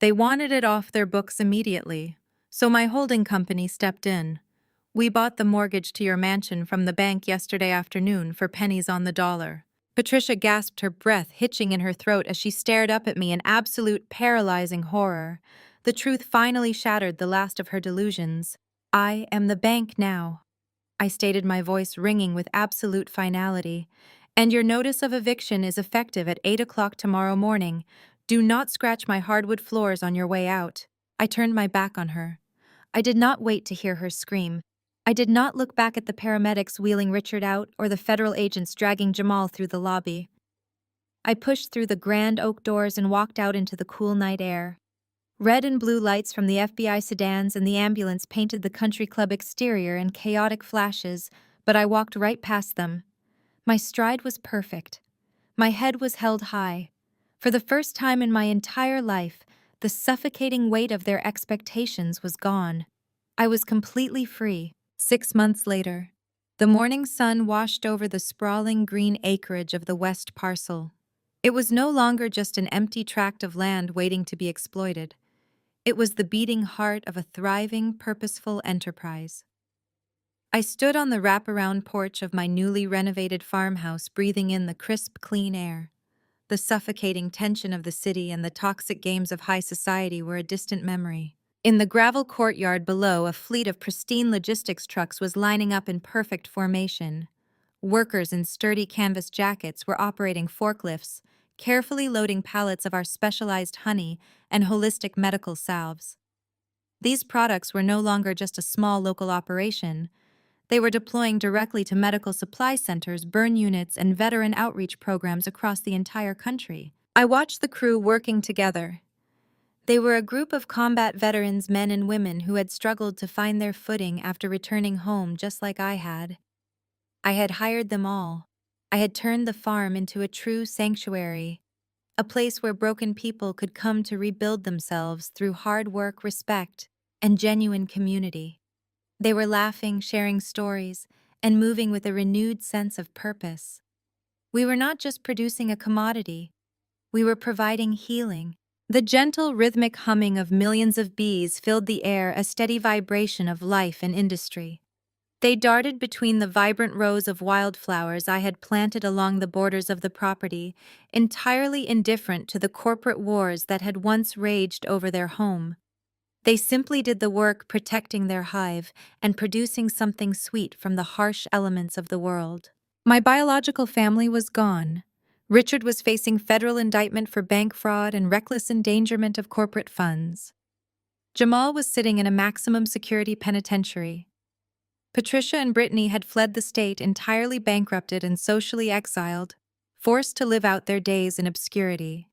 They wanted it off their books immediately, so my holding company stepped in. We bought the mortgage to your mansion from the bank yesterday afternoon for pennies on the dollar." Patricia gasped, her breath hitching in her throat as she stared up at me in absolute paralyzing horror. The truth finally shattered the last of her delusions. "I am the bank now," I stated, my voice ringing with absolute finality. "And your notice of eviction is effective at 8 o'clock tomorrow morning. Do not scratch my hardwood floors on your way out." I turned my back on her. I did not wait to hear her scream. I did not look back at the paramedics wheeling Richard out or the federal agents dragging Jamal through the lobby. I pushed through the grand oak doors and walked out into the cool night air. Red and blue lights from the FBI sedans and the ambulance painted the country club exterior in chaotic flashes, but I walked right past them. My stride was perfect. My head was held high. For the first time in my entire life, the suffocating weight of their expectations was gone. I was completely free. 6 months later, the morning sun washed over the sprawling green acreage of the west parcel. It was no longer just an empty tract of land waiting to be exploited. It was the beating heart of a thriving, purposeful enterprise. I stood on the wraparound porch of my newly renovated farmhouse, breathing in the crisp, clean air. The suffocating tension of the city and the toxic games of high society were a distant memory. In the gravel courtyard below, a fleet of pristine logistics trucks was lining up in perfect formation. Workers in sturdy canvas jackets were operating forklifts, carefully loading pallets of our specialized honey and holistic medical salves. These products were no longer just a small local operation. They were deploying directly to medical supply centers, burn units, and veteran outreach programs across the entire country. I watched the crew working together. They were a group of combat veterans, men and women who had struggled to find their footing after returning home just like I had. I had hired them all. I had turned the farm into a true sanctuary. a place where broken people could come to rebuild themselves through hard work, respect, and genuine community. They were laughing, sharing stories, and moving with a renewed sense of purpose. We were not just producing a commodity, we were providing healing. The gentle, rhythmic humming of millions of bees filled the air, a steady vibration of life and industry. They darted between the vibrant rows of wildflowers I had planted along the borders of the property, entirely indifferent to the corporate wars that had once raged over their home. They simply did the work protecting their hive and producing something sweet from the harsh elements of the world. My biological family was gone. Richard was facing federal indictment for bank fraud and reckless endangerment of corporate funds. Jamal was sitting in a maximum security penitentiary. Patricia and Brittany had fled the state, entirely bankrupted and socially exiled, forced to live out their days in obscurity.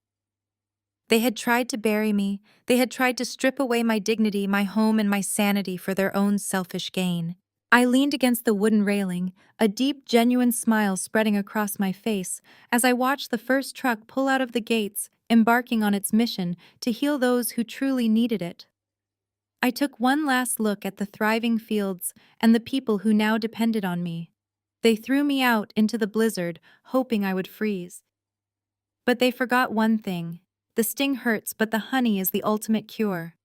They had tried to bury me. They had tried to strip away my dignity, my home, and my sanity for their own selfish gain. I leaned against the wooden railing, a deep, genuine smile spreading across my face as I watched the first truck pull out of the gates, embarking on its mission to heal those who truly needed it. I took one last look at the thriving fields and the people who now depended on me. They threw me out into the blizzard, hoping I would freeze. But they forgot one thing. The sting hurts, but the honey is the ultimate cure.